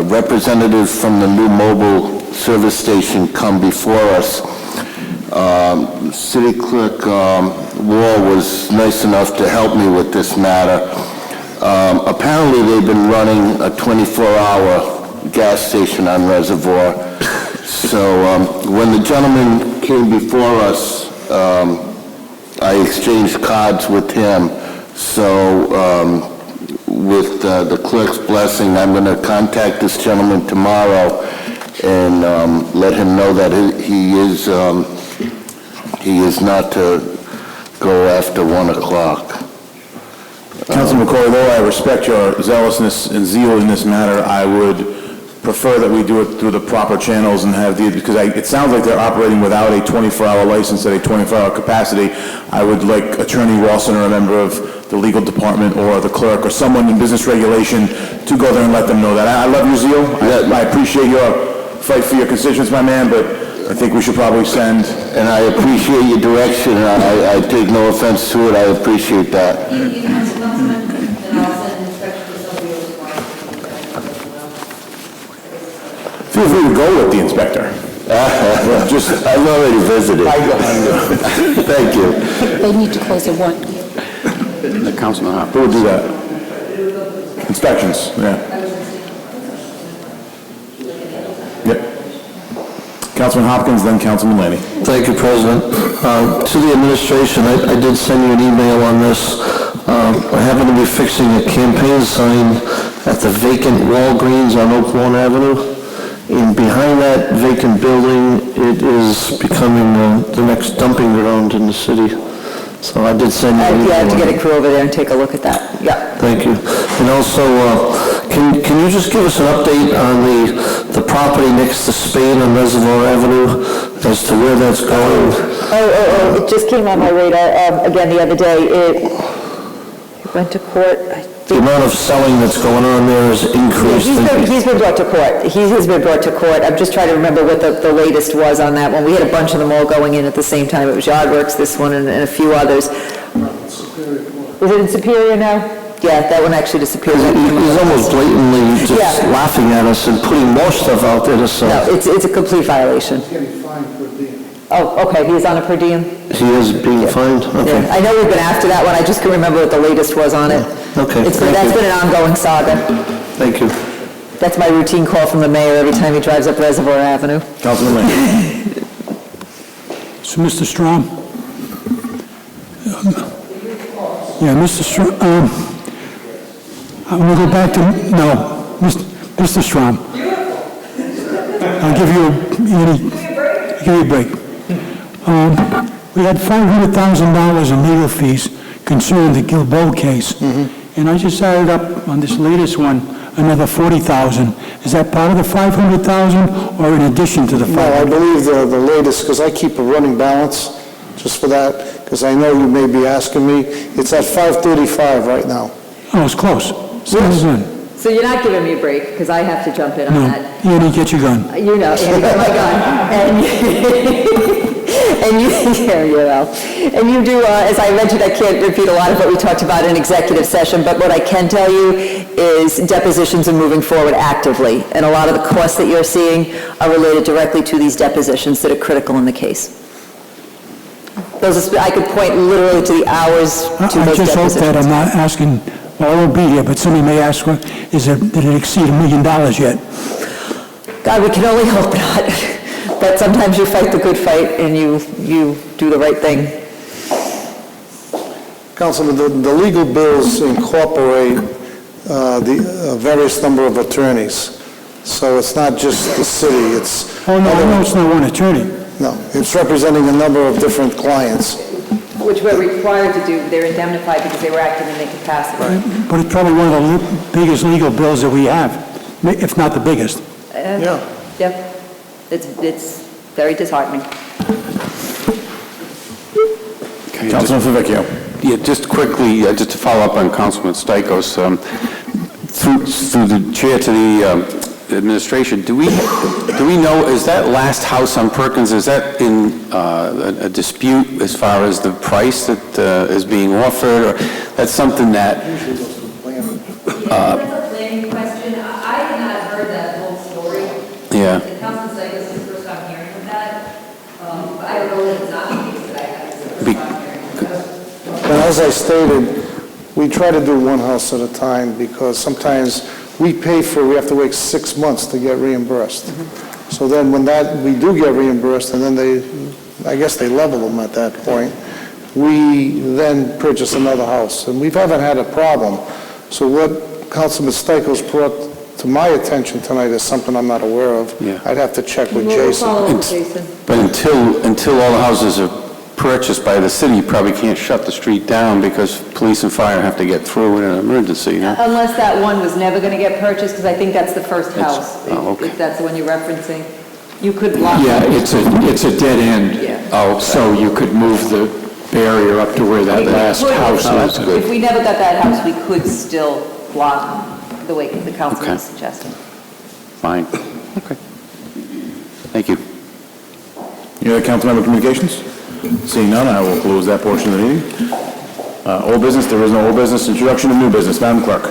representatives from the new mobile service station come before us. City Clerk Wall was nice enough to help me with this matter. Apparently, they've been running a 24-hour gas station on Reservoir. So when the gentleman came before us, I exchanged cards with him. So with the clerk's blessing, I'm going to contact this gentleman tomorrow and let him know that he is not to go after 1 o'clock. Councilman McCauley, though I respect your zealousness and zeal in this matter, I would prefer that we do it through the proper channels and have because it sounds like they're operating without a 24-hour license at a 24-hour capacity. I would like Attorney Rawson or a member of the legal department or the clerk or someone in business regulation to go there and let them know that. I love your zeal. I appreciate your fight for your constituents, my man, but I think we should probably send... And I appreciate your direction, and I take no offense to it, I appreciate that. Councilman, and I'll send an inspection to somebody else tomorrow. Feel free to go with the inspector. I've already visited. Thank you. They need to close at 1. The Councilman Hopkins. Who will do that? Inspections, yeah. Yep. Councilman Hopkins, then Councilman Lanning. Thank you, President. To the administration, I did send you an email on this. I happen to be fixing a campaign sign at the vacant Walgreens on Oak Lawn Avenue. And behind that vacant building, it is becoming the next dumping ground in the city. So I did send you an email. I have to get a crew over there and take a look at that. Yeah. Thank you. And also, can you just give us an update on the property next to Spain on Reservoir Avenue as to where that's going? Oh, it just came on my radar again the other day. It went to court. The amount of selling that's going on there has increased. He's been brought to court. He has been brought to court. I'm just trying to remember what the latest was on that one. We had a bunch of them all going in at the same time. It was Yardworks, this one, and a few others. Is it in Superior now? Yeah, that one actually disappeared. He's almost blatantly just laughing at us and putting more stuff out there to sell. No, it's a complete violation. Oh, okay, he is on a per diem? He is being fined? Okay. Yeah. I know we've been after that one, I just couldn't remember what the latest was on it. Okay, That's been an ongoing saga. Thank you. That's my routine call from the mayor every time he drives up Reservoir Avenue. Councilman Lanning. So, Mr. Strom? Yeah, Mr. Strom, I'm going to go back to, Mr. Strom. I'll give you a break. We had $500,000 in legal fees concerning the Gilboa case. And I just added up on this latest one, another $40,000. Is that part of the $500,000 or in addition to the $500,000? No, I believe the latest, because I keep a running balance just for that, because I know you may be asking me. It's at 535 right now. Oh, it's close. Yes. So you're not giving me a break, because I have to jump in on that. No, Andy, get your gun. You know, Andy, get my gun. And you do, as I mentioned, I can't repeat a lot of what we talked about in executive session, but what I can tell you is depositions are moving forward actively, and a lot of the costs that you're seeing are related directly to these depositions that are critical in the case. I could point literally to the hours to those depositions. I just hope that I'm not asking, well, I won't be here, but somebody may ask, did it exceed $1 million yet? God, we can only hope not. But sometimes you fight the good fight and you do the right thing. Councilman, the legal bills incorporate the various number of attorneys. So it's not just the city, it's... Oh, no, I know it's not one attorney. No, it's representing a number of different clients. Which we're required to do. They're indemnified because they were acting in their capacity. Right. But it's probably one of the biggest legal bills that we have, if not the biggest. Yeah. Yep. It's very disheartening. Councilman Favecchio. Yeah, just quickly, just to follow up on Councilman Stichels, through the chair to the administration, do we know, is that last house on Perkins, is that in a dispute as far as the price that is being offered, or that's something that... That's a planning question. I had not heard that whole story. Yeah. Councilman Stichels is the first time hearing of that. But I don't know that it's not the case that I have. It's the first time hearing of that. And as I stated, we try to do one house at a time because sometimes we have to wait 6 months to get reimbursed. So then when we do get reimbursed, and then I guess they level them at that point, we then purchase another house. And we haven't had a problem. So what Councilman Stichels brought to my attention tonight is something I'm not aware of. Yeah. I'd have to check with We'll Jason. follow up, Jason. But until all the houses are purchased by the city, you probably can't shut the street down because police and fire have to get through in an emergency, you know? Unless that one was never going to get purchased, because I think that's the first house. Okay. If that's the one you're referencing. You could block Yeah, it. it's a dead end. Yeah. Oh, So you could move the barrier up to where that last house is. If we never got that house, we could still block the way the council Okay. is suggesting. Fine. Okay. Thank you. Any other council member communications? Seeing none, I will close that portion of the meeting. Old business, there is no old business. Introduction of new business. Madam Clerk.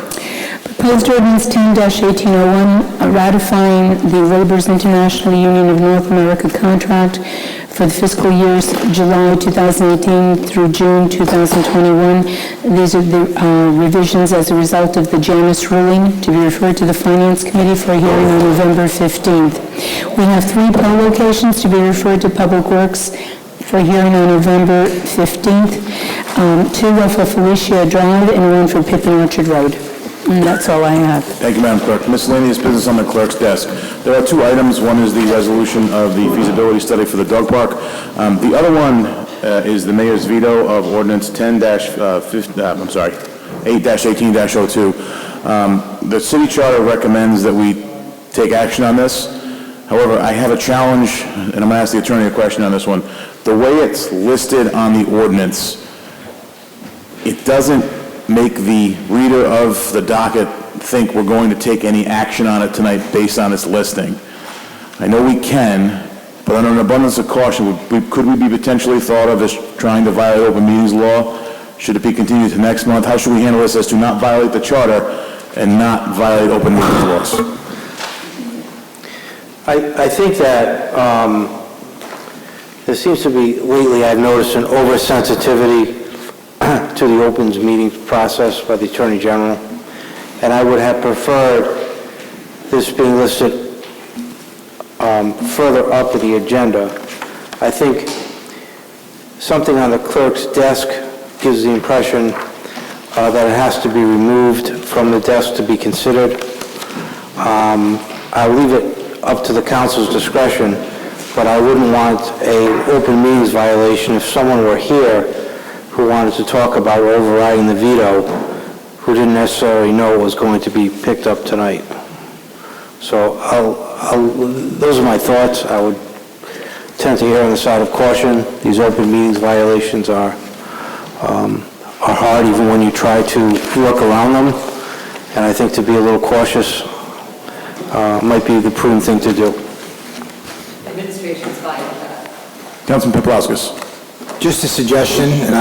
Proposed ordinance 10-1801, ratifying the Laborers International Union of North America contract for the fiscal years July 2018 through June 2021. These are the revisions as a result of the Janus ruling to be referred to the Finance Committee for a hearing on November 15th. We have 3 poll locations to be referred to Public Works for hearing on November 15th. 2 are for Felicia Drive and 1 for Pippin Orchard Road. And that's all I have. Thank you, Madam Clerk. Miscellaneous business on the clerk's desk. There are 2 items. One is the resolution of the feasibility study for the dog park. The other one is the mayor's veto of ordinance 8-18-02. The city charter recommends that we take action on this. However, I have a challenge, and I'm going to ask the attorney a question on this one. The way it's listed on the ordinance, it doesn't make the reader of the docket think we're going to take any action on it tonight based on its listing. I know we can, but under an abundance of caution, could we be potentially thought of as trying to violate open meetings law? Should it be continued to next month? How should we handle this as to not violate the charter and not violate open meetings laws? I think that there seems to be, lately I've noticed an oversensitivity to the open meetings process by the Attorney General, and I would have preferred this being listed further up the agenda. I think something on the clerk's desk gives the impression that it has to be removed from the desk to be considered. I'll leave it up to the council's discretion, but I wouldn't want an open meetings violation if someone were here who wanted to talk about overriding the veto, who didn't necessarily know it was going to be picked up tonight. So those are my thoughts. I would tend to err on the side of caution. These open meetings violations are hard even when you try to work around them, and I think to be a little cautious might be the prudent thing to do. Administration's fine with that. Councilman Paplaskas. Just a suggestion, and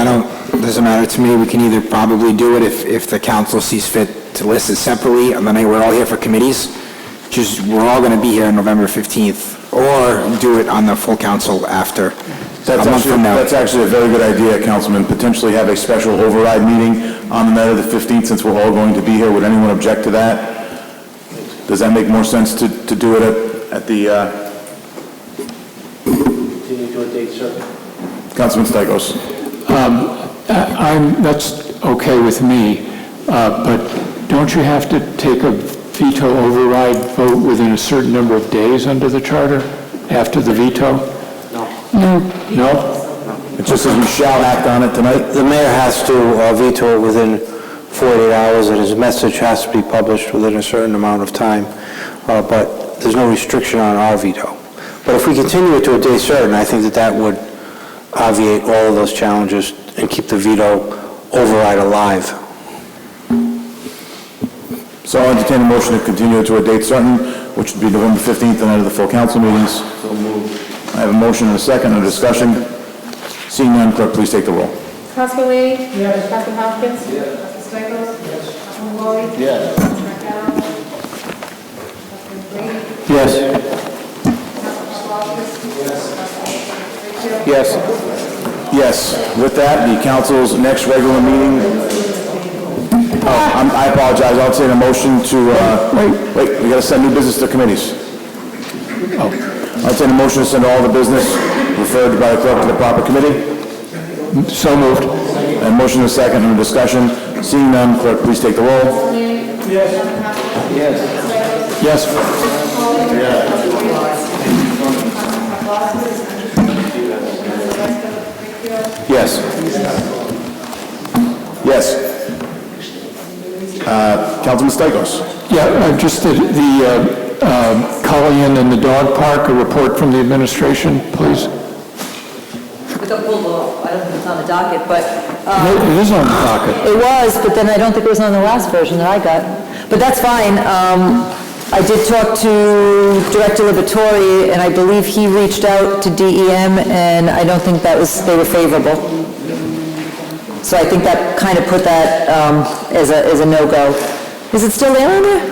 it doesn't matter to me, we can either probably do it if the council sees fit to list it separately, and then we're all here for committees, we're all going to be here on November 15th, or do it on the full council after, a month from now. That's actually a very good idea, Councilman. Potentially have a special override meeting on the night of the 15th, since we're all going to be here. Would anyone object to that? Does that make more sense to do it at the... Continue to a date certain. Councilman Stichels. That's okay with me, but don't you have to take a veto override vote within a certain number of days under the charter after the veto? No. No? It just says we shall act on it tonight? The mayor has to veto it within 48 hours, and his message has to be published within a certain amount of time, but there's no restriction on our veto. But if we continue it to a date certain, I think that would obviate all of those challenges and keep the veto override alive. So I'll entertain a motion to continue it to a date certain, which would be November 15th, the night of the full council meetings. So moved. I have a motion and a second, and a discussion. Seeing none, clerk, please take the roll. Councilman Lee? Yes. Councilman Hopkins? Yes. Councilman Stichels? Yes. Councilman Lloyd? Yes. Councilman McDowell? Councilman Brady? Yes. Yes. Yes. With that, the council's next regular meeting... I apologize. I'll entertain a motion to... Wait, we got to send new business to committees. I'll entertain a motion to send all the business referred by the clerk to the proper committee. So moved. And motion and a second and a discussion. Seeing none, clerk, please take the roll. Yes. Yes. Yes. Yes. Councilman Stichels. Yeah, just the Cullion and the dog park, a report from the administration, please. It got pulled off. I don't think it's on the docket, but... It is on the docket. It was, but then I don't think it was on the last version that I got. But that's fine. I did talk to Director Liberatore, and I believe he reached out to DEM, and I don't think they were favorable. So I think that kind of put that as a no-go. Is it still there on there?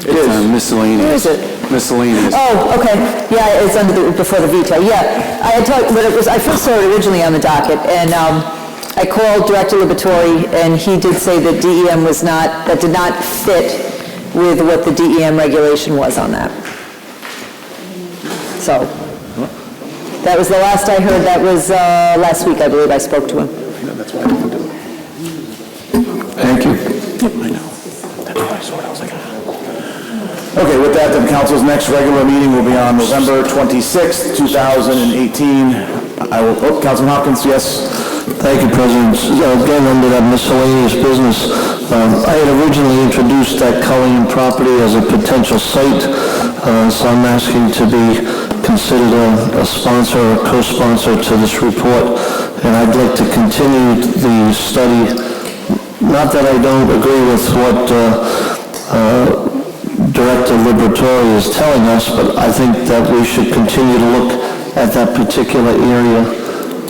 It is. Miscellaneous. Where is it? Miscellaneous. Oh, okay, yeah, it's before the veto, yeah. I had talked, but I first saw it originally on the docket, and I called Director Liberatore, and he did say that DEM did not fit with what the DEM regulation was on that. So, that was the last I heard. That was last week, I believe, I spoke to him. Thank you. Okay, with that, then council's next regular meeting will be on November 26th, 2018. Councilman Hopkins, yes? Thank you, President. Again, under that miscellaneous business, I had originally introduced that Cullinan property as a potential site, so I'm asking to be considered a sponsor or co-sponsor to this report, and I'd like to continue the study. Not that I don't agree with what Director Liberatore is telling us, but I think that we should continue to look at that particular area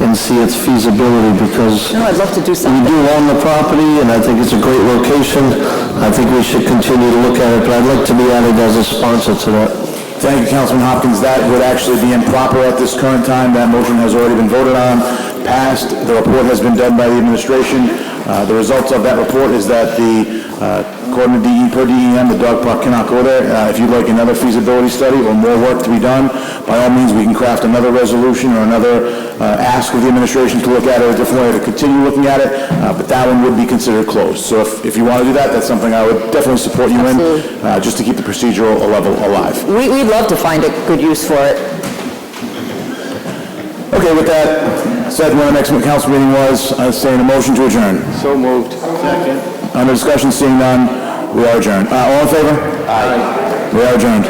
and see its feasibility, because I'd love to do something. We do own the property, and I think it's a great location. I think we should continue to look at it, but I'd like to be added as a sponsor to that. Thank you, Councilman Hopkins. That would actually be improper at this current time. That motion has already been voted on, passed. The report has been done by the administration. The results of that report is that according to per DEM, the dog park cannot go there. If you'd like another feasibility study or more work to be done, by all means, we can craft another resolution or another ask of the administration to look at it a different way, to continue looking at it, but that one would be considered closed. So if you want to do that, that's something I would definitely support you in, just to keep the procedural level alive. We'd love to find a good use for it. Okay, with that said, when the next council meeting was, I was saying a motion to adjourn. So moved. Second. Under discussion, seeing none, we are adjourned. All in favor? Aye. We are adjourned.